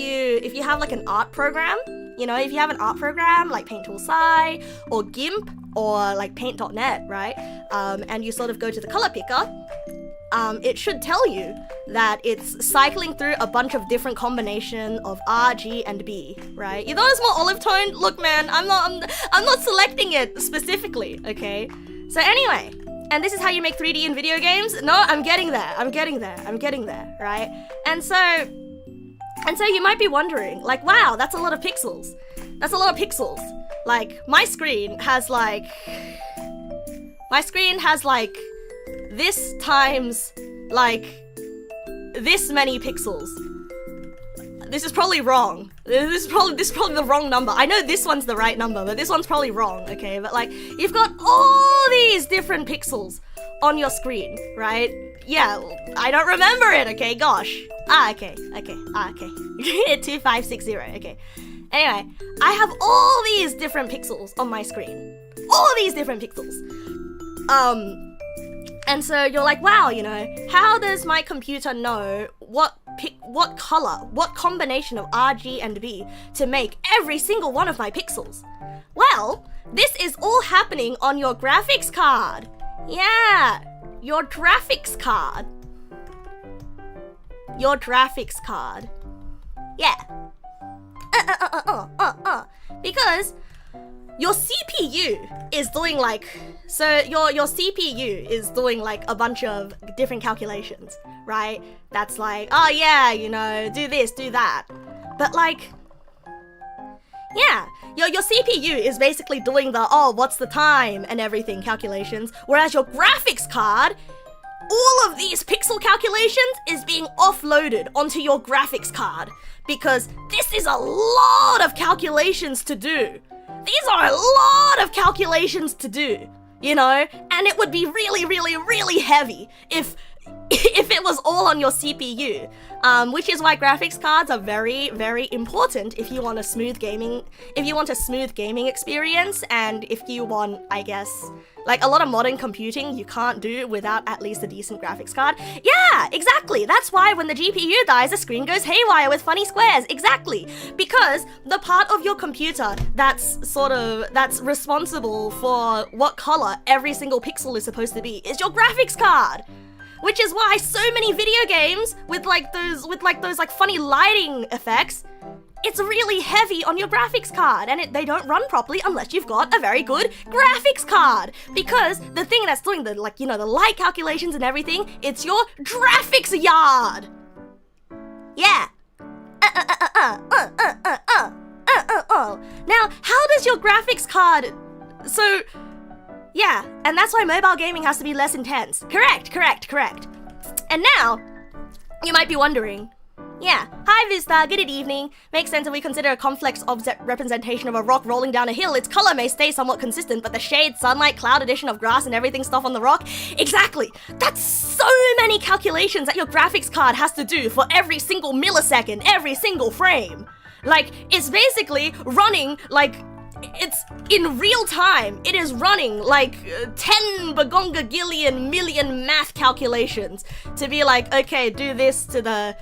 you have like an art program, you know, if you have an art program like Paint Tool Sci or GIMP or like Paint.net, right? And you sort of go to the color picker, it should tell you that it's cycling through a bunch of different combination of R, G, and B, right? You thought it's more olive tone? Look, man, I'm not selecting it specifically, okay? So anyway, and this is how you make 3D in video games? No, I'm getting there, right? And so you might be wondering, like, wow, that's a lot of pixels. Like, my screen has like this times like this many pixels. This is probably wrong. This is probably the wrong number. I know this one's the right number, but this one's probably wrong, okay? But like, you've got all these different pixels on your screen, right? Yeah, I don't remember it, okay, gosh. Okay. 2560, okay. Anyway, I have all these different pixels on my screen. All these different pixels. And so you're like, wow, you know, how does my computer know what color, what combination of R, G, and B to make every single one of my pixels? Well, this is all happening on your graphics card. Yeah, your graphics card. Your graphics card. Yeah. Because your CPU is doing like, so your CPU is doing like a bunch of different calculations, right? That's like, oh yeah, you know, do this, do that. But like, yeah, your CPU is basically doing the, oh, what's the time and everything calculations, whereas your graphics card, all of these pixel calculations is being offloaded onto your graphics card because this is a lot of calculations to do. These are a lot of calculations to do, you know? And it would be really, really, really heavy if it was all on your CPU, which is why graphics cards are very, very important if you want a smooth gaming experience, and if you want, I guess, like a lot of modern computing you can't do without at least a decent graphics card. Yeah, exactly. That's why when the GPU dies, the screen goes haywire with funny squares. Exactly. Because the part of your computer that's responsible for what color every single pixel is supposed to be is your graphics card. Which is why so many video games with those funny lighting effects, it's really heavy on your graphics card, and they don't run properly unless you've got a very good graphics card. Because the thing that's doing the light calculations and everything, it's your graphics yard. Yeah. Now, how does your graphics card? So. Yeah, and that's why mobile gaming has to be less intense. Correct. And now, you might be wondering, yeah, hi Vista, good evening. Makes sense if we consider a complex object representation of a rock rolling down a hill. Its color may stay somewhat consistent, but the shade, sunlight, cloud addition of grass and everything stuff on the rock, exactly. That's so many calculations that your graphics card has to do for every single millisecond, every single frame. Like, it's basically running like, it's in real time. It is running like 10 bagongagillion million math calculations to be like, okay, do this to the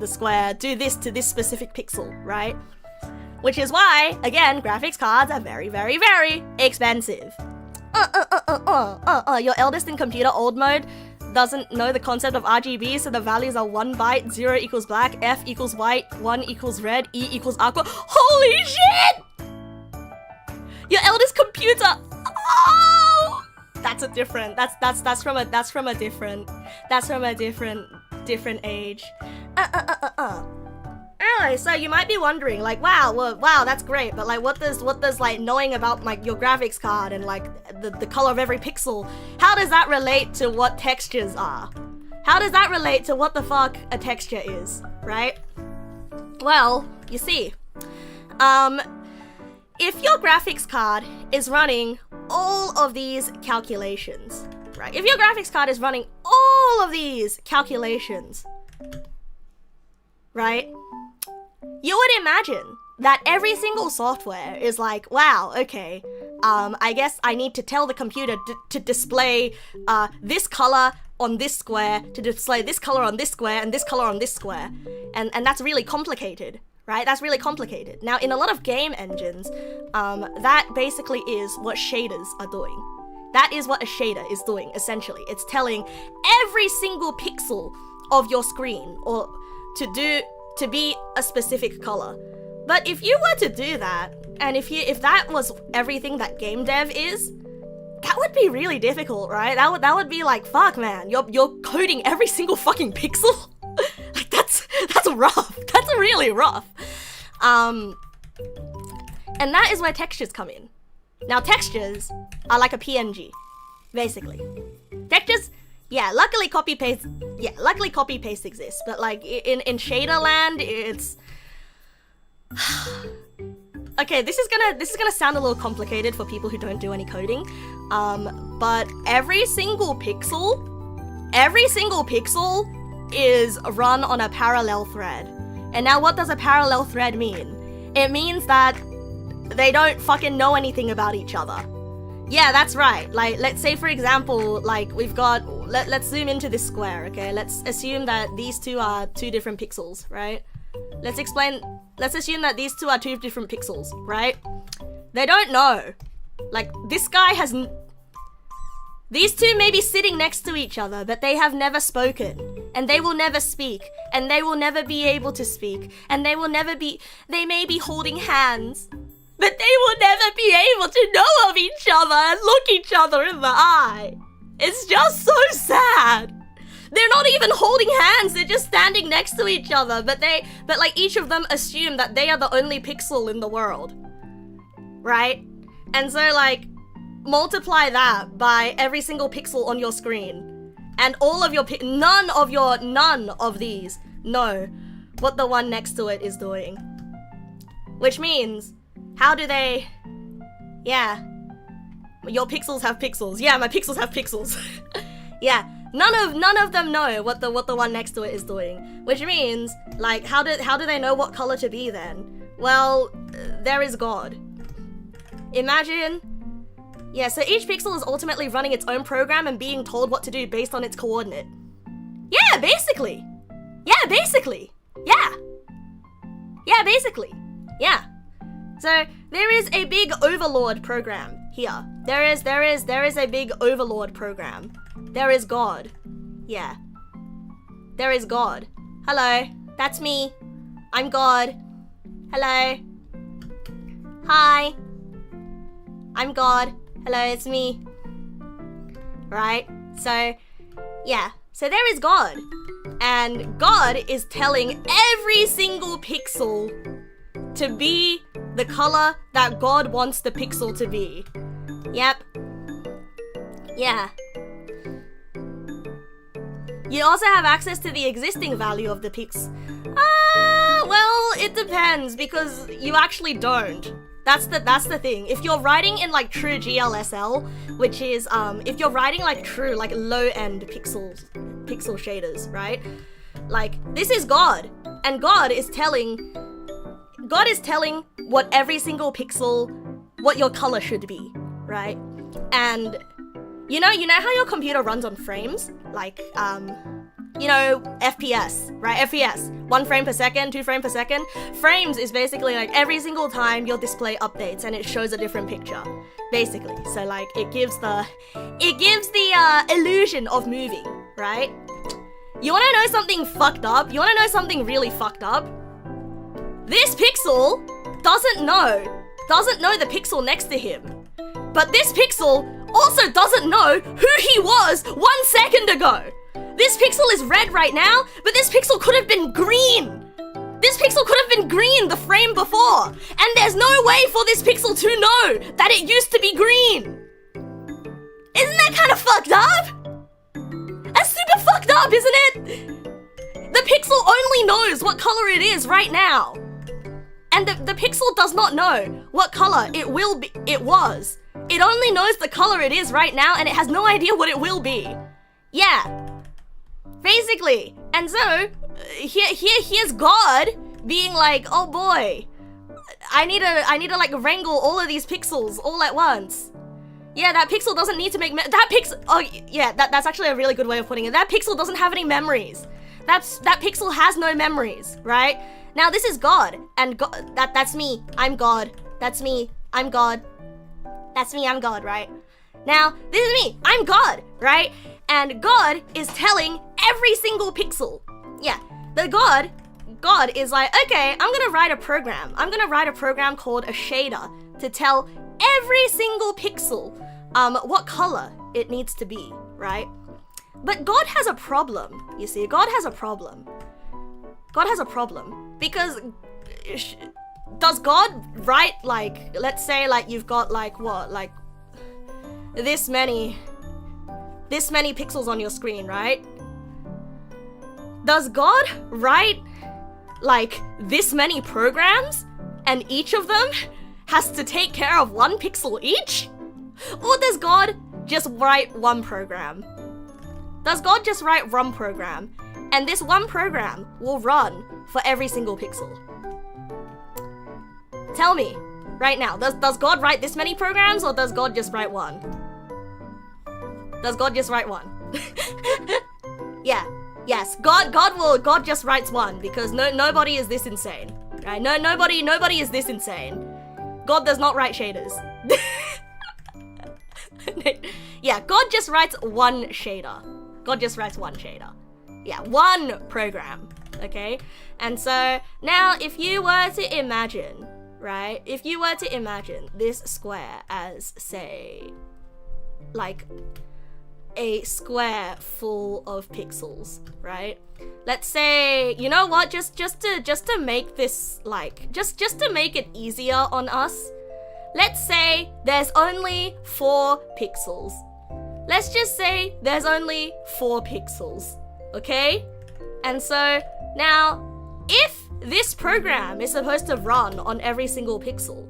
square, do this to this specific pixel, right? Which is why, again, graphics cards are very, very, very expensive. Your eldest in computer old mode doesn't know the concept of RGB, so the values are 1 byte, 0 equals black, F equals white, 1 equals red, E equals aqua. Holy shit! Your eldest computer. Oh, that's from a different age. Anyway, so you might be wondering, like, wow, that's great, but like, what does like knowing about like your graphics card and like the color of every pixel, how does that relate to what textures are? How does that relate to what the fuck a texture is, right? Well, you see, if your graphics card is running all of these calculations, right? If your graphics card is running all of these calculations, right? You would imagine that every single software is like, wow, okay, I guess I need to tell the computer to display this color on this square, to display this color on this square, and this color on this square. And that's really complicated, right? That's really complicated. Now, in a lot of game engines, that basically is what shaders are doing. That is what a shader is doing, essentially. It's telling every single pixel of your screen or to be a specific color. But if you were to do that, and if that was everything that game dev is, that would be really difficult, right? That would be like, fuck, man, you're coding every single fucking pixel. Like that's rough. That's really rough. And that is where textures come in. Now, textures are like a PNG, basically. Textures, yeah, luckily copy paste exists, but like in shader land, it's okay. This is gonna sound a little complicated for people who don't do any coding, But every single pixel is run on a parallel thread. And now what does a parallel thread mean? It means that they don't fucking know anything about each other. Yeah, that's right. Like, let's say for example, like we've got, let's zoom into this square, okay? Let's assume that these two are two different pixels, right? Let's assume that these two are two different pixels, right? They don't know. Like, this guy has... These two may be sitting next to each other, but they have never spoken. And they will never speak. And they will never be able to speak. And they will never be... They may be holding hands, but they will never be able to know of each other and look each other in the eye. It's just so sad. They're not even holding hands, they're just standing next to each other, but like each of them assume that they are the only pixel in the world. Right? And so like, multiply that by every single pixel on your screen. And all of your none of these know what the one next to it is doing. Which means, how do they... Yeah. Your pixels have pixels. Yeah, my pixels have pixels. Yeah. None of them know what the one next to it is doing. Which means, like, how do they know what color to be then? Well, there is God. Imagine... Yeah, so each pixel is ultimately running its own program and being told what to do based on its coordinate. Yeah, basically. Yeah, basically. Yeah. Yeah, basically. Yeah. So, there is a big overlord program here. There is a big overlord program. There is God. Yeah. There is God. Hello. That's me. I'm God. Hello. Hi. I'm God. Hello, it's me. Right? So, yeah. So there is God. And God is telling every single pixel to be the color that God wants the pixel to be. Yep. Yeah. You also have access to the existing value of the pix. Well, it depends, because you actually don't. That's the thing. If you're writing in like true GLSL, which is if you're writing like true like low-end pixel shaders, right? Like, this is God, and God is telling what every single pixel, what your color should be, right? And you know how your computer runs on frames? Like, you know, FPS, right? FPS, 1 frame per second, 2 frames per second. Frames is basically like every single time your display updates and it shows a different picture, basically. So like, it gives the illusion of moving, right? You wanna know something fucked up? You wanna know something really fucked up? This pixel doesn't know the pixel next to him. But this pixel also doesn't know who he was 1 second ago. This pixel is red right now, but this pixel could have been green. This pixel could have been green the frame before. And there's no way for this pixel to know that it used to be green. Isn't that kind of fucked up? That's super fucked up, isn't it? The pixel only knows what color it is right now. And the pixel does not know what color it was. It only knows the color it is right now, and it has no idea what it will be. Yeah. Basically. And so, here's God being like, oh boy, I need to like wrangle all of these pixels all at once. Yeah, that pixel doesn't need to make oh yeah, that's actually a really good way of putting it. That pixel doesn't have any memories. That pixel has no memories, right? Now this is God, and that's me. I'm God. That's me. I'm God. That's me. I'm God, right? Now this is me. I'm God, right? And God is telling every single pixel. Yeah, the God is like, okay, I'm gonna write a program. I'm gonna write a program called a shader to tell every single pixel what color it needs to be, right? But God has a problem, you see. God has a problem. God has a problem because does God write like, let's say like you've got like what, like this many pixels on your screen, right? Does God write like this many programs and each of them has to take care of 1 pixel each? Or does God just write one program? Does God just write one program? And this one program will run for every single pixel. Tell me, right now, does God write this many programs or does God just write one? Does God just write one? Yeah, yes, God just writes one because nobody is this insane, right? Nobody is this insane. God does not write shaders. Yeah, God just writes one shader. God just writes one shader. Yeah, one program, okay? And so now if you were to imagine, right? If you were to imagine this square as, say, like a square full of pixels, right? Let's say, you know what? Just to make this like just to make it easier on us, let's say there's only 4 pixels. Let's just say there's only 4 pixels, okay? And so now, if this program is supposed to run on every single pixel,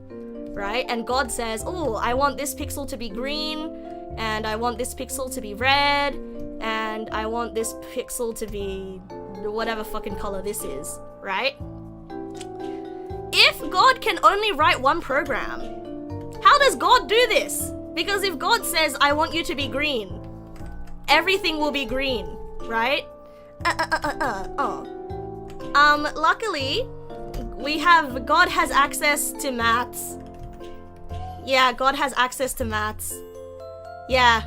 right? And God says, oh, I want this pixel to be green, and I want this pixel to be red, and I want this pixel to be whatever fucking color this is, right? If God can only write one program, how does God do this? Because if God says, I want you to be green, everything will be green, right? Luckily, God has access to maths. Yeah, God has access to maths. Yeah,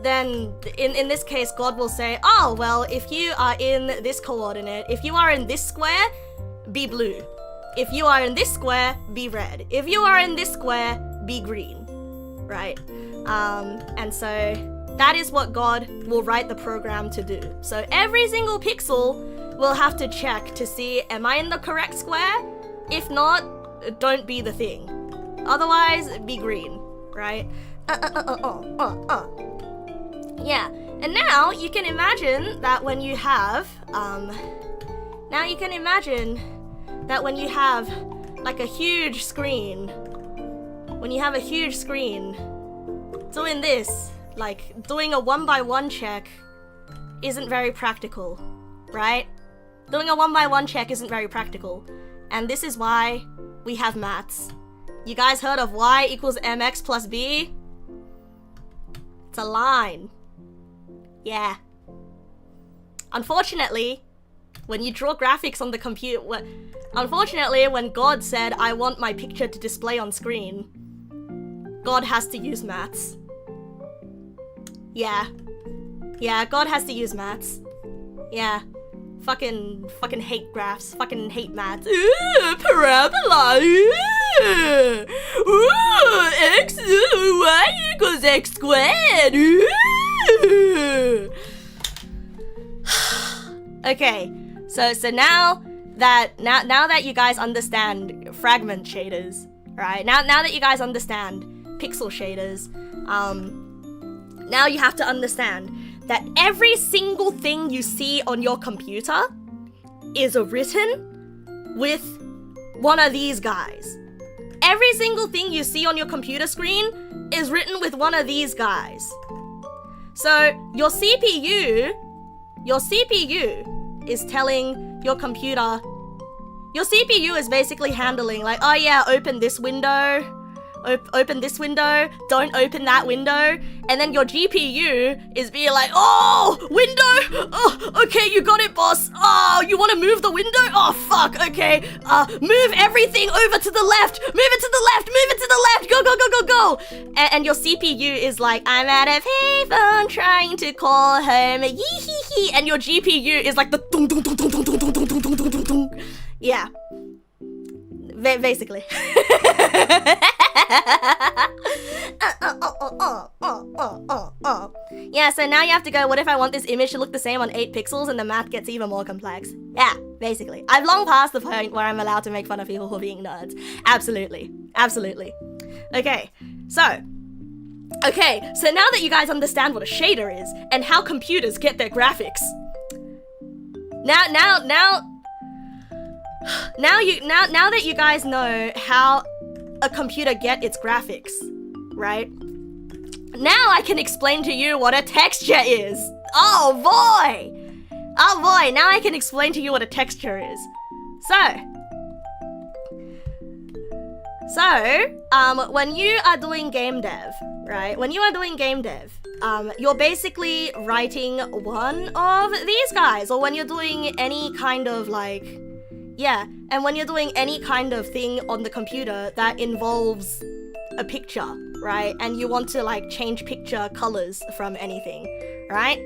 then in this case, God will say, oh, well, if you are in this coordinate, if you are in this square, be blue. If you are in this square, be red. If you are in this square, be green, right? And so that is what God will write the program to do. So every single pixel will have to check to see, am I in the correct square? If not, don't be the thing. Otherwise, be green, right? Yeah, and now you can imagine that when you have, like a huge screen, doing this, like doing a 1x1 check isn't very practical, right? Doing a 1x1 check isn't very practical. And this is why we have maths. You guys heard of y equals mx plus b? It's a line. Yeah. Unfortunately, when you draw graphics on the computer, unfortunately, when God said, I want my picture to display on screen, God has to use maths. Yeah. Yeah, God has to use maths. Yeah. Fucking hate graphs. Fucking hate maths. Ooh, parabola. Ooh, x, y equals x squared. Ooh. Okay, so now that you guys understand fragment shaders, right? Now that you guys understand pixel shaders, now you have to understand that every single thing you see on your computer is written with one of these guys. Every single thing you see on your computer screen is written with one of these guys. So your CPU is telling your computer, your CPU is basically handling like, oh yeah, open this window, open this window, don't open that window, and then your GPU is being like, oh, window, oh, okay, you got it, boss, oh, you want to move the window, oh, fuck, okay, move everything over to the left, move it to the left, move it to the left, go, go, go, go, go, and your CPU is like, I'm at a payphone trying to call home, yee hee hee, and your GPU is like the dong dong dong dong dong dong dong dong dong dong dong, yeah, basically. Yeah, so now you have to go, what if I want this image to look the same on 8 pixels, and the math gets even more complex? Yeah, basically. I've long passed the point where I'm allowed to make fun of people who are being nerds. Absolutely. Absolutely. Okay, so now that you guys understand what a shader is, and how computers get their graphics, now that you guys know how a computer get its graphics, right? Now I can explain to you what a texture is. Oh boy! Oh boy, now I can explain to you what a texture is. So, when you are doing game dev, right? When you are doing game dev, you're basically writing one of these guys, or when you're doing any kind of like, yeah, and when you're doing any kind of thing on the computer that involves a picture, right? And you want to like change picture colors from anything, right?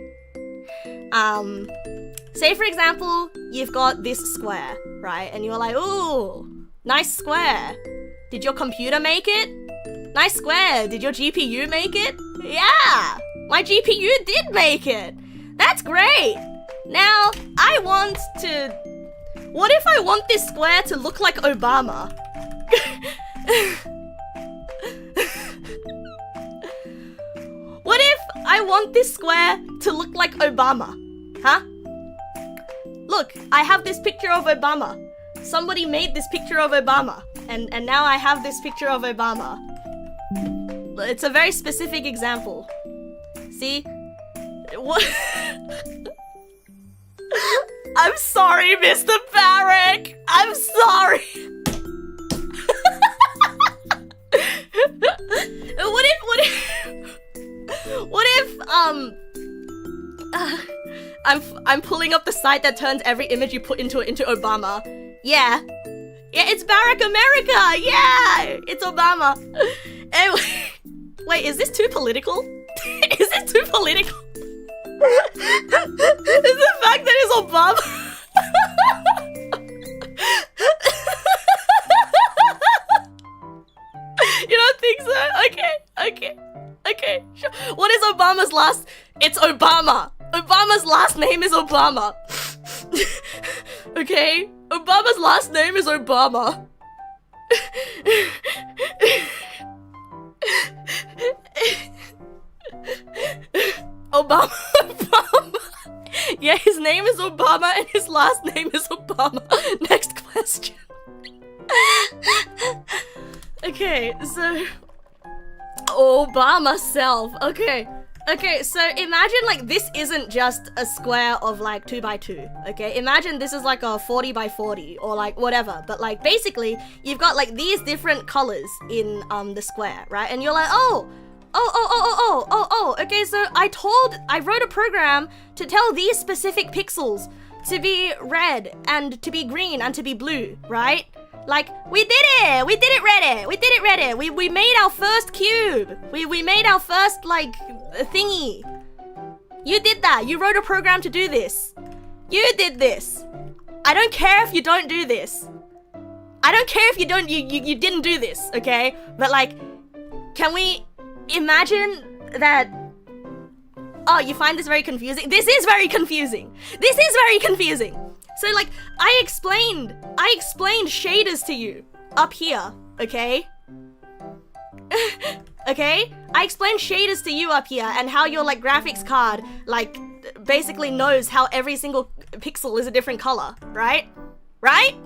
Say for example, you've got this square, right? And you're like, ooh, nice square. Did your computer make it? Nice square. Did your GPU make it? Yeah, my GPU did make it. That's great. Now, what if I want this square to look like Obama? What if I want this square to look like Obama? Huh? Look, I have this picture of Obama. Somebody made this picture of Obama. And now I have this picture of Obama. It's a very specific example. See? What? I'm sorry, Mr. Barrick. I'm sorry. What if I'm pulling up the site that turns every image you put into it into Obama. Yeah, it's Barack America. Yeah, it's Obama. Anyway, wait, is this too political? Is this too political? Is the fact that it's Obama? You don't think so? Okay, sure. What is Obama's last? It's Obama. Obama's last name is Obama. Okay? Obama's last name is Obama. Obama. Yeah, his name is Obama and his last name is Obama. Next question. Okay, so Obama self. Okay, so imagine like this isn't just a square of like 2x2, okay? Imagine this is like a 40x40 or like whatever, but like basically you've got like these different colors in the square, right? And you're like, oh, okay, so I wrote a program to tell these specific pixels to be red and to be green and to be blue, right? Like, we did it, Reddit, we made our first cube, we made our first, like, thingy. You did that, you wrote a program to do this. You did this. I don't care if you don't do this. I don't care if you didn't do this, okay? But, like, can we imagine that... Oh, you find this very confusing? This is very confusing. So like, I explained shaders to you up here, okay? Okay? I explained shaders to you up here and how your like graphics card like basically knows how every single pixel is a different color, right? Right?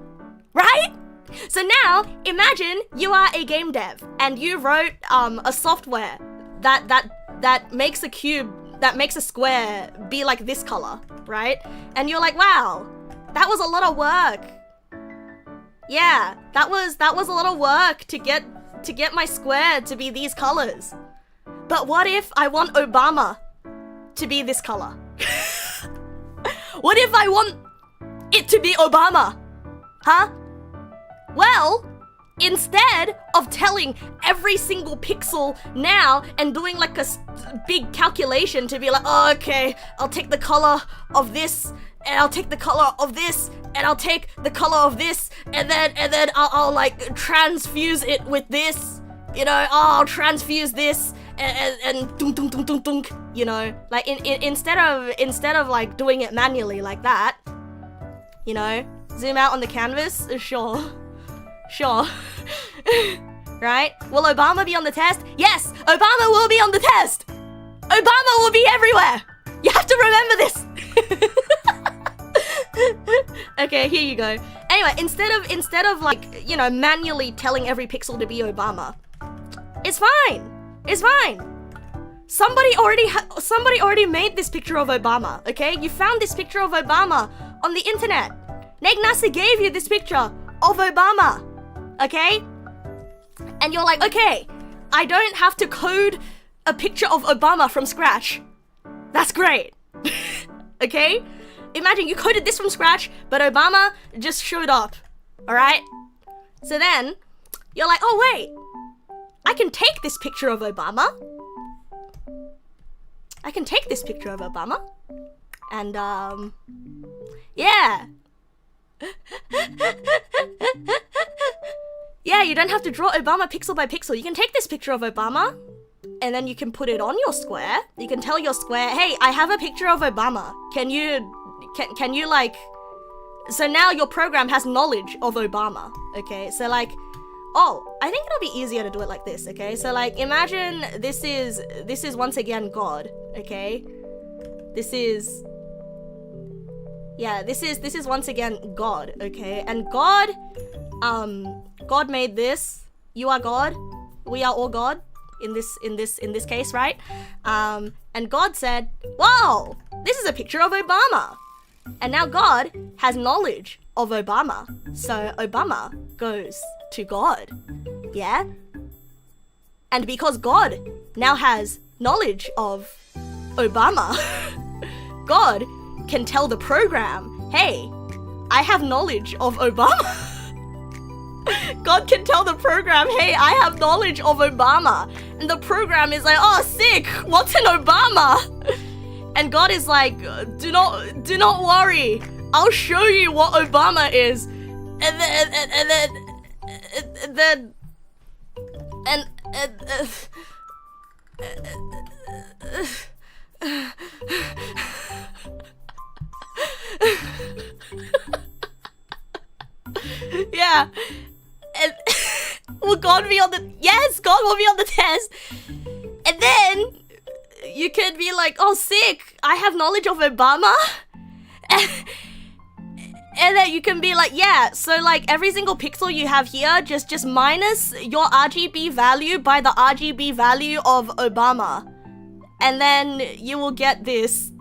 So now, imagine you are a game dev and you wrote a software that makes a cube, that makes a square be like this color, right? And you're like, wow, that was a lot of work. Yeah, that was a lot of work to get my square to be these colors. But what if I want Obama to be this color? What if I want it to be Obama? Huh? Well, instead of telling every single pixel now and doing like a big calculation to be like, oh, okay, I'll take the color of this, and I'll take the color of this, and I'll take the color of this, and then I'll like transfuse it with this, you know, I'll transfuse this, and dunk dunk dunk dunk dunk, you know, like instead of like doing it manually like that, you know, zoom out on the canvas, sure. Right? Will Obama be on the test? Yes, Obama will be on the test. Obama will be everywhere. You have to remember this. Okay, here you go. Anyway, instead of like, you know, manually telling every pixel to be Obama, it's fine. somebody already made this picture of Obama, okay? You found this picture of Obama on the internet. Neg nass gave you this picture of Obama, okay? And you're like, okay, I don't have to code a picture of Obama from scratch. That's great. Okay? Imagine you coded this from scratch, but Obama just showed up, alright? So then, you're like, oh wait, I can take this picture of Obama. I can take this picture of Obama. And, yeah. Yeah, you don't have to draw Obama pixel by pixel. You can take this picture of Obama, and then you can put it on your square. You can tell your square, hey, I have a picture of Obama. Can you like... So now your program has knowledge of Obama, okay? So like, oh, I think it'll be easier to do it like this, okay? So like, imagine this is once again God, okay? This is once again God, okay? And God made this. You are God. We are all God in this case, right? And God said, whoa, this is a picture of Obama. And now God has knowledge of Obama. So Obama goes to God. Yeah? And because God now has knowledge of Obama, God can tell the program, hey, I have knowledge of Obama. God can tell the program, hey, I have knowledge of Obama. And the program is like, oh, sick, what's an Obama? And God is like, do not worry, I'll show you what Obama is. And then yeah. And will God be on the... Yes, God will be on the test. And then you could be like, oh, sick, I have knowledge of Obama. And then you can be like, yeah, so like every single pixel you have here, just minus your RGB value by the RGB value of Obama. And then you will get this.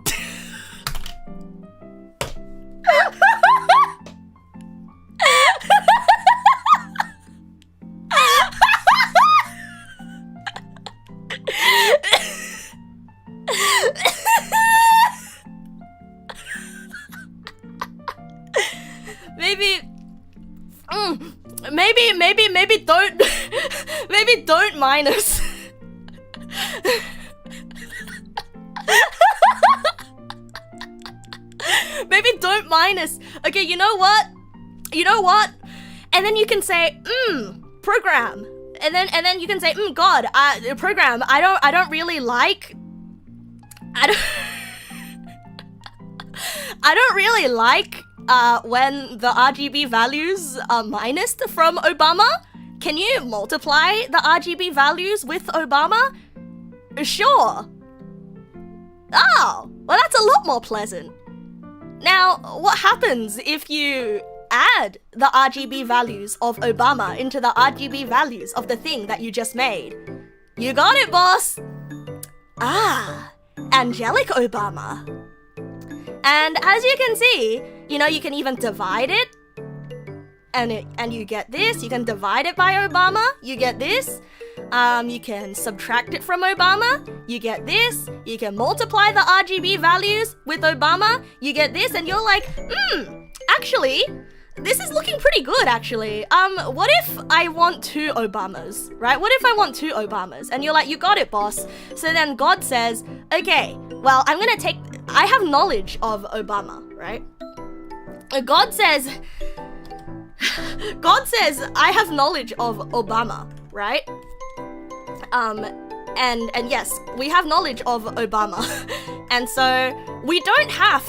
Maybe don't minus. Maybe don't minus. Okay, you know what? And then you can say, program. And then you can say, God, program, I don't really like when the RGB values are minused from Obama. Can you multiply the RGB values with Obama? Sure. Oh, well, that's a lot more pleasant. Now, what happens if you add the RGB values of Obama into the RGB values of the thing that you just made? You got it, boss. Ah, angelic Obama. And as you can see, you can even divide it. And you get this. You can divide it by Obama. You get this. You can subtract it from Obama. You get this. You can multiply the RGB values with Obama. You get this. And you're like, actually, this is looking pretty good, actually. What if I want 2 Obamas, right? What if I want 2 Obamas? And you're like, you got it, boss. So then God says, okay, well, I have knowledge of Obama, right? God says, I have knowledge of Obama, right? And yes, we have knowledge of Obama. And so we don't have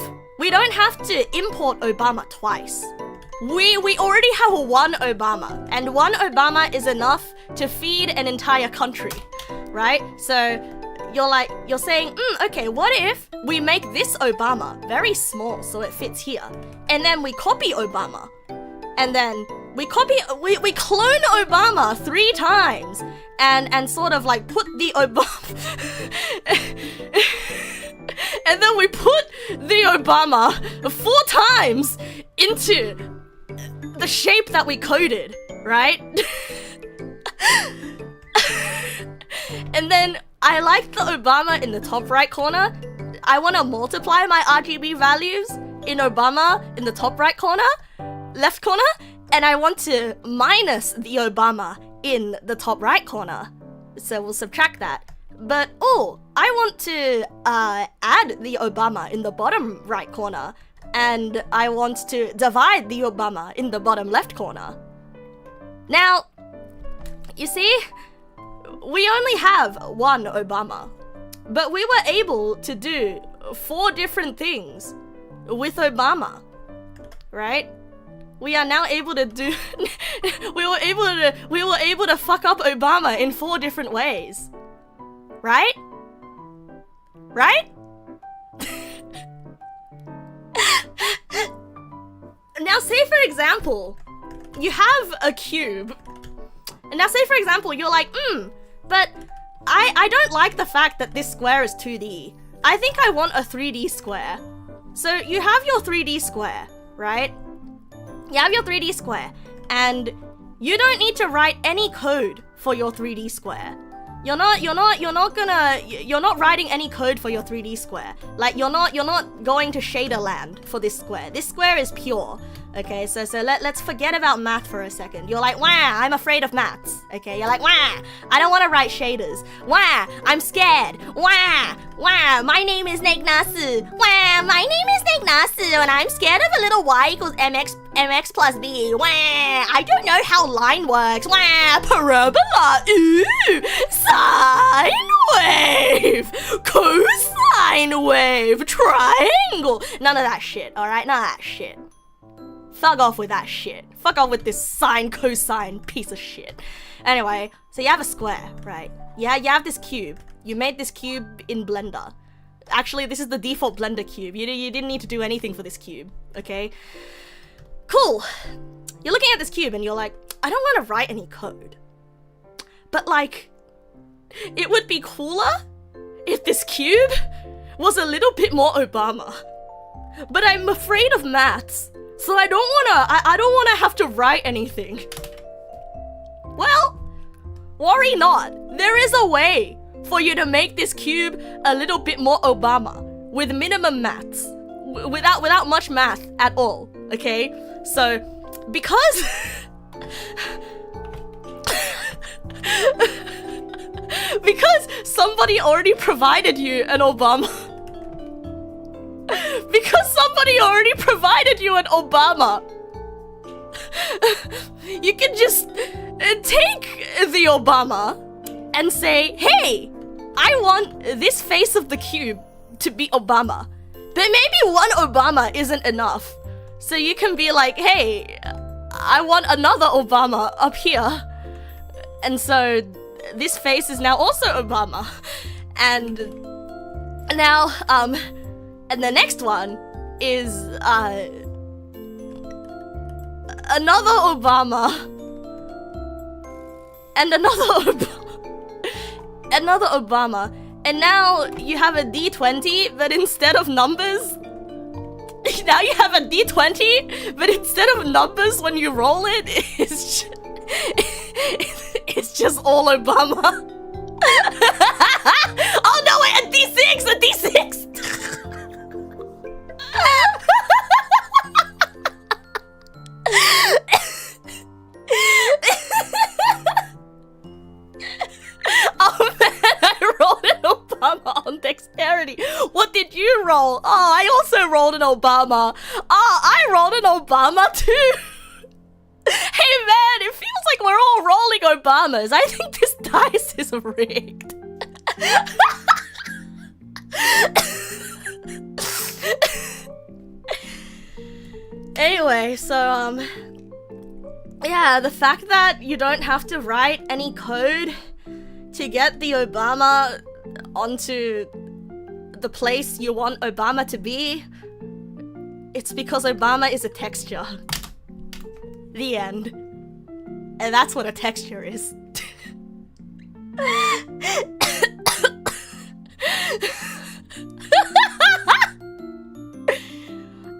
to import Obama twice. We already have 1 Obama, and 1 Obama is enough to feed an entire country, right? So you're saying, okay, what if we make this Obama very small so it fits here, and then we copy Obama, and then We clone Obama 3 times and sort of like put the Obama and then we put the Obama 4 times into the shape that we coded, right? And then I like the Obama in the top right corner. I want to multiply my RGB values in Obama in the top right corner, left corner, and I want to minus the Obama in the top right corner. So we'll subtract that. But oh, I want to add the Obama in the bottom right corner, and I want to divide the Obama in the bottom left corner. Now, you see, we only have 1 Obama, but we were able to do 4 different things with Obama, right? We are now able to do we were able to fuck up Obama in 4 different ways. Right? Right? Now say for example, you have a cube. And now say for example, you're like, but I don't like the fact that this square is 2D. I think I want a 3D square. So you have your 3D square, right? You have your 3D square, and you don't need to write any code for your 3D square. You're not writing any code for your 3D square. Like you're not going to shader land for this square. This square is pure. Okay, so let's forget about math for a second. You're like, wah, I'm afraid of maths. Okay, you're like, wah, I don't want to write shaders. Wah, I'm scared. Wah, my name is Neg naS. Wah, my name is Neg naS, and I'm scared of a little y equals mx plus b. Wah, I don't know how line works. Wah, parabola. Ooh, sine wave, cosine wave, triangle. None of that shit. All right, none of that shit. Fuck off with that shit. Fuck off with this sine, cosine piece of shit. Anyway, so you have a square, right? Yeah, you have this cube. You made this cube in Blender. Actually, this is the default Blender cube. You didn't need to do anything for this cube, okay? Cool. You're looking at this cube and you're like, I don't want to write any code. But like, it would be cooler if this cube was a little bit more Obama. But I'm afraid of maths. So I don't wanna have to write anything. Well, worry not. There is a way for you to make this cube a little bit more Obama with minimum maths, without much math at all. Okay, so because because somebody already provided you an Obama. Because somebody already provided you an Obama, you can just take the Obama and say, hey, I want this face of the cube to be Obama. But maybe 1 Obama isn't enough. So you can be like, hey, I want another Obama up here. And so this face is now also Obama. And now, and the next one is, another Obama. And another Obama. And now you have a D20, but instead of numbers, now you have a D20, but instead of numbers when you roll it, it's just all Obama. Oh no, wait, a D6, a D6! Oh man, I rolled an Obama on dexterity. What did you roll? Oh, I also rolled an Obama. Oh, I rolled an Obama too. Hey man, it feels like we're all rolling Obamas. I think this dice is rigged. Anyway, so yeah, the fact that you don't have to write any code to get the Obama onto the place you want Obama to be, it's because Obama is a texture. The end. And that's what a texture is.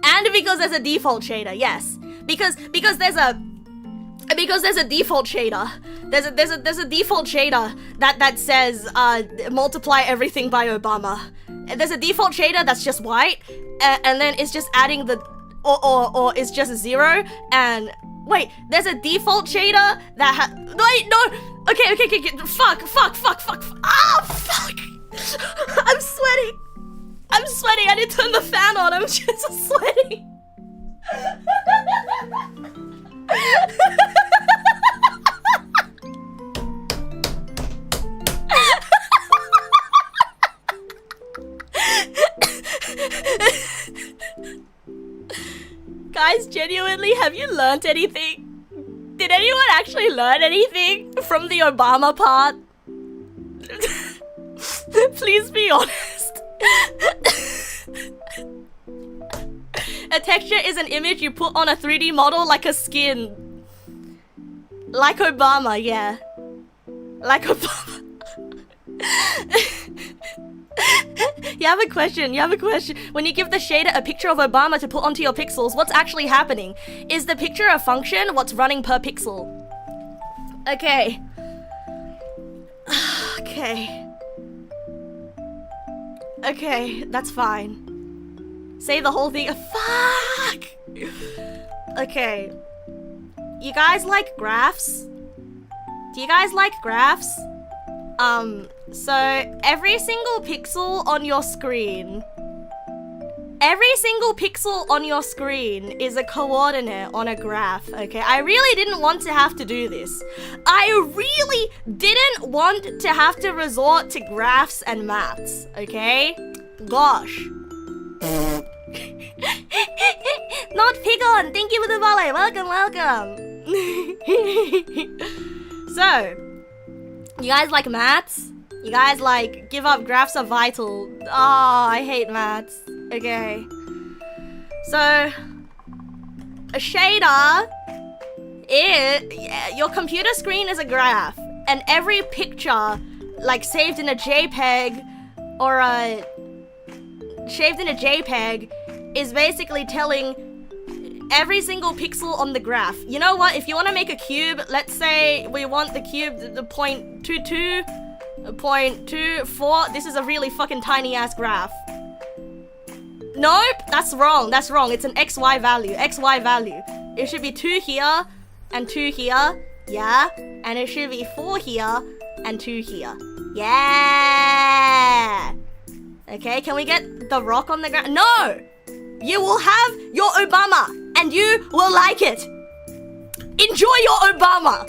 And because there's a default shader, yes. Because there's a default shader. There's a default shader that says multiply everything by Obama. There's a default shader that's just white, and then it's just adding the or it's just 0. And wait, there's a default shader that wait, no. Okay. Fuck. Ah, fuck. I'm sweating. I need to turn the fan on. I'm just sweating. Guys, genuinely, have you learnt anything? Did anyone actually learn anything from the Obama part? Please be honest. A texture is an image you put on a 3D model like a skin. Like Obama, yeah. Like Obama. You have a question. When you give the shader a picture of Obama to put onto your pixels, what's actually happening? Is the picture a function? What's running per pixel? Okay. Okay, that's fine. Say the whole thing. Fuck! Okay. You guys like graphs? Do you guys like graphs? So every single pixel on your screen is a coordinate on a graph, okay? I really didn't want to have to do this. I really didn't want to have to resort to graphs and maths, okay? Gosh. Not Pigon, thank you for the volley. Welcome. So, you guys like maths? You guys like give up, graphs are vital. Oh, I hate maths. Okay. So, a shader is, your computer screen is a graph, and every picture, like saved in a JPEG or is basically telling every single pixel on the graph. You know what? If you want to make a cube, let's say we want the cube the 0.22, 0.24. This is a really fucking tiny ass graph. Nope, that's wrong. It's an XY value. It should be 2 here and 2 here. Yeah. And it should be 4 here and 2 here. Yeah. Okay, can we get the rock on the ground? No! You will have your Obama, and you will like it. Enjoy your Obama.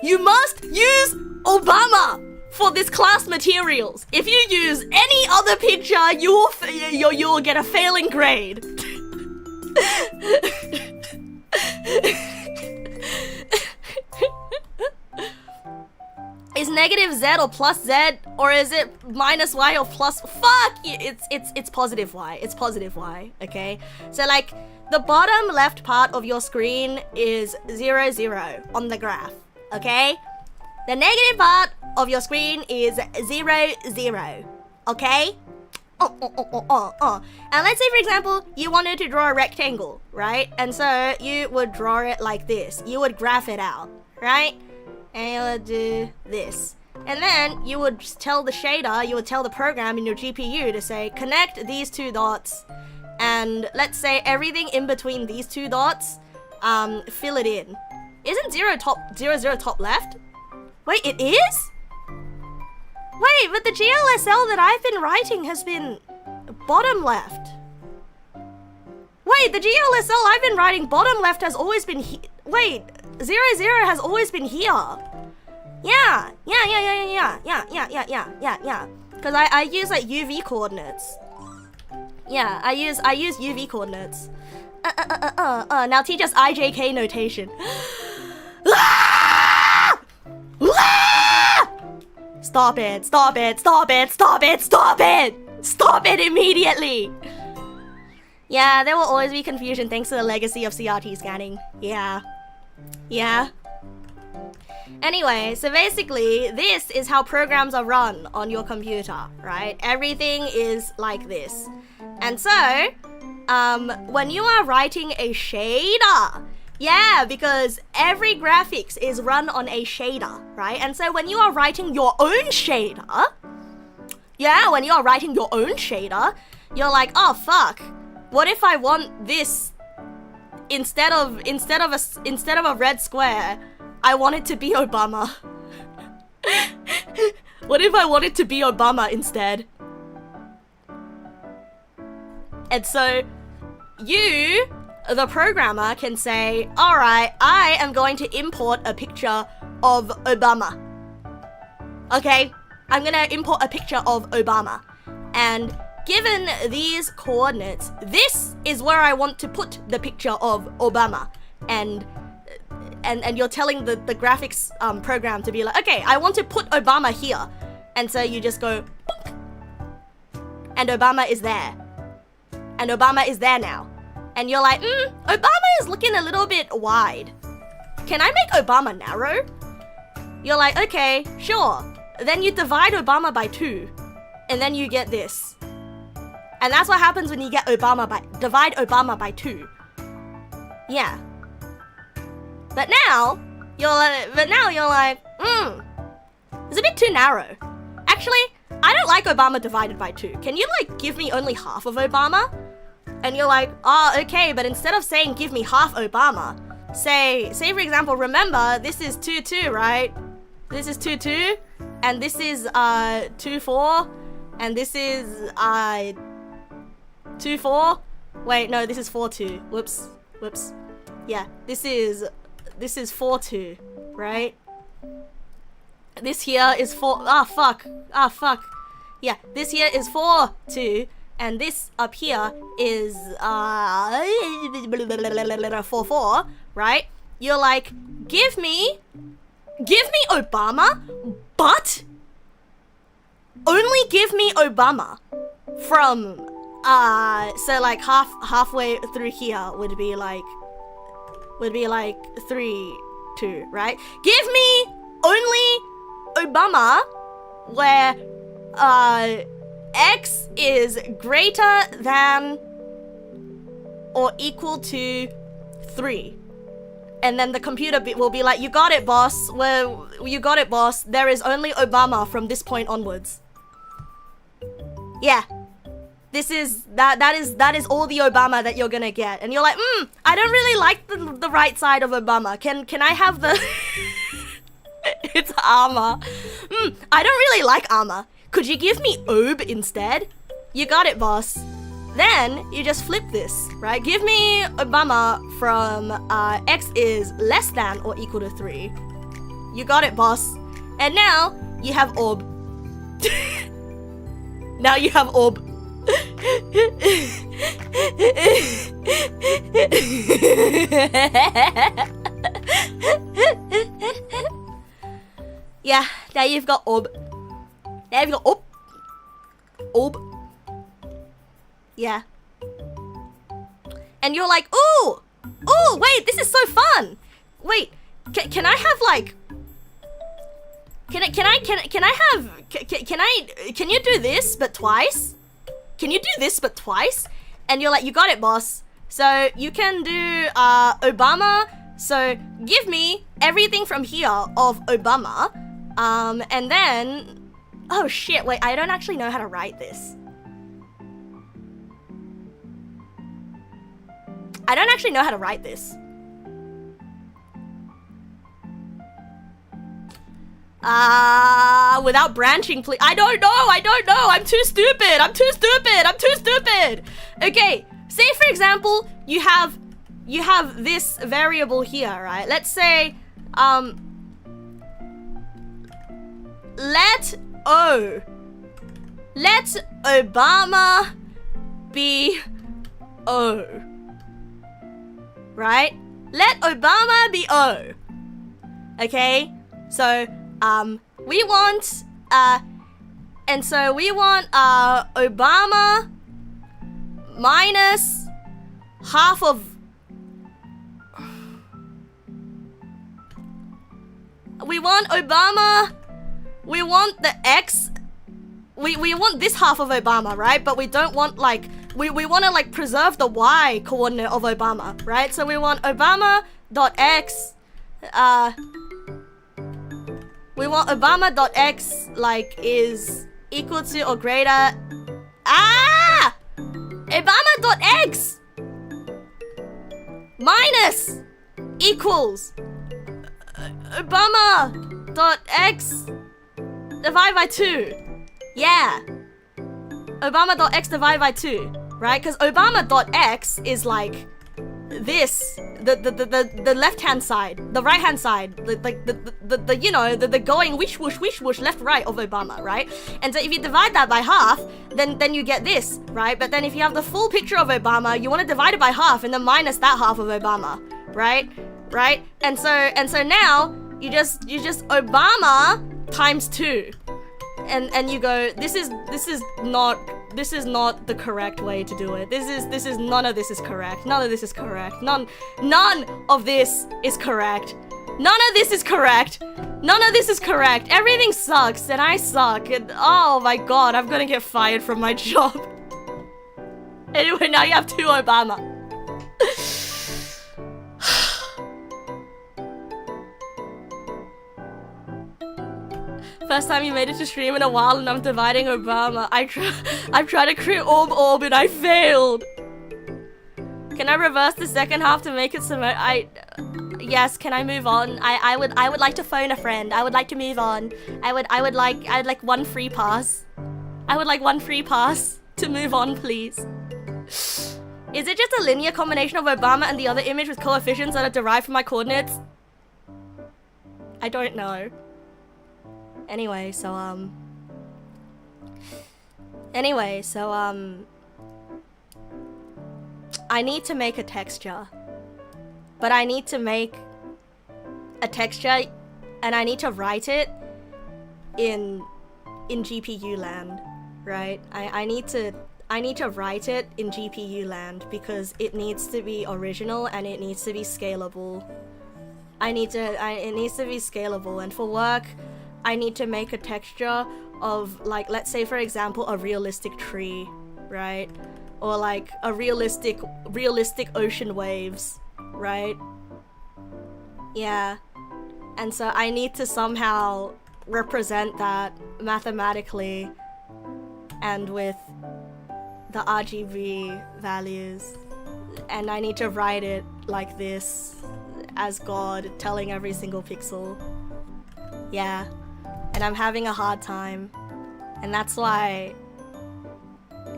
You must use Obama for this class materials. If you use any other picture, you will get a failing grade. Is negative Z or plus Z, or is it minus Y or plus? Fuck! It's positive Y. It's positive Y. Okay. So like the bottom left part of your screen is 0, 0 on the graph. Okay. The negative part of your screen is 0, 0. Okay. And let's say, for example, you wanted to draw a rectangle, right? And so you would draw it like this. You would graph it out, right? And you would do this. And then you would tell the shader, you would tell the program in your GPU to say, connect these 2 dots. And let's say everything in between these 2 dots, fill it in. Isn't 0, 0 top left? Wait, it is? Wait, but the GLSL that I've been writing has been bottom left. Wait, the GLSL I've been writing bottom left has always been wait, 0, 0 has always been here. Yeah. Because I use like UV coordinates. Yeah, I use UV coordinates. Now teach us IJK notation. Stop it immediately. Yeah, there will always be confusion thanks to the legacy of CRT scanning. Yeah. Yeah. Anyway, so basically, this is how programs are run on your computer, right? Everything is like this. And so, when you are writing a shader, yeah, because every graphics is run on a shader, right? And so when you are writing your own shader, yeah, when you are writing your own shader, you're like, oh fuck, what if I want this instead of a red square, I want it to be Obama. What if I want it to be Obama instead? And so you, the programmer, can say, alright, I am going to import a picture of Obama. Okay, I'm gonna import a picture of Obama. And given these coordinates, this is where I want to put the picture of Obama. And you're telling the graphics program to be like, okay, I want to put Obama here. And so you just go, boop, and Obama is there. And Obama is there now. And you're like, Obama is looking a little bit wide. Can I make Obama narrow? You're like, okay, sure. Then you divide Obama by 2. And then you get this. And that's what happens when you get divide Obama by 2. Yeah. But now you're like, it's a bit too narrow. Actually, I don't like Obama divided by 2. Can you like give me only half of Obama? And you're like, oh, okay, but instead of saying give me half Obama, say for example, remember this is 2-2, right? This is 2-2, and this is 2-4, and this is 2-4. Wait, no, this is 4-2. Whoops. Yeah, this is 4-2, right? This here is 4. Fuck. Yeah, this here is 4-2, and this up here is 4-4, right? You're like, give me Obama, but only give me Obama from so like halfway through here would be like 3-2, right? Give me only Obama where x is greater than or equal to 3. And then the computer will be like, you got it, boss. Well, you got it, boss. There is only Obama from this point onwards. Yeah. That is all the Obama that you're gonna get. And you're like, I don't really like the right side of Obama. Can I have the it's armor. I don't really like armor. Could you give me Ob instead? You got it, boss. Then you just flip this, right? Give me Obama from x is less than or equal to 3. You got it, boss. And now you have Ob. Now you have Ob. Yeah, now you've got Ob. Now you've got Ob. Yeah. And you're like, ooh, wait, this is so fun. Wait, can I have like, can you do this but twice? Can you do this but twice? And you're like, you got it, boss. So you can do Obama. So give me everything from here of Obama. And then, oh shit, wait, I don't actually know how to write this. I don't actually know how to write this. Without branching, please. I don't know. I'm too stupid. Okay, say for example, you have this variable here, right? Let's say, let Obama be O. Right? Let Obama be O. Okay? So, we want, Obama minus half of... We want Obama, we want the X, we want this half of Obama, right? But we don't want like, we want to like preserve the Y coordinate of Obama, right? So we want Obama.x, we want Obama.x like is equal to or greater, Obama.x minus equals Obama.x divided by 2. Yeah. Obama.x divided by 2, right? Because Obama.x is like this, the left-hand side, the right-hand side, the you know, the going wish whoosh left right of Obama, right? And so if you divide that by half, then you get this, right? But then if you have the full picture of Obama, you want to divide it by half and then minus that half of Obama, right? Right? And so now you just Obama times 2. And you go, this is not the correct way to do it. This is none of this is correct. None of this is correct. None of this is correct. None of this is correct. None of this is correct. Everything sucks and I suck and oh my god, I'm gonna get fired from my job. Anyway, now you have 2 Obama. First time you made it to stream in a while and I'm dividing Obama. I've tried to create orb and I failed. Can I reverse the second half to make it yes, can I move on? I would like to phone a friend. I would like to move on. I'd like one free pass. I would like one free pass to move on, please. Is it just a linear combination of Obama and the other image with coefficients that are derived from my coordinates? I don't know. Anyway, so I need to make a texture. But I need to make a texture and I need to write it in GPU land, right? I need to write it in GPU land because it needs to be original and it needs to be scalable. It needs to be scalable, and for work I need to make a texture of, like, let's say for example a realistic tree, right? Or like a realistic ocean waves, right? Yeah. And so I need to somehow represent that mathematically and with the RGB values. And I need to write it like this as God telling every single pixel. Yeah. And I'm having a hard time. And that's why...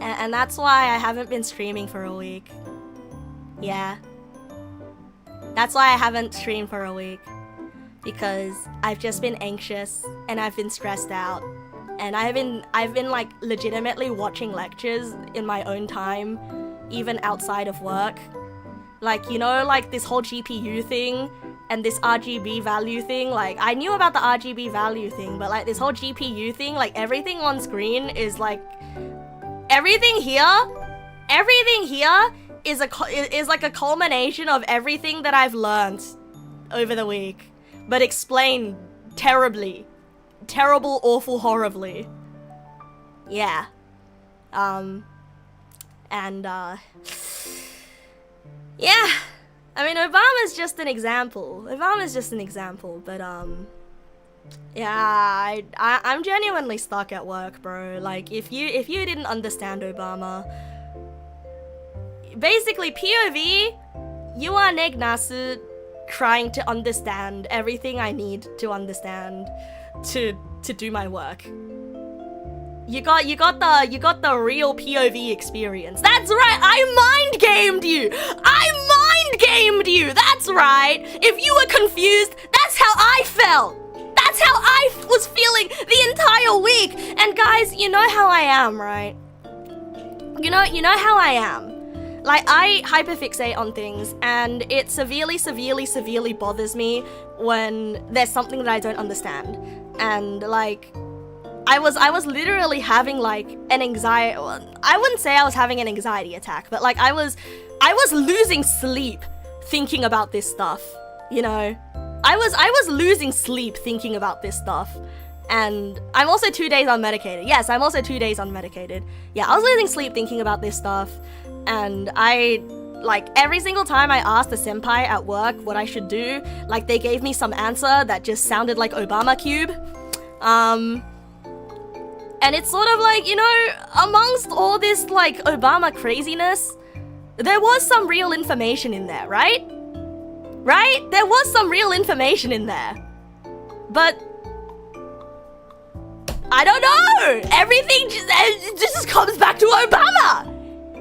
And that's why I haven't been streaming for a week. Yeah. That's why I haven't streamed for a week. Because I've just been anxious and I've been stressed out. And I've been like legitimately watching lectures in my own time, even outside of work. Like, you know, like this whole GPU thing and this RGB value thing. Like, I knew about the RGB value thing, but like this whole GPU thing, like everything on screen is like... Everything here is like a culmination of everything that I've learned over the week, but explained terribly. Terrible, awful, horribly. Yeah. Yeah. I mean, Obama's just an example. But yeah, I'm genuinely stuck at work, bro. Like, if you didn't understand Obama, basically POV, you are Neg Nass trying to understand everything I need to understand to do my work. You got the real POV experience. That's right, I mind gamed you. That's right. If you were confused, that's how I felt. That's how I was feeling the entire week. And guys, you know how I am, right? You know how I am. Like, I hyperfixate on things, and it severely bothers me when there's something that I don't understand. And like, I was literally having like an anxiety. I wouldn't say I was having an anxiety attack, but like I was losing sleep thinking about this stuff. You know, I was losing sleep thinking about this stuff. And I'm also 2 days unmedicated. Yes, I'm also 2 days unmedicated. Yeah, I was losing sleep thinking about this stuff. And like, every single time I asked the senpai at work what I should do, like, they gave me some answer that just sounded like Obama Cube. And it's sort of like, you know, amongst all this, like, Obama craziness, there was some real information in there, right? Right? There was some real information in there. But I don't know! Everything just comes back to Obama!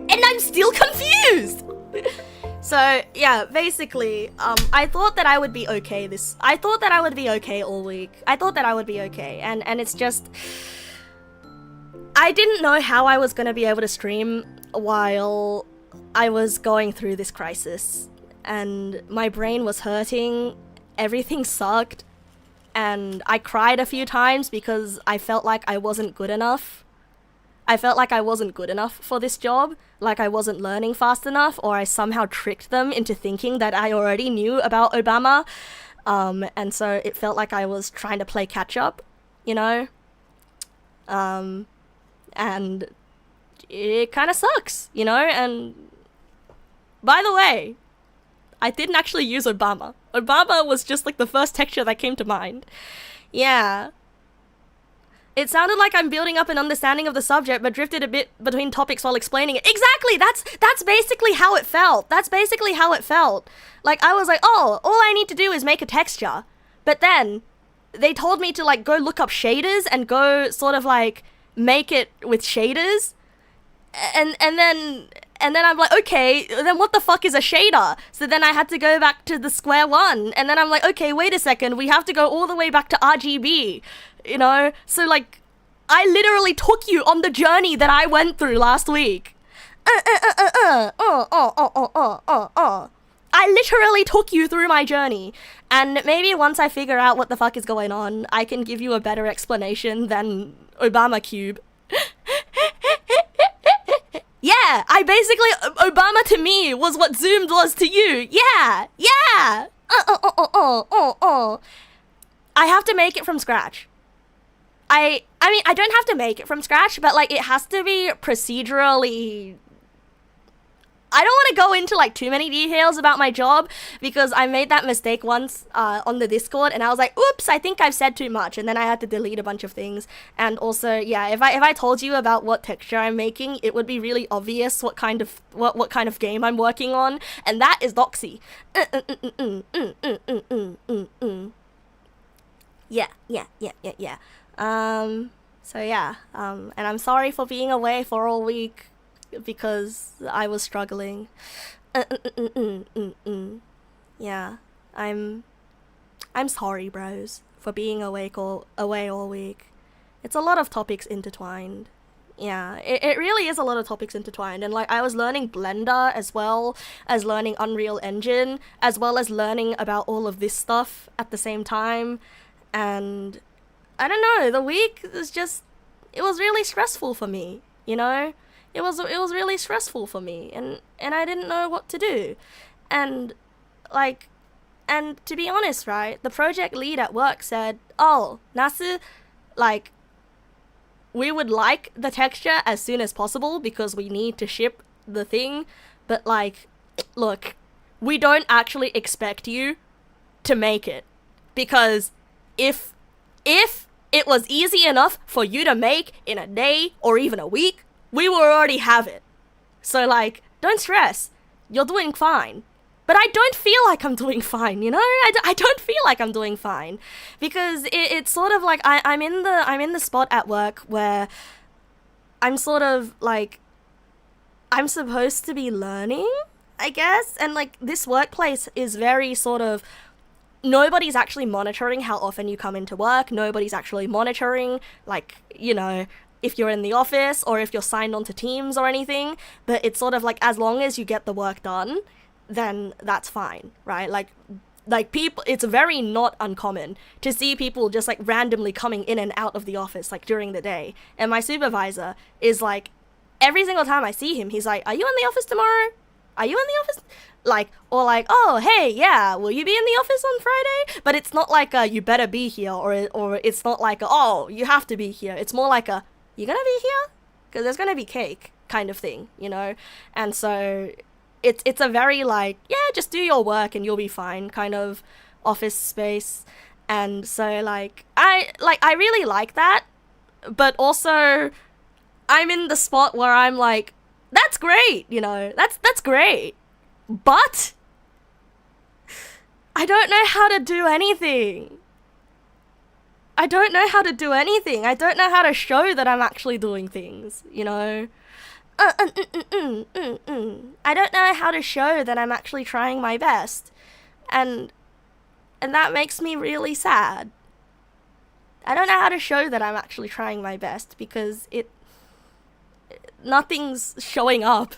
And I'm still confused! So, yeah, basically, I thought that I would be okay I thought that I would be okay all week. I thought that I would be okay, and it's just... I didn't know how I was gonna be able to stream while I was going through this crisis. And my brain was hurting, everything sucked. And I cried a few times because I felt like I wasn't good enough. I felt like I wasn't good enough for this job, like I wasn't learning fast enough, or I somehow tricked them into thinking that I already knew about Obama. And so it felt like I was trying to play catch up, you know? And it kind of sucks, you know? And by the way, I didn't actually use Obama. Obama was just like the first texture that came to mind. Yeah. It sounded like I'm building up an understanding of the subject, but drifted a bit between topics while explaining it. Exactly! That's basically how it felt. That's basically how it felt. Like, I was like, oh, all I need to do is make a texture. But then, they told me to, like, go look up shaders and go sort of, like, make it with shaders. And then I'm like, okay, then what the fuck is a shader? So then I had to go back to the square one. And then I'm like, okay, wait a second, we have to go all the way back to RGB. You know? So, like, I literally took you on the journey that I went through last week. I literally took you through my journey. And maybe once I figure out what the fuck is going on, I can give you a better explanation than Obama Cube. Yeah, I basically, Obama to me was what Zoomed was to you. Yeah. I have to make it from scratch. I mean, I don't have to make it from scratch, but, like, it has to be procedurally... I don't want to go into, like, too many details about my job, because I made that mistake once on the Discord, and I was like, oops, I think I've said too much, and then I had to delete a bunch of things. And also, yeah, if I told you about what texture I'm making, it would be really obvious what kind of game I'm working on, and that is Doxy. Yeah. So yeah, and I'm sorry for being away for all week because I was struggling. Yeah, I'm sorry, bros, for being away all week. It's a lot of topics intertwined. Yeah, it really is a lot of topics intertwined, and, like, I was learning Blender as well as learning Unreal Engine, as well as learning about all of this stuff at the same time, and I don't know, the week was just, it was really stressful for me, you know? It was really stressful for me, and I didn't know what to do. And, like, and to be honest, right, the project lead at work said, oh, Nasu, like, we would like the texture as soon as possible because we need to ship the thing, but, like, look, we don't actually expect you to make it, because if it was easy enough for you to make in a day or even a week, we will already have it. So, like, don't stress. You're doing fine. But I don't feel like I'm doing fine, you know? I don't feel like I'm doing fine. Because it's sort of like I'm in the spot at work where I'm sort of like, I'm supposed to be learning, I guess? And, like, this workplace is very sort of, nobody's actually monitoring how often you come into work. Nobody's actually monitoring, like, you know, if you're in the office or if you're signed onto Teams or anything. But it's sort of like, as long as you get the work done, then that's fine, right? Like, like people, it's very not uncommon to see people just like randomly coming in and out of the office like during the day. And my supervisor is like, every single time I see him, he's like, are you in the office tomorrow? Are you in the office? Like, or like, oh, hey, yeah, will you be in the office on Friday? But it's not like you better be here, or it's not like oh, you have to be here. It's more like you gonna be here? Because there's gonna be cake kind of thing, you know? And so it's a very like, yeah, just do your work and you'll be fine kind of office space. And so like I really like that, but also I'm in the spot where I'm like, that's great, you know, that's great, but I don't know how to do anything. I don't know how to do anything. I don't know how to show that I'm actually doing things, you know? I don't know how to show that I'm actually trying my best. And that makes me really sad. I don't know how to show that I'm actually trying my best because nothing's showing up.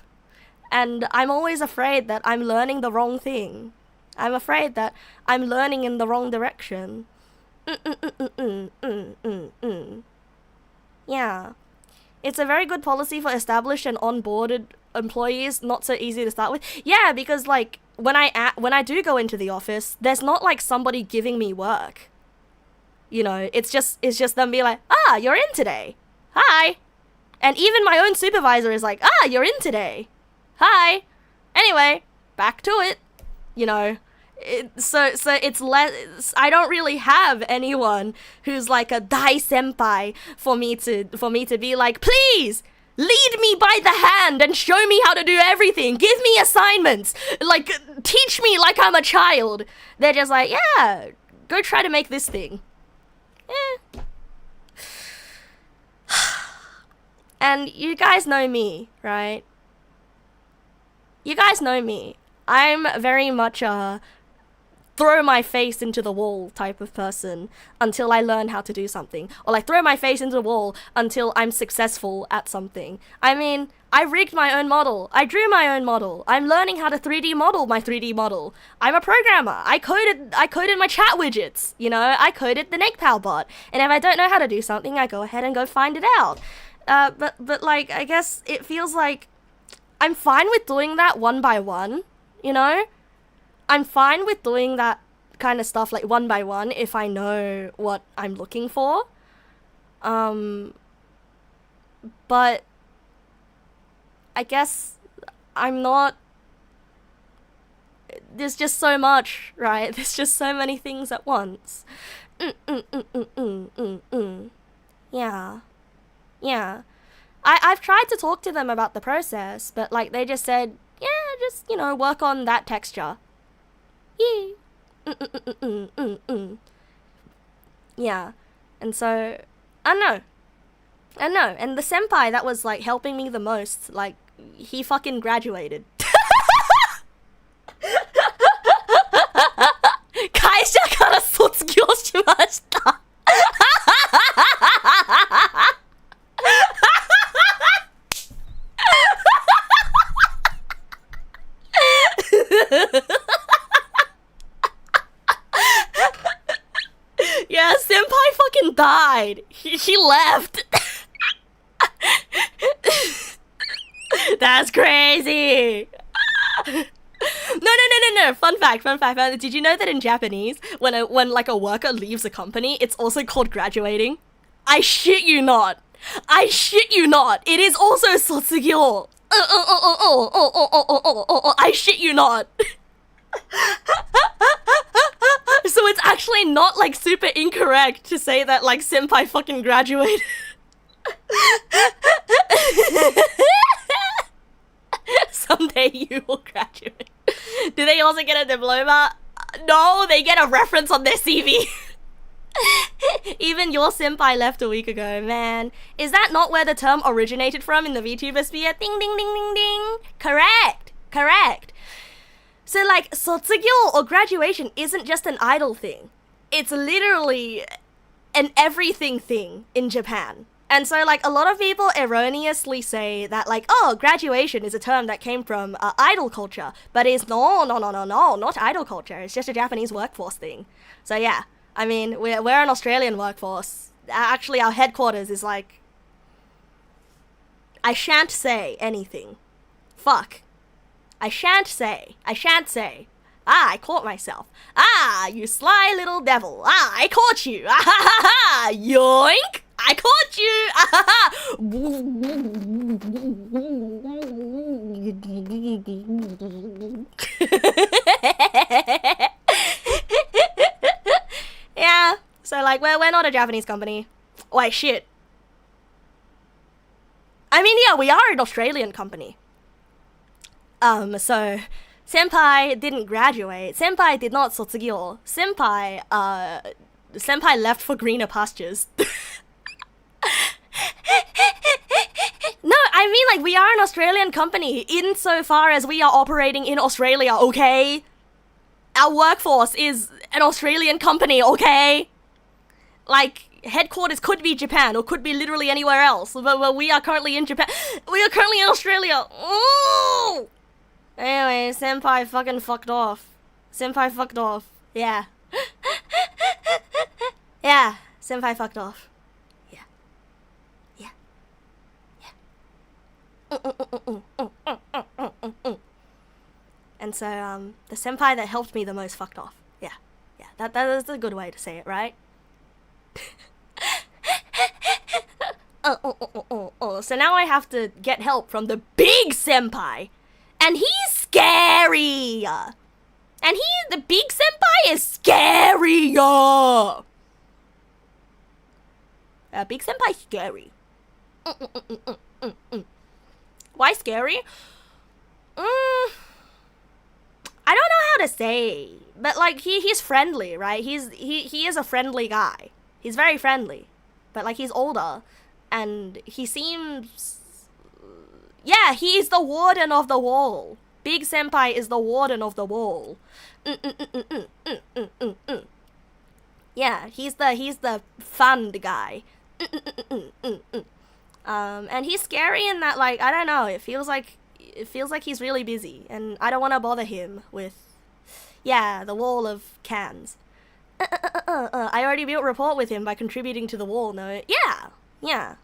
And I'm always afraid that I'm learning the wrong thing. I'm afraid that I'm learning in the wrong direction. Yeah. It's a very good policy for established and onboarded employees, not so easy to start with. Yeah, because like when I do go into the office, there's not like somebody giving me work. You know, it's just them being like, ah, you're in today. Hi. And even my own supervisor is like, ah, you're in today. Hi. Anyway, back to it. You know, so it's less. I don't really have anyone who's like a dai senpai for me to be like, please lead me by the hand and show me how to do everything. Give me assignments. Like, teach me like I'm a child. They're just like, yeah, go try to make this thing. Eh. And you guys know me, right? You guys know me. I'm very much a throw my face into the wall type of person until I learn how to do something. Or like throw my face into the wall until I'm successful at something. I mean, I rigged my own model. I drew my own model. I'm learning how to 3D model my 3D model. I'm a programmer. I coded my chat widgets. You know, I coded the Neg bot. And if I don't know how to do something, I go ahead and go find it out. But like, I guess it feels like I'm fine with doing that one by one, you know? I'm fine with doing that kind of stuff like one by one if I know what I'm looking for. But I guess I'm not... There's just so much, right? There's just so many things at once. Yeah. Yeah. I've tried to talk to them about the process, but like they just said, yeah, just, you know, work on that texture. Yeah. Yeah. And so, I know. And the senpai that was like helping me the most, like, he fucking graduated. 会社から卒業しました。Yeah, senpai fucking died. He left. That's crazy. No. Fun fact. Did you know that in Japanese, when like a worker leaves a company, it's also called graduating? I shit you not. It is also sotsugyou. I shit you not. So it's actually not like super incorrect to say that like senpai fucking graduated. Someday you will graduate. Do they also get a diploma? No, they get a reference on their CV. Even your senpai left a week ago, man. Is that not where the term originated from in the VTuber sphere? Ding ding ding ding ding. Correct. So like, sotsugyo or graduation isn't just an idol thing. It's literally an everything thing in Japan. And so, like, a lot of people erroneously say that, like, oh, graduation is a term that came from idol culture. But it's no, not idol culture. It's just a Japanese workforce thing. So, yeah. I mean, we're an Australian workforce. Actually, our headquarters is, like... I shan't say anything. Fuck. I shan't say. Ah, I caught myself. Ah, you sly little devil. Ah, I caught you. Ah, ha, ha, ha. Yoink. I caught you. Ah, ha, ha. Yeah. So, like, we're not a Japanese company. Wait, shit. I mean, yeah, we are an Australian company. So... Senpai didn't graduate. Senpai did not sotsugyou. Senpai left for greener pastures. No, I mean, like, we are an Australian company insofar as we are operating in Australia, okay? Our workforce is an Australian company, okay? Like, headquarters could be Japan or could be literally anywhere else, but we are currently in Japan. We are currently in Australia. Ooh! Anyway, Senpai fucking fucked off. Senpai fucked off. Yeah. Yeah, Senpai fucked off. Yeah. Yeah. Yeah. And so, the senpai that helped me the most fucked off. Yeah. Yeah, that is a good way to say it, right? So now I have to get help from the big senpai. And he's scary. And the big senpai is scarier. Big senpai scary. Why scary? I don't know how to say, but like he's friendly, right? He is a friendly guy. He's very friendly, but like he's older, and he seems. Yeah, he is the warden of the wall. Big senpai is the warden of the wall. Yeah, he's the fun guy. And he's scary in that, like, I don't know, it feels like he's really busy, and I don't want to bother him with, yeah, the wall of cans. I already built rapport with him by contributing to the wall note. Yeah.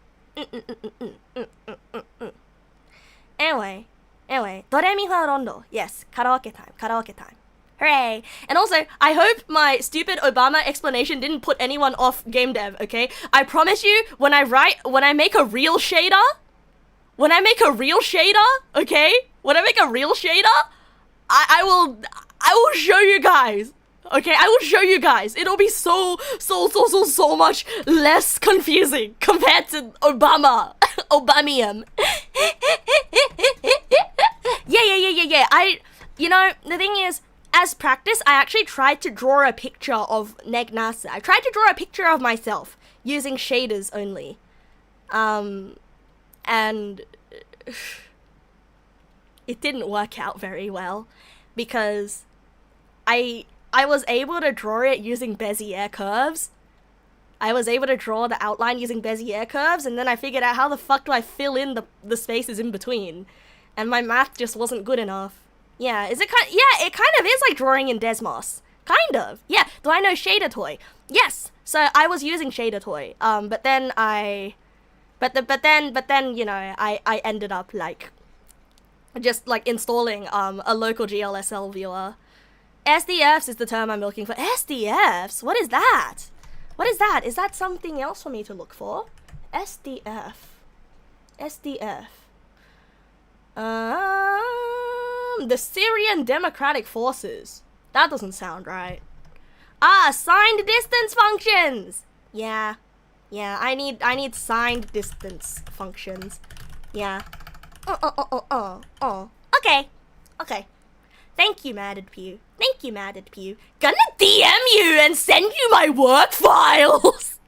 Anyway, Doremi fa rondo. Yes, karaoke time. Hooray! And also, I hope my stupid Obama explanation didn't put anyone off game dev, okay? I promise you, when I make a real shader, okay? I will show you guys. Okay, I will show you guys. It'll be so much less confusing compared to Obamium. Yeah. You know, the thing is, as practice, I actually tried to draw a picture of Neg Nasu. I tried to draw a picture of myself using shaders only. And it didn't work out very well because I was able to draw it using Bezier curves. I was able to draw the outline using Bezier curves, and then I figured out how the fuck do I fill in the spaces in between. And my math just wasn't good enough. Yeah, it kind of is like drawing in Desmos. Kind of. Yeah, do I know Shader Toy? Yes. So I was using Shader Toy. But then, you know, I ended up like just like installing a local GLSL viewer. SDFs is the term I'm looking for. SDFs? What is that? Is that something else for me to look for? SDF. The Syrian Democratic Forces. That doesn't sound right. Signed distance functions. Yeah, I need signed distance functions. Yeah. Okay. Thank you, Madded Pew. Gonna DM you and send you my work files.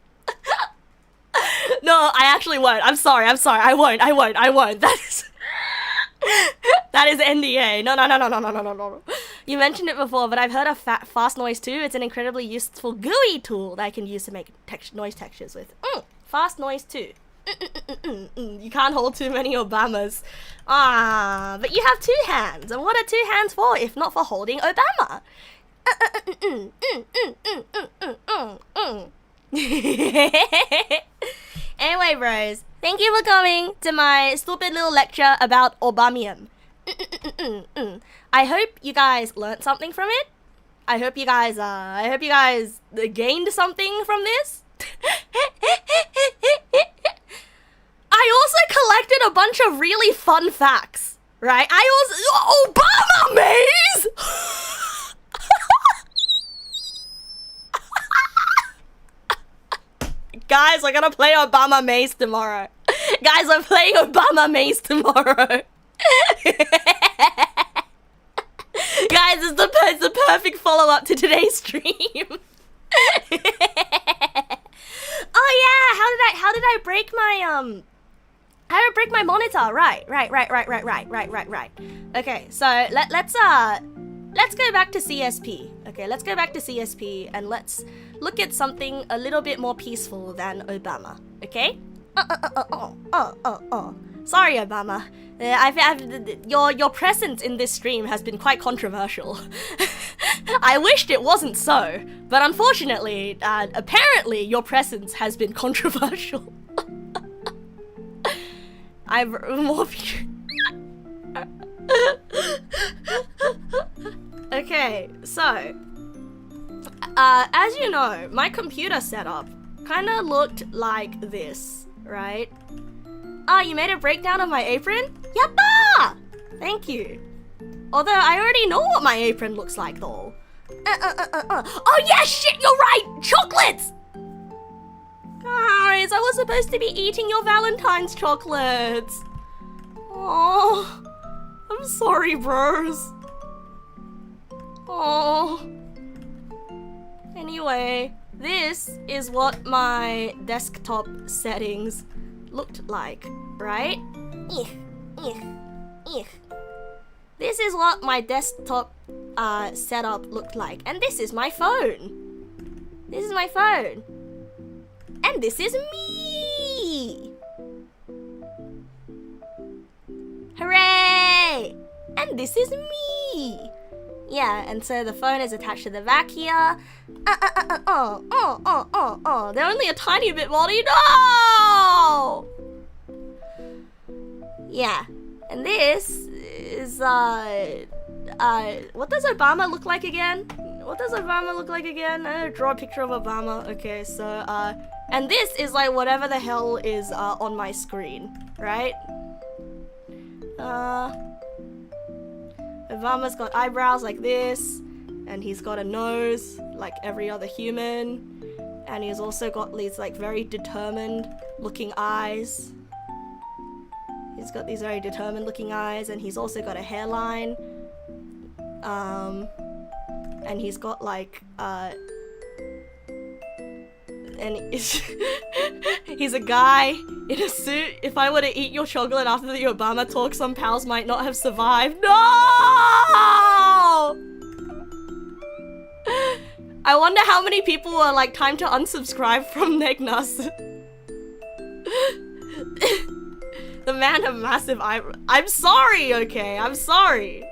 No, I actually won't. I'm sorry. I won't. That is NDA. No. You mentioned it before, but I've heard of Fast Noise too. It's an incredibly useful GUI tool that I can use to make noise textures with. Fast Noise too. You can't hold too many Obamas. Ah, but you have 2 hands. And what are 2 hands for if not for holding Obama? Anyway, bros, thank you for coming to my stupid little lecture about Obamium. I hope you guys learned something from it. I hope you guys gained something from this. I also collected a bunch of really fun facts, right? Obama maze! Guys, we're gonna play Obama maze tomorrow. Guys, I'm playing Obama maze tomorrow. Guys, it's the perfect follow-up to today's stream. Oh yeah, how did I break my how did I break my monitor? Right. Okay, so let's go back to CSP. Okay, let's go back to CSP and let's look at something a little bit more peaceful than Obama. Okay? Sorry, Obama. Your presence in this stream has been quite controversial. I wished it wasn't so, but unfortunately, apparently your presence has been controversial. I've more. Okay, so as you know, my computer setup kind of looked like this, right? Ah, you made a breakdown of my apron? Yatta! Thank you. Although I already know what my apron looks like though. Oh yeah, shit, you're right! Chocolates! Guys, I was supposed to be eating your Valentine's chocolates. Oh, I'm sorry, bros. Oh. Anyway, this is what my desktop settings looked like, right? This is what my desktop setup looked like, and this is my phone. This is my phone. And this is me! Hooray! And this is me! Yeah, and so the phone is attached to the back here. They're only a tiny bit moldy. No! Yeah, and this is, what does Obama look like again? What does Obama look like again? I'm gonna draw a picture of Obama. Okay, so, and this is like whatever the hell is, on my screen, right? Obama's got eyebrows like this, and he's got a nose like every other human, and he's also got these like very determined looking eyes. He's got these very determined looking eyes, and he's also got a hairline. And he's got like, and he's a guy in a suit. If I were to eat your chocolate after the Obama talk, some pals might not have survived. No! I wonder how many people were like, time to unsubscribe from Neg Nass. The man have massive eyebrows. I'm sorry, okay? I'm sorry.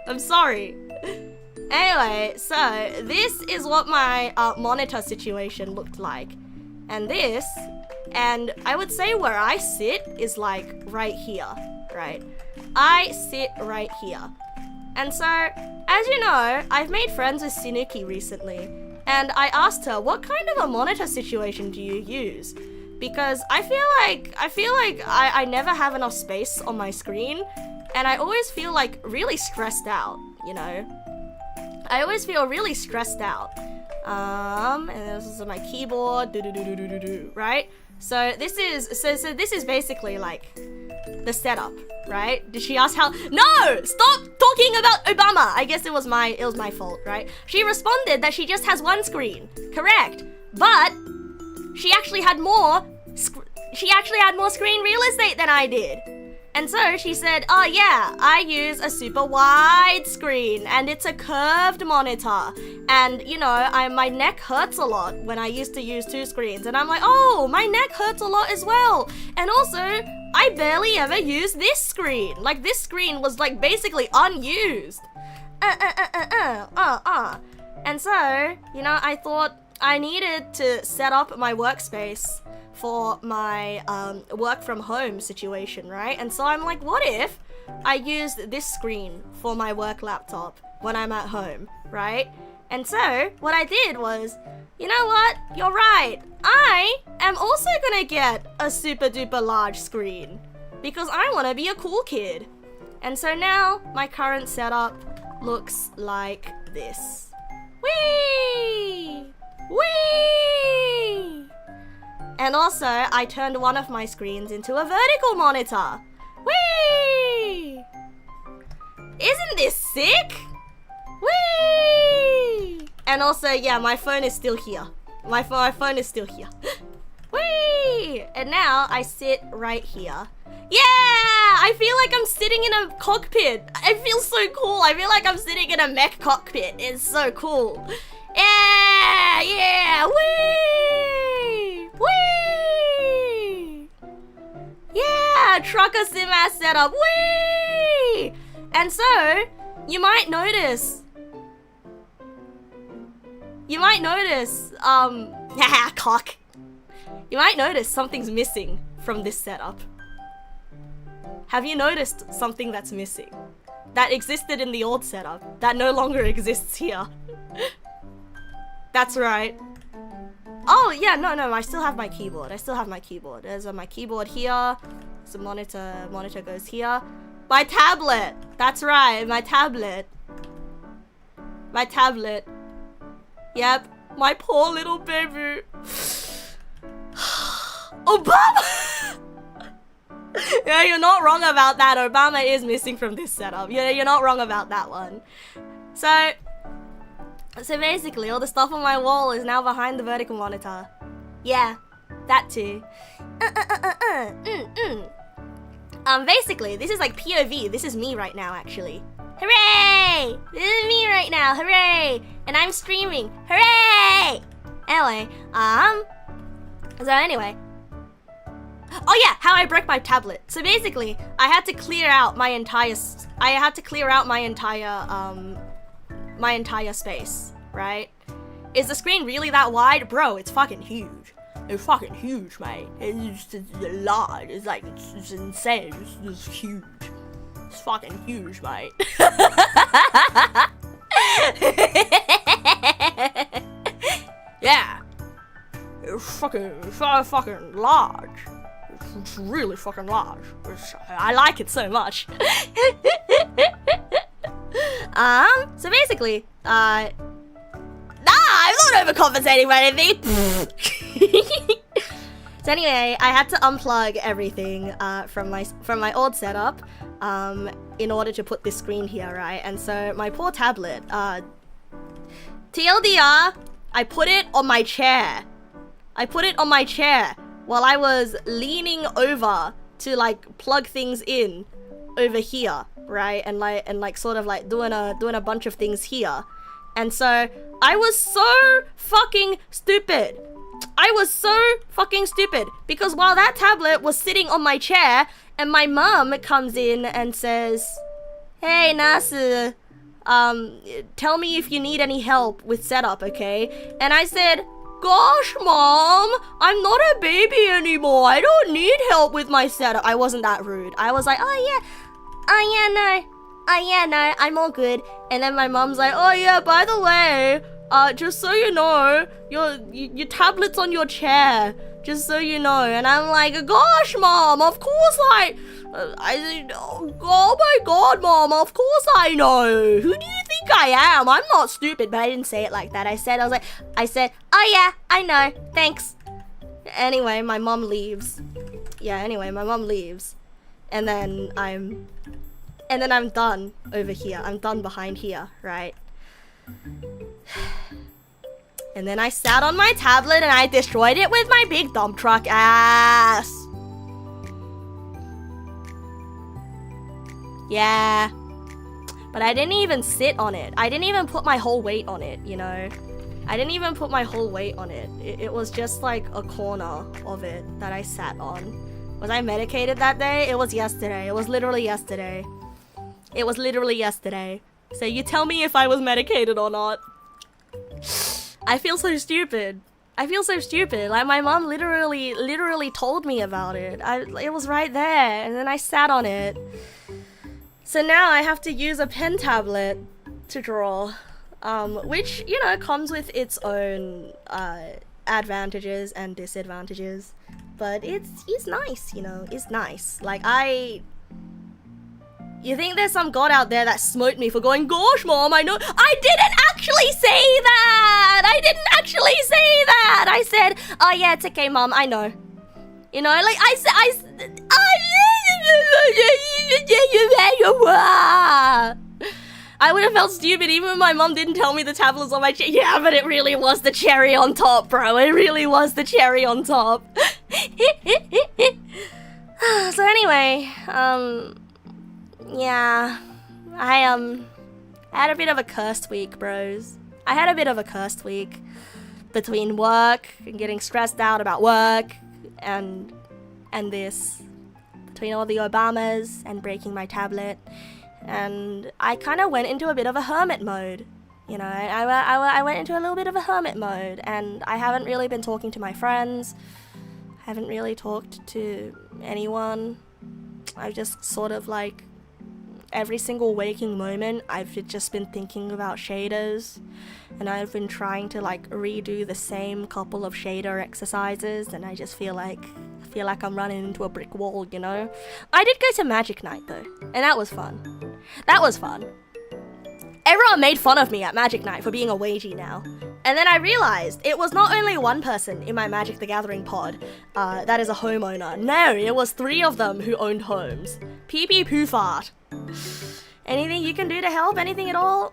Anyway, so this is what my monitor situation looked like. And this, and I would say where I sit is like right here, right? I sit right here. And so, as you know, I've made friends with Sinuki recently, and I asked her, what kind of a monitor situation do you use? Because I feel like I never have enough space on my screen, and I always feel like really stressed out, you know? I always feel really stressed out. And this is my keyboard, right? So this is this is basically like the setup, right? Did she ask how? No! Stop talking about Obama! I guess it was my fault, right? She responded that she just has one screen. Correct. But she actually had more screen real estate than I did. And so she said, oh yeah, I use a super wide screen and it's a curved monitor. And you know, my neck hurts a lot when I used to use 2 screens. And I'm like, oh, my neck hurts a lot as well. And also, I barely ever use this screen. Like this screen was like basically unused. And so, you know, I thought I needed to set up my workspace for my work from home situation, right? And so I'm like, what if I used this screen for my work laptop when I'm at home, right? And so what I did was, you know what? You're right. I am also gonna get a super duper large screen because I want to be a cool kid. And so now my current setup looks like this. Whee! Whee! And also, I turned one of my screens into a vertical monitor. Whee! Isn't this sick? Whee! And also, yeah, my phone is still here. My phone is still here. Whee! And now I sit right here. Yeah! I feel like I'm sitting in a cockpit. I feel so cool. I feel like I'm sitting in a mech cockpit. It's so cool. Yeah! Yeah! Whee! Whee! Yeah! Trucker sim ass setup. Whee! And so, you might notice, cock. You might notice something's missing from this setup. Have you noticed something that's missing? That existed in the old setup, that no longer exists here. That's right. Oh, yeah, no, I still have my keyboard. There's my keyboard here. So monitor goes here. My tablet. That's right, my tablet. Yep, my poor little baby. Obama! Yeah, you're not wrong about that. Obama is missing from this setup. Yeah, you're not wrong about that one. So basically, all the stuff on my wall is now behind the vertical monitor. Yeah, that too. Basically, this is like POV. This is me right now, actually. Hooray! This is me right now. Hooray! And I'm streaming. Hooray! Anyway, anyway. Oh yeah, how I broke my tablet. So basically, I had to clear out my entire space, right? Is the screen really that wide? Bro, it's fucking huge. It's fucking huge, mate. It's large. It's like, it's insane. It's huge. It's fucking huge, mate. Yeah. It's fucking large. It's really fucking large. I like it so much. So basically, nah, I'm not overcompensating for anything. So anyway, I had to unplug everything from my old setup in order to put this screen here, right? And so my poor tablet, TLDR, I put it on my chair. While I was leaning over to like plug things in over here, right? And like sort of like doing a bunch of things here. And so I was so fucking stupid. Because while that tablet was sitting on my chair and my mum comes in and says, "Hey Nasu, tell me if you need any help with setup, okay?" And I said, "Gosh, Mom, I'm not a baby anymore. I don't need help with my setup." I wasn't that rude. I was like, no, I'm all good. And then my mom's like, "Oh yeah, by the way, just so you know, your tablet's on your chair, just so you know." And I'm like, "Gosh, Mom, of course oh my god, Mom, of course I know. Who do you think I am? I'm not stupid." But I didn't say it like that. I said, "Oh yeah, I know, thanks." Anyway, my mom leaves. And then I'm done over here. I'm done behind here, right? And then I sat on my tablet and I destroyed it with my big dump truck ass. Yeah. But I didn't even sit on it. I didn't even put my whole weight on it, you know? I didn't even put my whole weight on it. It was just like a corner of it that I sat on. Was I medicated that day? It was yesterday. It was literally yesterday. It was literally yesterday. So you tell me if I was medicated or not. I feel so stupid. I feel so stupid. Like my mom literally told me about it. It was right there, and then I sat on it. So now I have to use a pen tablet to draw, which, you know, comes with its own advantages and disadvantages. But it's nice, you know, it's nice. Like you think there's some god out there that smote me for going, gosh, mom, I know. I didn't actually say that! I didn't actually say that! I said, oh yeah, it's okay, mom, I know. You know, like I would have felt stupid even if my mom didn't tell me the tablet was on my cherry. Yeah, but it really was the cherry on top, bro. It really was the cherry on top. So anyway, yeah, I had a bit of a cursed week, bros. I had a bit of a cursed week between work and getting stressed out about work and this, between all the Obamas and breaking my tablet, and I kind of went into a bit of a hermit mode. You know, I went into a little bit of a hermit mode, and I haven't really been talking to my friends. Haven't really talked to anyone. I've just sort of like, every single waking moment, I've just been thinking about shaders, and I've been trying to like redo the same couple of shader exercises, and I just feel like I'm running into a brick wall, you know? I did go to Magic Night though, and that was fun. That was fun. Everyone made fun of me at Magic Night for being a Ouija now. And then I realized it was not only one person in my Magic the Gathering pod that is a homeowner. No, it was 3 of them who owned homes. Pee pee poo fart. Anything you can do to help? Anything at all?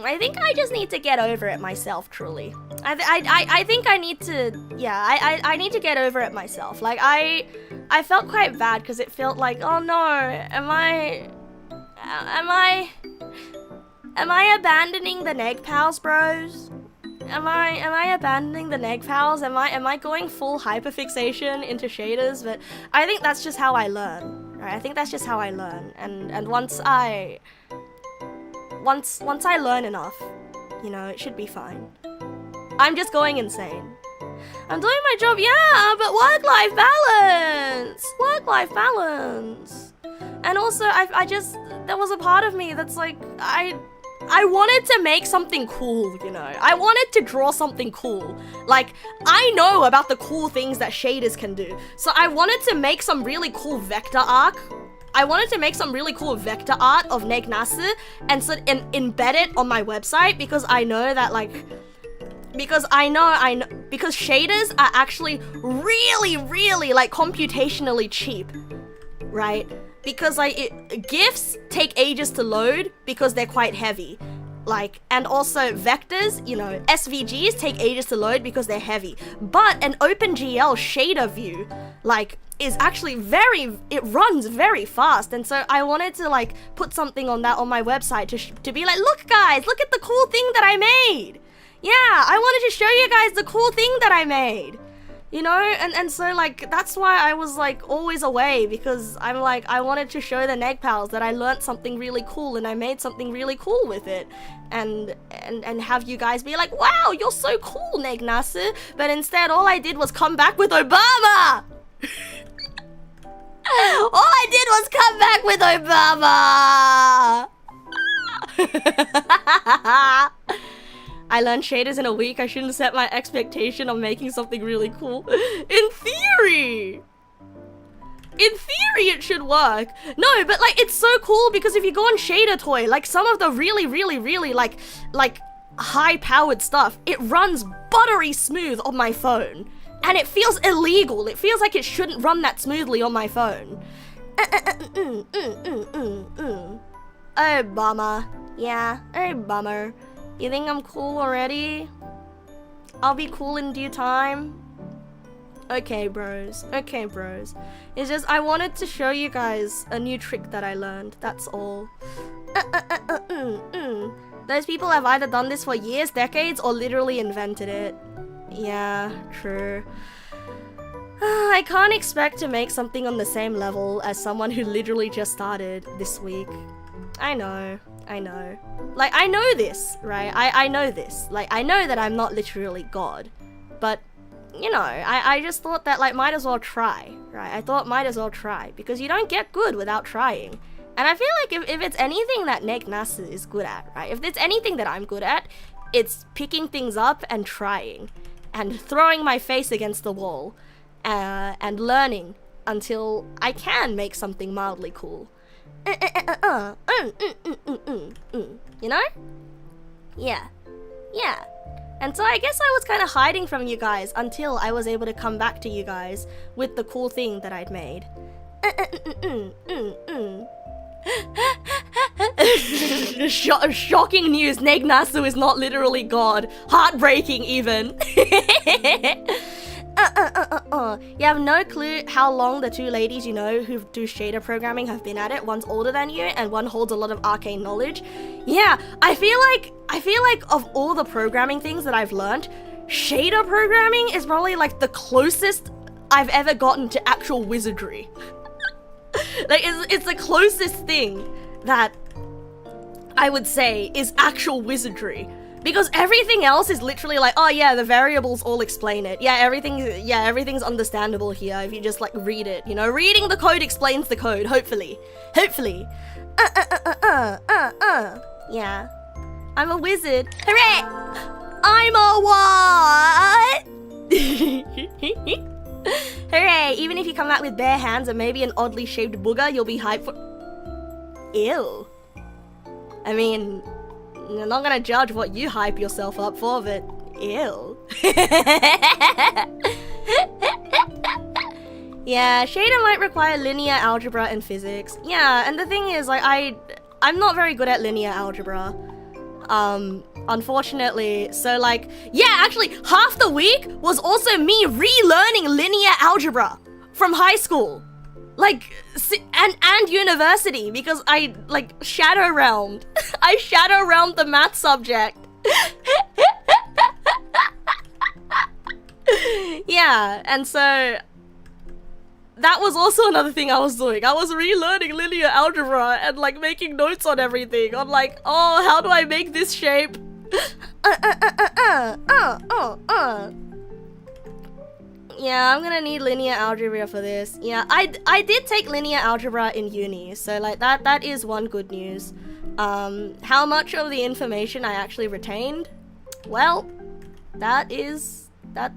I think I just need to get over it myself, truly. I think I need to, yeah, I need to get over it myself. Like, I felt quite bad because it felt like, oh no, am I abandoning the Neg pals, bros? Am I abandoning the Neg pals? Am I going full hyperfixation into shaders? But I think that's just how I learn, right? I think that's just how I learn, and once I learn enough, you know, it should be fine. I'm just going insane. I'm doing my job, yeah, but work-life balance! Work-life balance! And also, I just, there was a part of me that's like, I wanted to make something cool, you know? I wanted to draw something cool. Like, I know about the cool things that shaders can do. So I wanted to make some really cool vector art. I wanted to make some really cool vector art of Neg na스 and embed it on my website, because I know that, like, because shaders are actually really like computationally cheap, right? Because like GIFs take ages to load because they're quite heavy, like, and also vectors, you know, SVGs take ages to load because they're heavy. But an OpenGL shader view, like, is actually it runs very fast, and so I wanted to like put something on that on my website to be like, look guys, look at the cool thing that I made. Yeah, I wanted to show you guys the cool thing that I made. You know, and so like that's why I was like always away, because I'm like, I wanted to show the Neg pals that I learnt something really cool and I made something really cool with it, and have you guys be like, wow, you're so cool, Neg na스. But instead, all I did was come back with Obama. All I did was come back with Obama. I learned shaders in a week. I shouldn't set my expectation of making something really cool. In theory, it should work. No, but like, it's so cool because if you go on Shader Toy, like some of the really like high-powered stuff, it runs buttery smooth on my phone. And it feels illegal. It feels like it shouldn't run that smoothly on my phone. Oh, bummer. Yeah, oh, bummer. You think I'm cool already? I'll be cool in due time. Okay, bros. Okay, bros. It's just I wanted to show you guys a new trick that I learned. That's all. Those people have either done this for years, decades, or literally invented it. Yeah, true. I can't expect to make something on the same level as someone who literally just started this week. I know. Like, I know this, right? I know this. Like, I know that I'm not literally God. But, you know, I just thought that, like, might as well try, right? I thought might as well try, because you don't get good without trying. And I feel like if it's anything that Neg nass is good at, right? If it's anything that I'm good at, it's picking things up and trying. And throwing my face against the wall. And learning until I can make something mildly cool. You know? Yeah. And so I guess I was kind of hiding from you guys until I was able to come back to you guys with the cool thing that I'd made. Shocking news, Neg nass is not literally God. Heartbreaking even. You have no clue how long the two ladies you know who do shader programming have been at it. One's older than you and one holds a lot of arcane knowledge. Yeah, I feel like of all the programming things that I've learned, shader programming is probably like the closest I've ever gotten to actual wizardry. Like, it's the closest thing that I would say is actual wizardry. Because everything else is literally like, oh yeah, the variables all explain it. Yeah, everything's understandable here if you just like read it. You know, reading the code explains the code, hopefully. Yeah. I'm a wizard. Hooray! I'm a what? Hooray! Even if you come out with bare hands and maybe an oddly shaped booger, you'll be hyped for... Ew. I mean... I'm not gonna judge what you hype yourself up for, but ew. Yeah, shader might require linear algebra and physics. Yeah, and the thing is, like, I'm not very good at linear algebra. Unfortunately, so like, yeah, actually, half the week was also me relearning linear algebra from high school. Like, and university, because I, like, shadow realmed. I shadow realmed the math subject. Yeah, and so that was also another thing I was doing. I was relearning linear algebra and, like, making notes on everything. I'm like, oh, how do I make this shape? Yeah, I'm gonna need linear algebra for this. Yeah, I did take linear algebra in uni, so like that is one good news. How much of the information I actually retained? Well, that is What's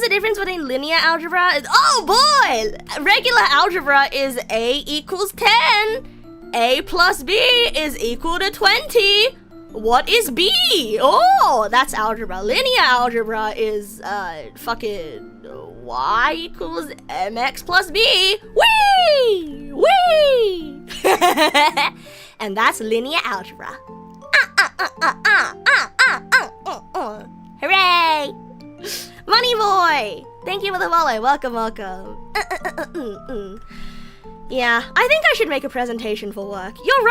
the difference between linear algebra? Oh boy! Regular algebra is A equals 10. A plus B is equal to 20. What is B? Oh, that's algebra. Linear algebra is, fucking Y equals MX plus B. Whee! Whee! And that's linear algebra. Hooray! Money boy! Thank you for the follow. Welcome, welcome. Yeah, I think I should make a presentation for work. You're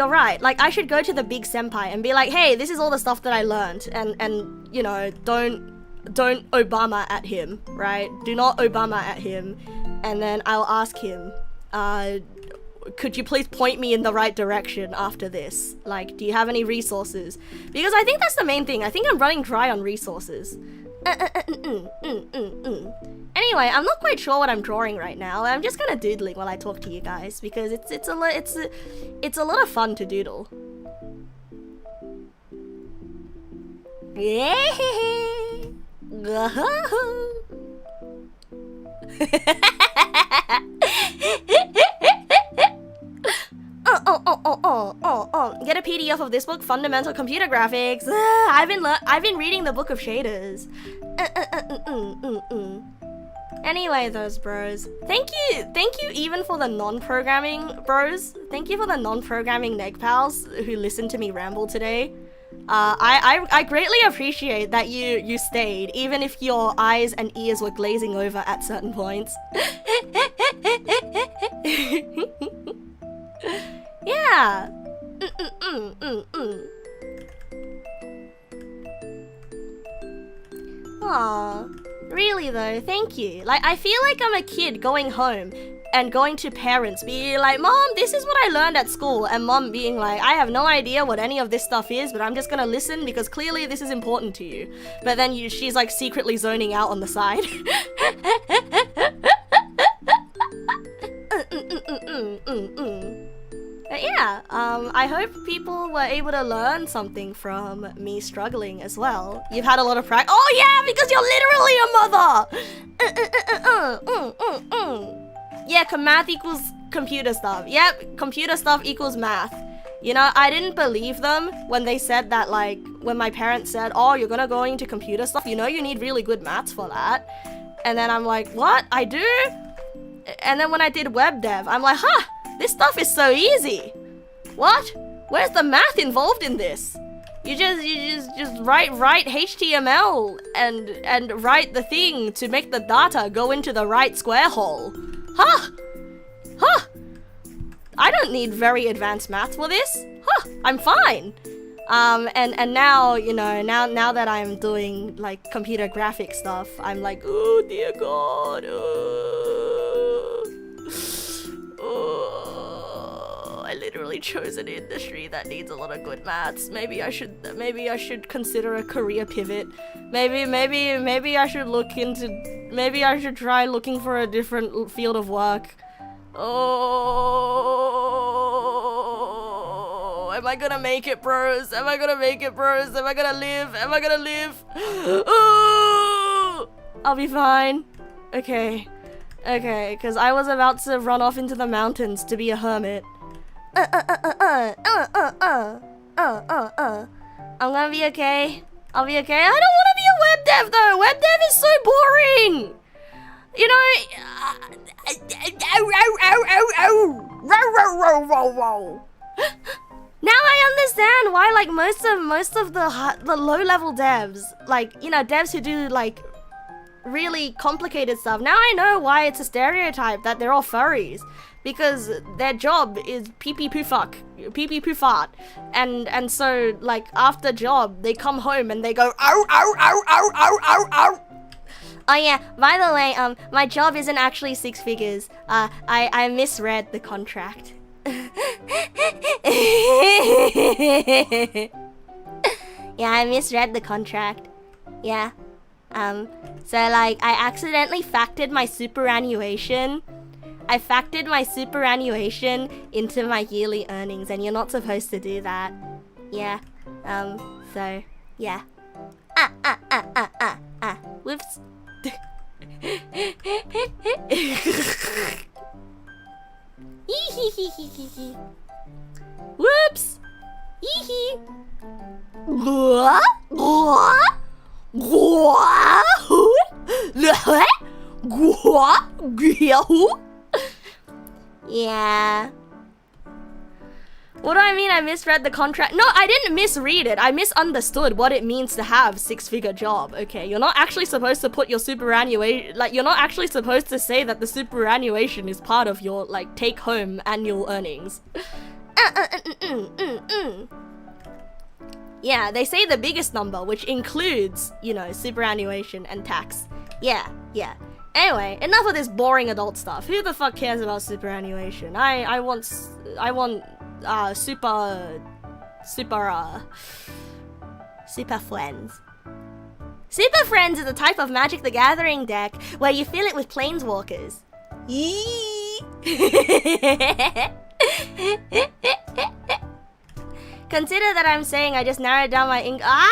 right. Like, I should go to the big senpai and be like, hey, this is all the stuff that I learned. And you know, don't Obama at him, right? Do not Obama at him. And then I'll ask him, could you please point me in the right direction after this? Like, do you have any resources? Because I think that's the main thing. I think I'm running dry on resources. Anyway, I'm not quite sure what I'm drawing right now. I'm just kind of doodling while I talk to you guys because it's a lot of fun to doodle. Yeah. Get a PDF of this book, Fundamental Computer Graphics. I've been reading the book of shaders. Anyway, those bros. Thank you even for the non-programming bros. Thank you for the non-programming neg pals who listened to me ramble today. I greatly appreciate that you stayed, even if your eyes and ears were glazing over at certain points. Yeah. Aw, really though, thank you. Like, I feel like I'm a kid going home and going to parents being like, Mom, this is what I learned at school, and Mom being like, I have no idea what any of this stuff is, but I'm just gonna listen because clearly this is important to you. But then she's like secretly zoning out on the side. But yeah, I hope people were able to learn something from me struggling as well. You've had a lot of practice. Oh yeah, because you're literally a mother! Yeah, math equals computer stuff. Yep, computer stuff equals math. You know, I didn't believe them when they said that, like, when my parents said, oh, you're gonna go into computer stuff, you know you need really good maths for that. And then I'm like, what? I do? And then when I did web dev, I'm like, huh, this stuff is so easy. What? Where's the math involved in this? You just write HTML and write the thing to make the data go into the right square hole. Huh? Huh? I don't need very advanced math for this. Huh? I'm fine. And now, you know, now that I'm doing like computer graphic stuff, I'm like, oh dear God. I literally chose an industry that needs a lot of good maths. Maybe I should consider a career pivot. Maybe I should maybe I should try looking for a different field of work. Oh, am I gonna make it, bros? Am I gonna make it, bros? Am I gonna live? Am I gonna live? Oh, I'll be fine. Okay, because I was about to run off into the mountains to be a hermit. I'm gonna be okay. I'll be okay. I don't want to be a web dev though. Web dev is so boring. You know. Now I understand why, like, most of the low-level devs, like, you know, devs who do like really complicated stuff. Now I know why it's a stereotype that they're all furries. Because their job is pee-pee poo fuck, pee-pee poo fart. And so, like, after job, they come home and they go, ow, ow, ow, ow, ow, ow, ow. Oh yeah, by the way, my job isn't actually 6 figures. I misread the contract. Yeah, I misread the contract. Yeah. So, like, I accidentally factored my superannuation. I factored my superannuation into my yearly earnings, and you're not supposed to do that. Yeah. So, yeah. Whoops. Whoops. Yeah. What do I mean I misread the contract? No, I didn't misread it. I misunderstood what it means to have 6-figure job. Okay, you're not actually supposed to put your superannuation, like, you're not actually supposed to say that the superannuation is part of your, like, take-home annual earnings. Yeah, they say the biggest number, which includes, you know, superannuation and tax. Yeah. Anyway, enough of this boring adult stuff. Who the fuck cares about superannuation? I want super friends. Super friends is a type of Magic the Gathering deck where you fill it with planeswalkers. Yee. Consider that I'm saying I just narrowed down my ink. Ah!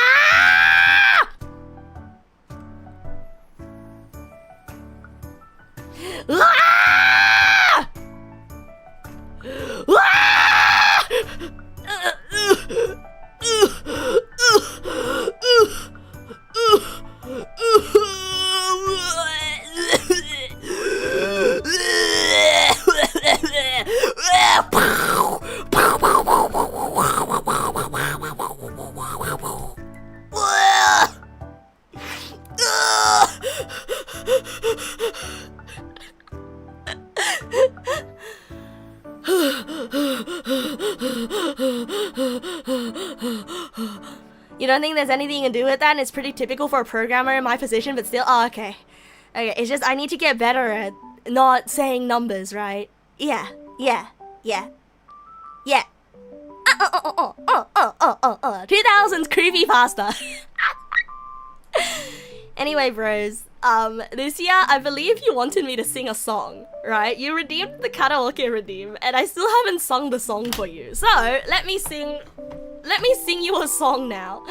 Ah! Ah! You don't think there's anything you can do with that? And it's pretty typical for a programmer in my position, but still, oh, okay. Okay, it's just I need to get better at not saying numbers, right? Yeah. 2000s creepypasta. Anyway, bros, this year I believe you wanted me to sing a song, right? You redeemed the karaoke redeem, and I still haven't sung the song for you. So let me sing you a song now.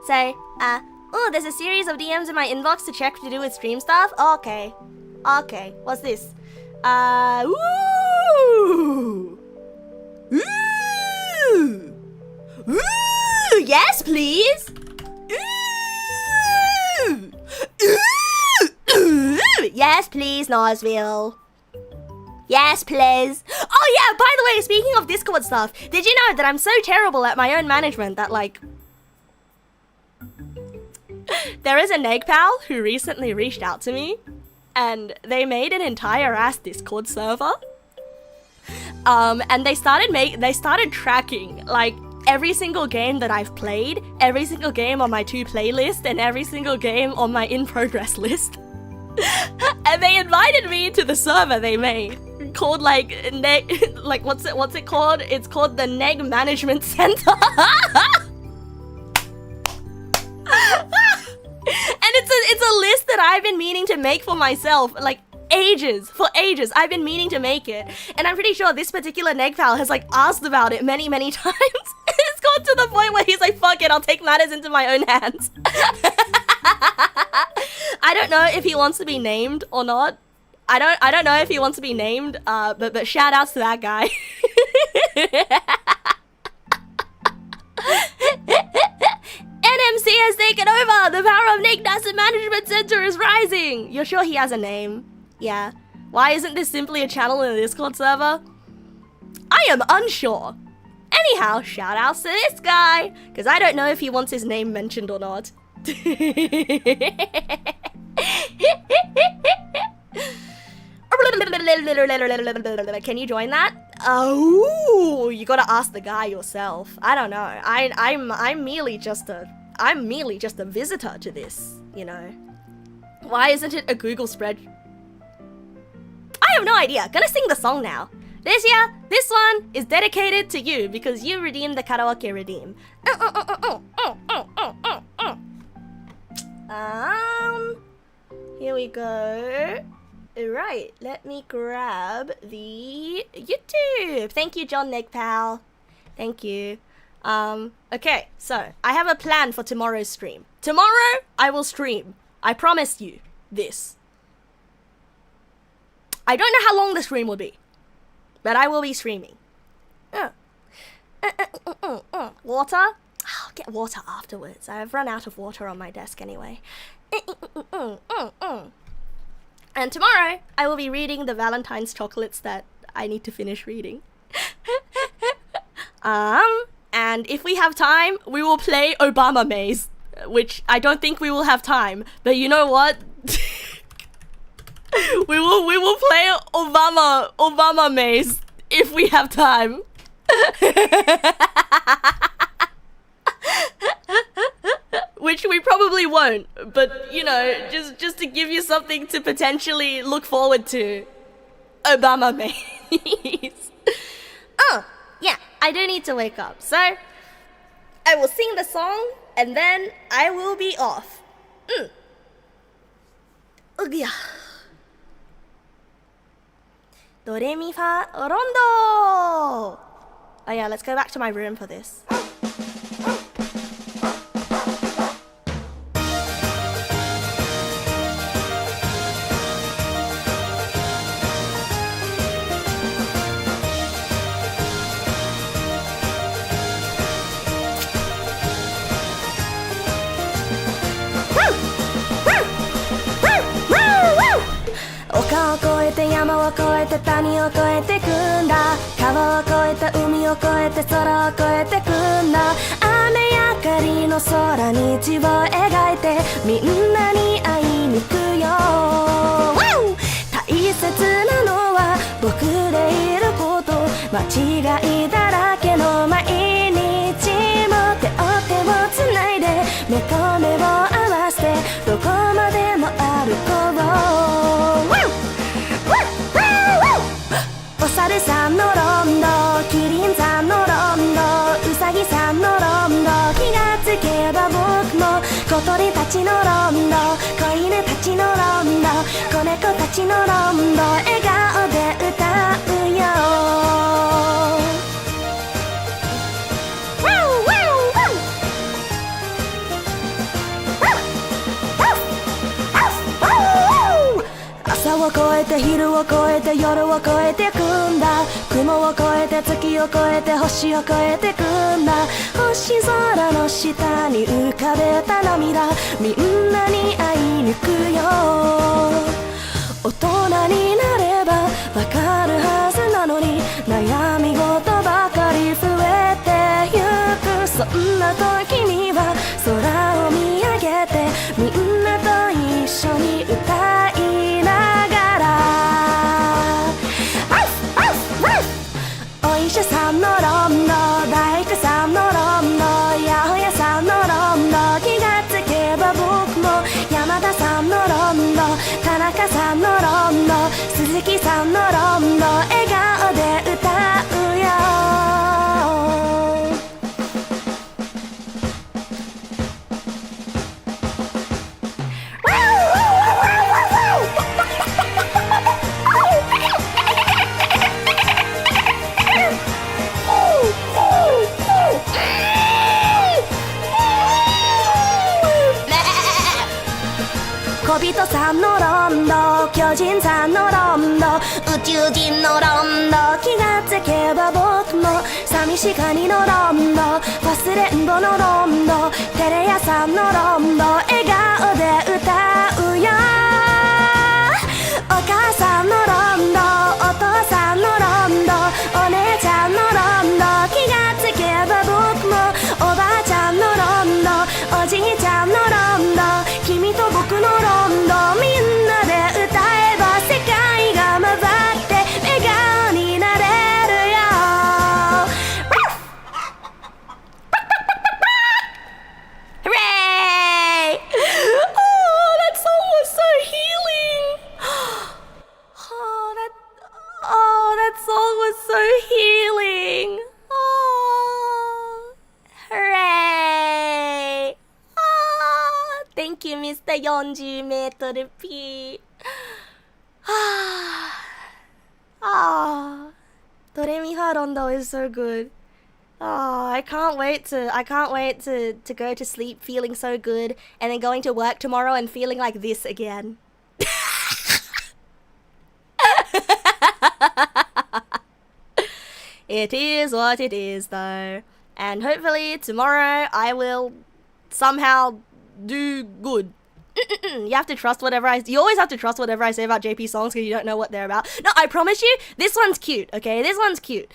Say, oh, there's a series of DMs in my inbox to check to do with stream stuff. Okay, what's this? Ooh, yes, please. Yes, please, Nosville. Yes, please. Oh yeah, by the way, speaking of Discord stuff, did you know that I'm so terrible at my own management that, like, there is a Neg pal who recently reached out to me, and they made an entire ass Discord server. And they started tracking, like, every single game that I've played, every single game on my to play list, and every single game on my in progress list. And they invited me to the server they made, called like Neg, like what's it called? It's called the Neg Management Center. And it's a list that I've been meaning to make for myself, like for ages. I've been meaning to make it, and I'm pretty sure this particular Neg pal has like asked about it many times. It's gone to the point where he's like, fuck it, I'll take matters into my own hands. I don't know if he wants to be named or not. I don't know if he wants to be named, but shout outs to that guy. NMC has taken over! The power of Neg Na's Management Center is rising! You're sure he has a name? Yeah. Why isn't this simply a channel in the Discord server? I am unsure. Anyhow, shout outs to this guy, because I don't know if he wants his name mentioned or not. Can you join that? Oh, you gotta ask the guy yourself. I don't know. I'm merely just a visitor to this, you know. Why isn't it a Google spread? I have no idea. Gonna sing the song now. This one is dedicated to you because you redeemed the karaoke redeem. Here we go. Right, let me grab the YouTube. Thank you, John Negpal. Thank you. Okay, so I have a plan for tomorrow's stream. Tomorrow, I will stream. I promise you this. I don't know how long the stream will be, but I will be streaming. Water? I'll get water afterwards. I've run out of water on my desk anyway. And tomorrow, I will be reading the Valentine's chocolates that I need to finish reading. And if we have time, we will play Obama Maze, which I don't think we will have time. But you know what? we will play Obama Maze if we have time. Which we probably won't, but you know, just to give you something to potentially look forward to. Obama Maze. Oh, yeah, I do need to wake up, so I will sing the song and then I will be off. Yeah. Do re mi fa rondo. Oh yeah, let's go back to my room for this.丘を越えて山を越えて谷を越えてくんだ川を越えて海を越えて空を越えてくんだ雨やかりの空に血を描いてみんなに会いにちのロンド子犬たちのロンド子猫たちのロンド笑顔で歌うよ朝を越えて昼を越えて夜を越えてくんだ雲を越えて月を越えて星を越えてくんだ星空の下に浮かべた涙みんなに会いに行くよ大人になればわかるはずなのに悩み事ばかり増えてゆくそんな時には空を見上げてみんなと一緒に歌いながらお医者さんのロンド大工さんのロンド八百屋さんのロンド気がつけば僕も山田さんのロンド田中さんのロンド鈴木さんのロンド笑顔で歌うよ小人さんのロンド巨人さんのロンド宇宙人のロンド気がつけば僕も寂しがりのロンド忘れんぼのロンドテレ屋さんのロンド笑顔で歌うよお母さんのロンドお父さんのロンドお姉ちゃんのロンド気がつけば僕もおばあちゃんのロンドおじいちゃんのロンド君と僕のロンドみんなで歌えば世界が混ざって笑顔になれるよHooray! Oh, that song was so healing. That song was so healing. Oh, hooray! Oh, thank you, Mr. 40メートル P. Do Re Mi Fa Rondo is so good. Oh, I can't wait to go to sleep feeling so good and then going to work tomorrow and feeling like this again. It is what it is though. And hopefully tomorrow I will somehow do good. You have to trust you always have to trust whatever I say about JP songs because you don't know what they're about. No, I promise you, this one's cute, okay? This one's cute.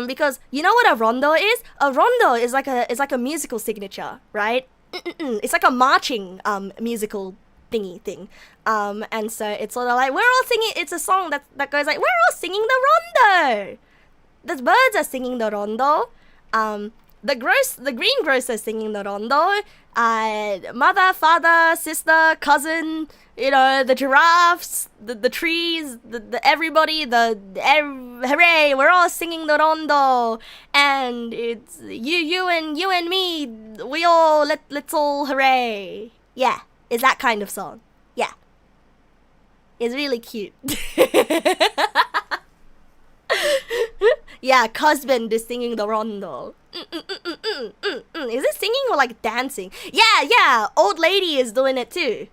Because you know what a rondo is? A rondo is like a musical signature, right? It's like a marching musical thingy thing. And so it's sort of like we're all singing. It's a song that goes like we're all singing the rondo. The birds are singing the rondo. The greengrocer's singing the rondo. Mother, father, sister, cousin, you know, the giraffes, the trees, the everybody, hooray, we're all singing the rondo. And it's you and me, we all, let's all hooray. Yeah, it's that kind of song. Yeah. It's really cute. Yeah, husband is singing the rondo. Is it singing or like dancing? Yeah, old lady is doing it too.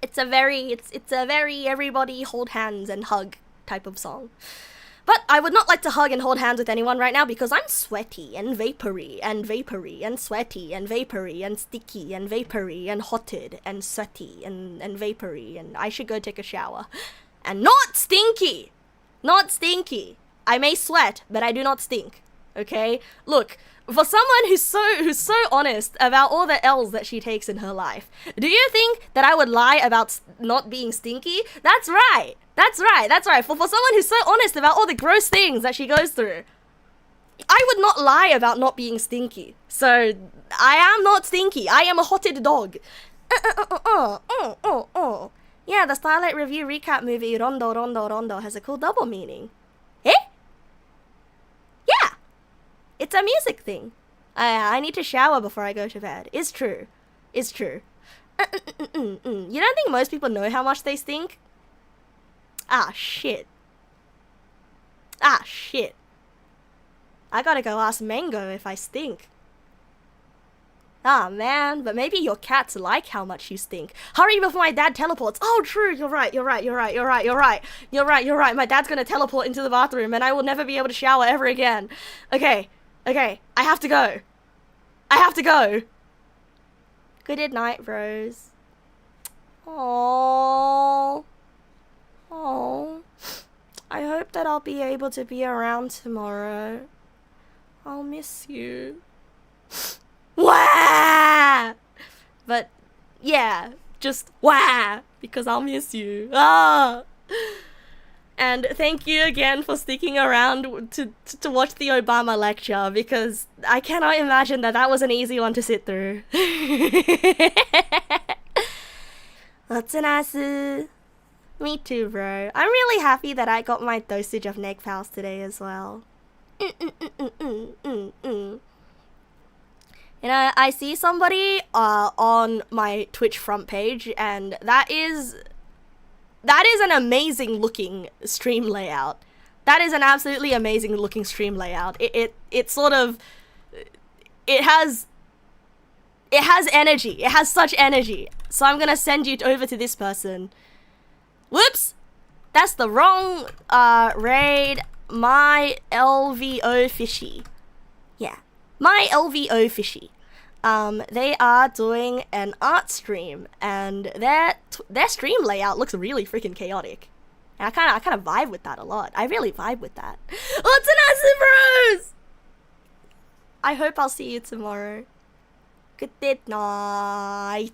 It's a very everybody hold hands and hug type of song. But I would not like to hug and hold hands with anyone right now because I'm sweaty and vapory and sweaty and vapory and sticky and vapory and hotted and sweaty and vapory and I should go take a shower. And not stinky! Not stinky. I may sweat, but I do not stink. Okay? Look, for someone who's so honest about all the L's that she takes in her life, do you think that I would lie about not being stinky? That's right. For someone who's so honest about all the gross things that she goes through, I would not lie about not being stinky. So, I am not stinky. I am a hotted dog. Yeah, the Starlight Review recap movie Rondo Rondo Rondo has a cool double meaning. Eh? Yeah! It's a music thing. I need to shower before I go to bed. It's true. It's true. You don't think most people know how much they stink? Ah, shit. Ah, shit. I gotta go ask Mango if I stink. Ah, man, but maybe your cats like how much you stink. Hurry before my dad teleports. Oh, true, you're right. My dad's gonna teleport into the bathroom and I will never be able to shower ever again. Okay, I have to go. Good night, Rose. Oh. I hope that I'll be able to be around tomorrow. I'll miss you. Wah! But yeah, just wah, because I'll miss you. Ah! And thank you again for sticking around to watch the Obama lecture, because I cannot imagine that was an easy one to sit through. What's an ass? Me too, bro. I'm really happy that I got my dosage of Neg Pals today as well. You know, I see somebody on my Twitch front page, and that is an amazing looking stream layout. That is an absolutely amazing looking stream layout. It has energy. It has such energy. So I'm gonna send you over to this person. Whoops! That's the wrong raid. My LVO Fishy. Yeah. My LVO Fishy. They are doing an art stream, and their stream layout looks really freaking chaotic. And I kind of vibe with that a lot. I really vibe with that. What's an acid bros? I hope I'll see you tomorrow. Good night.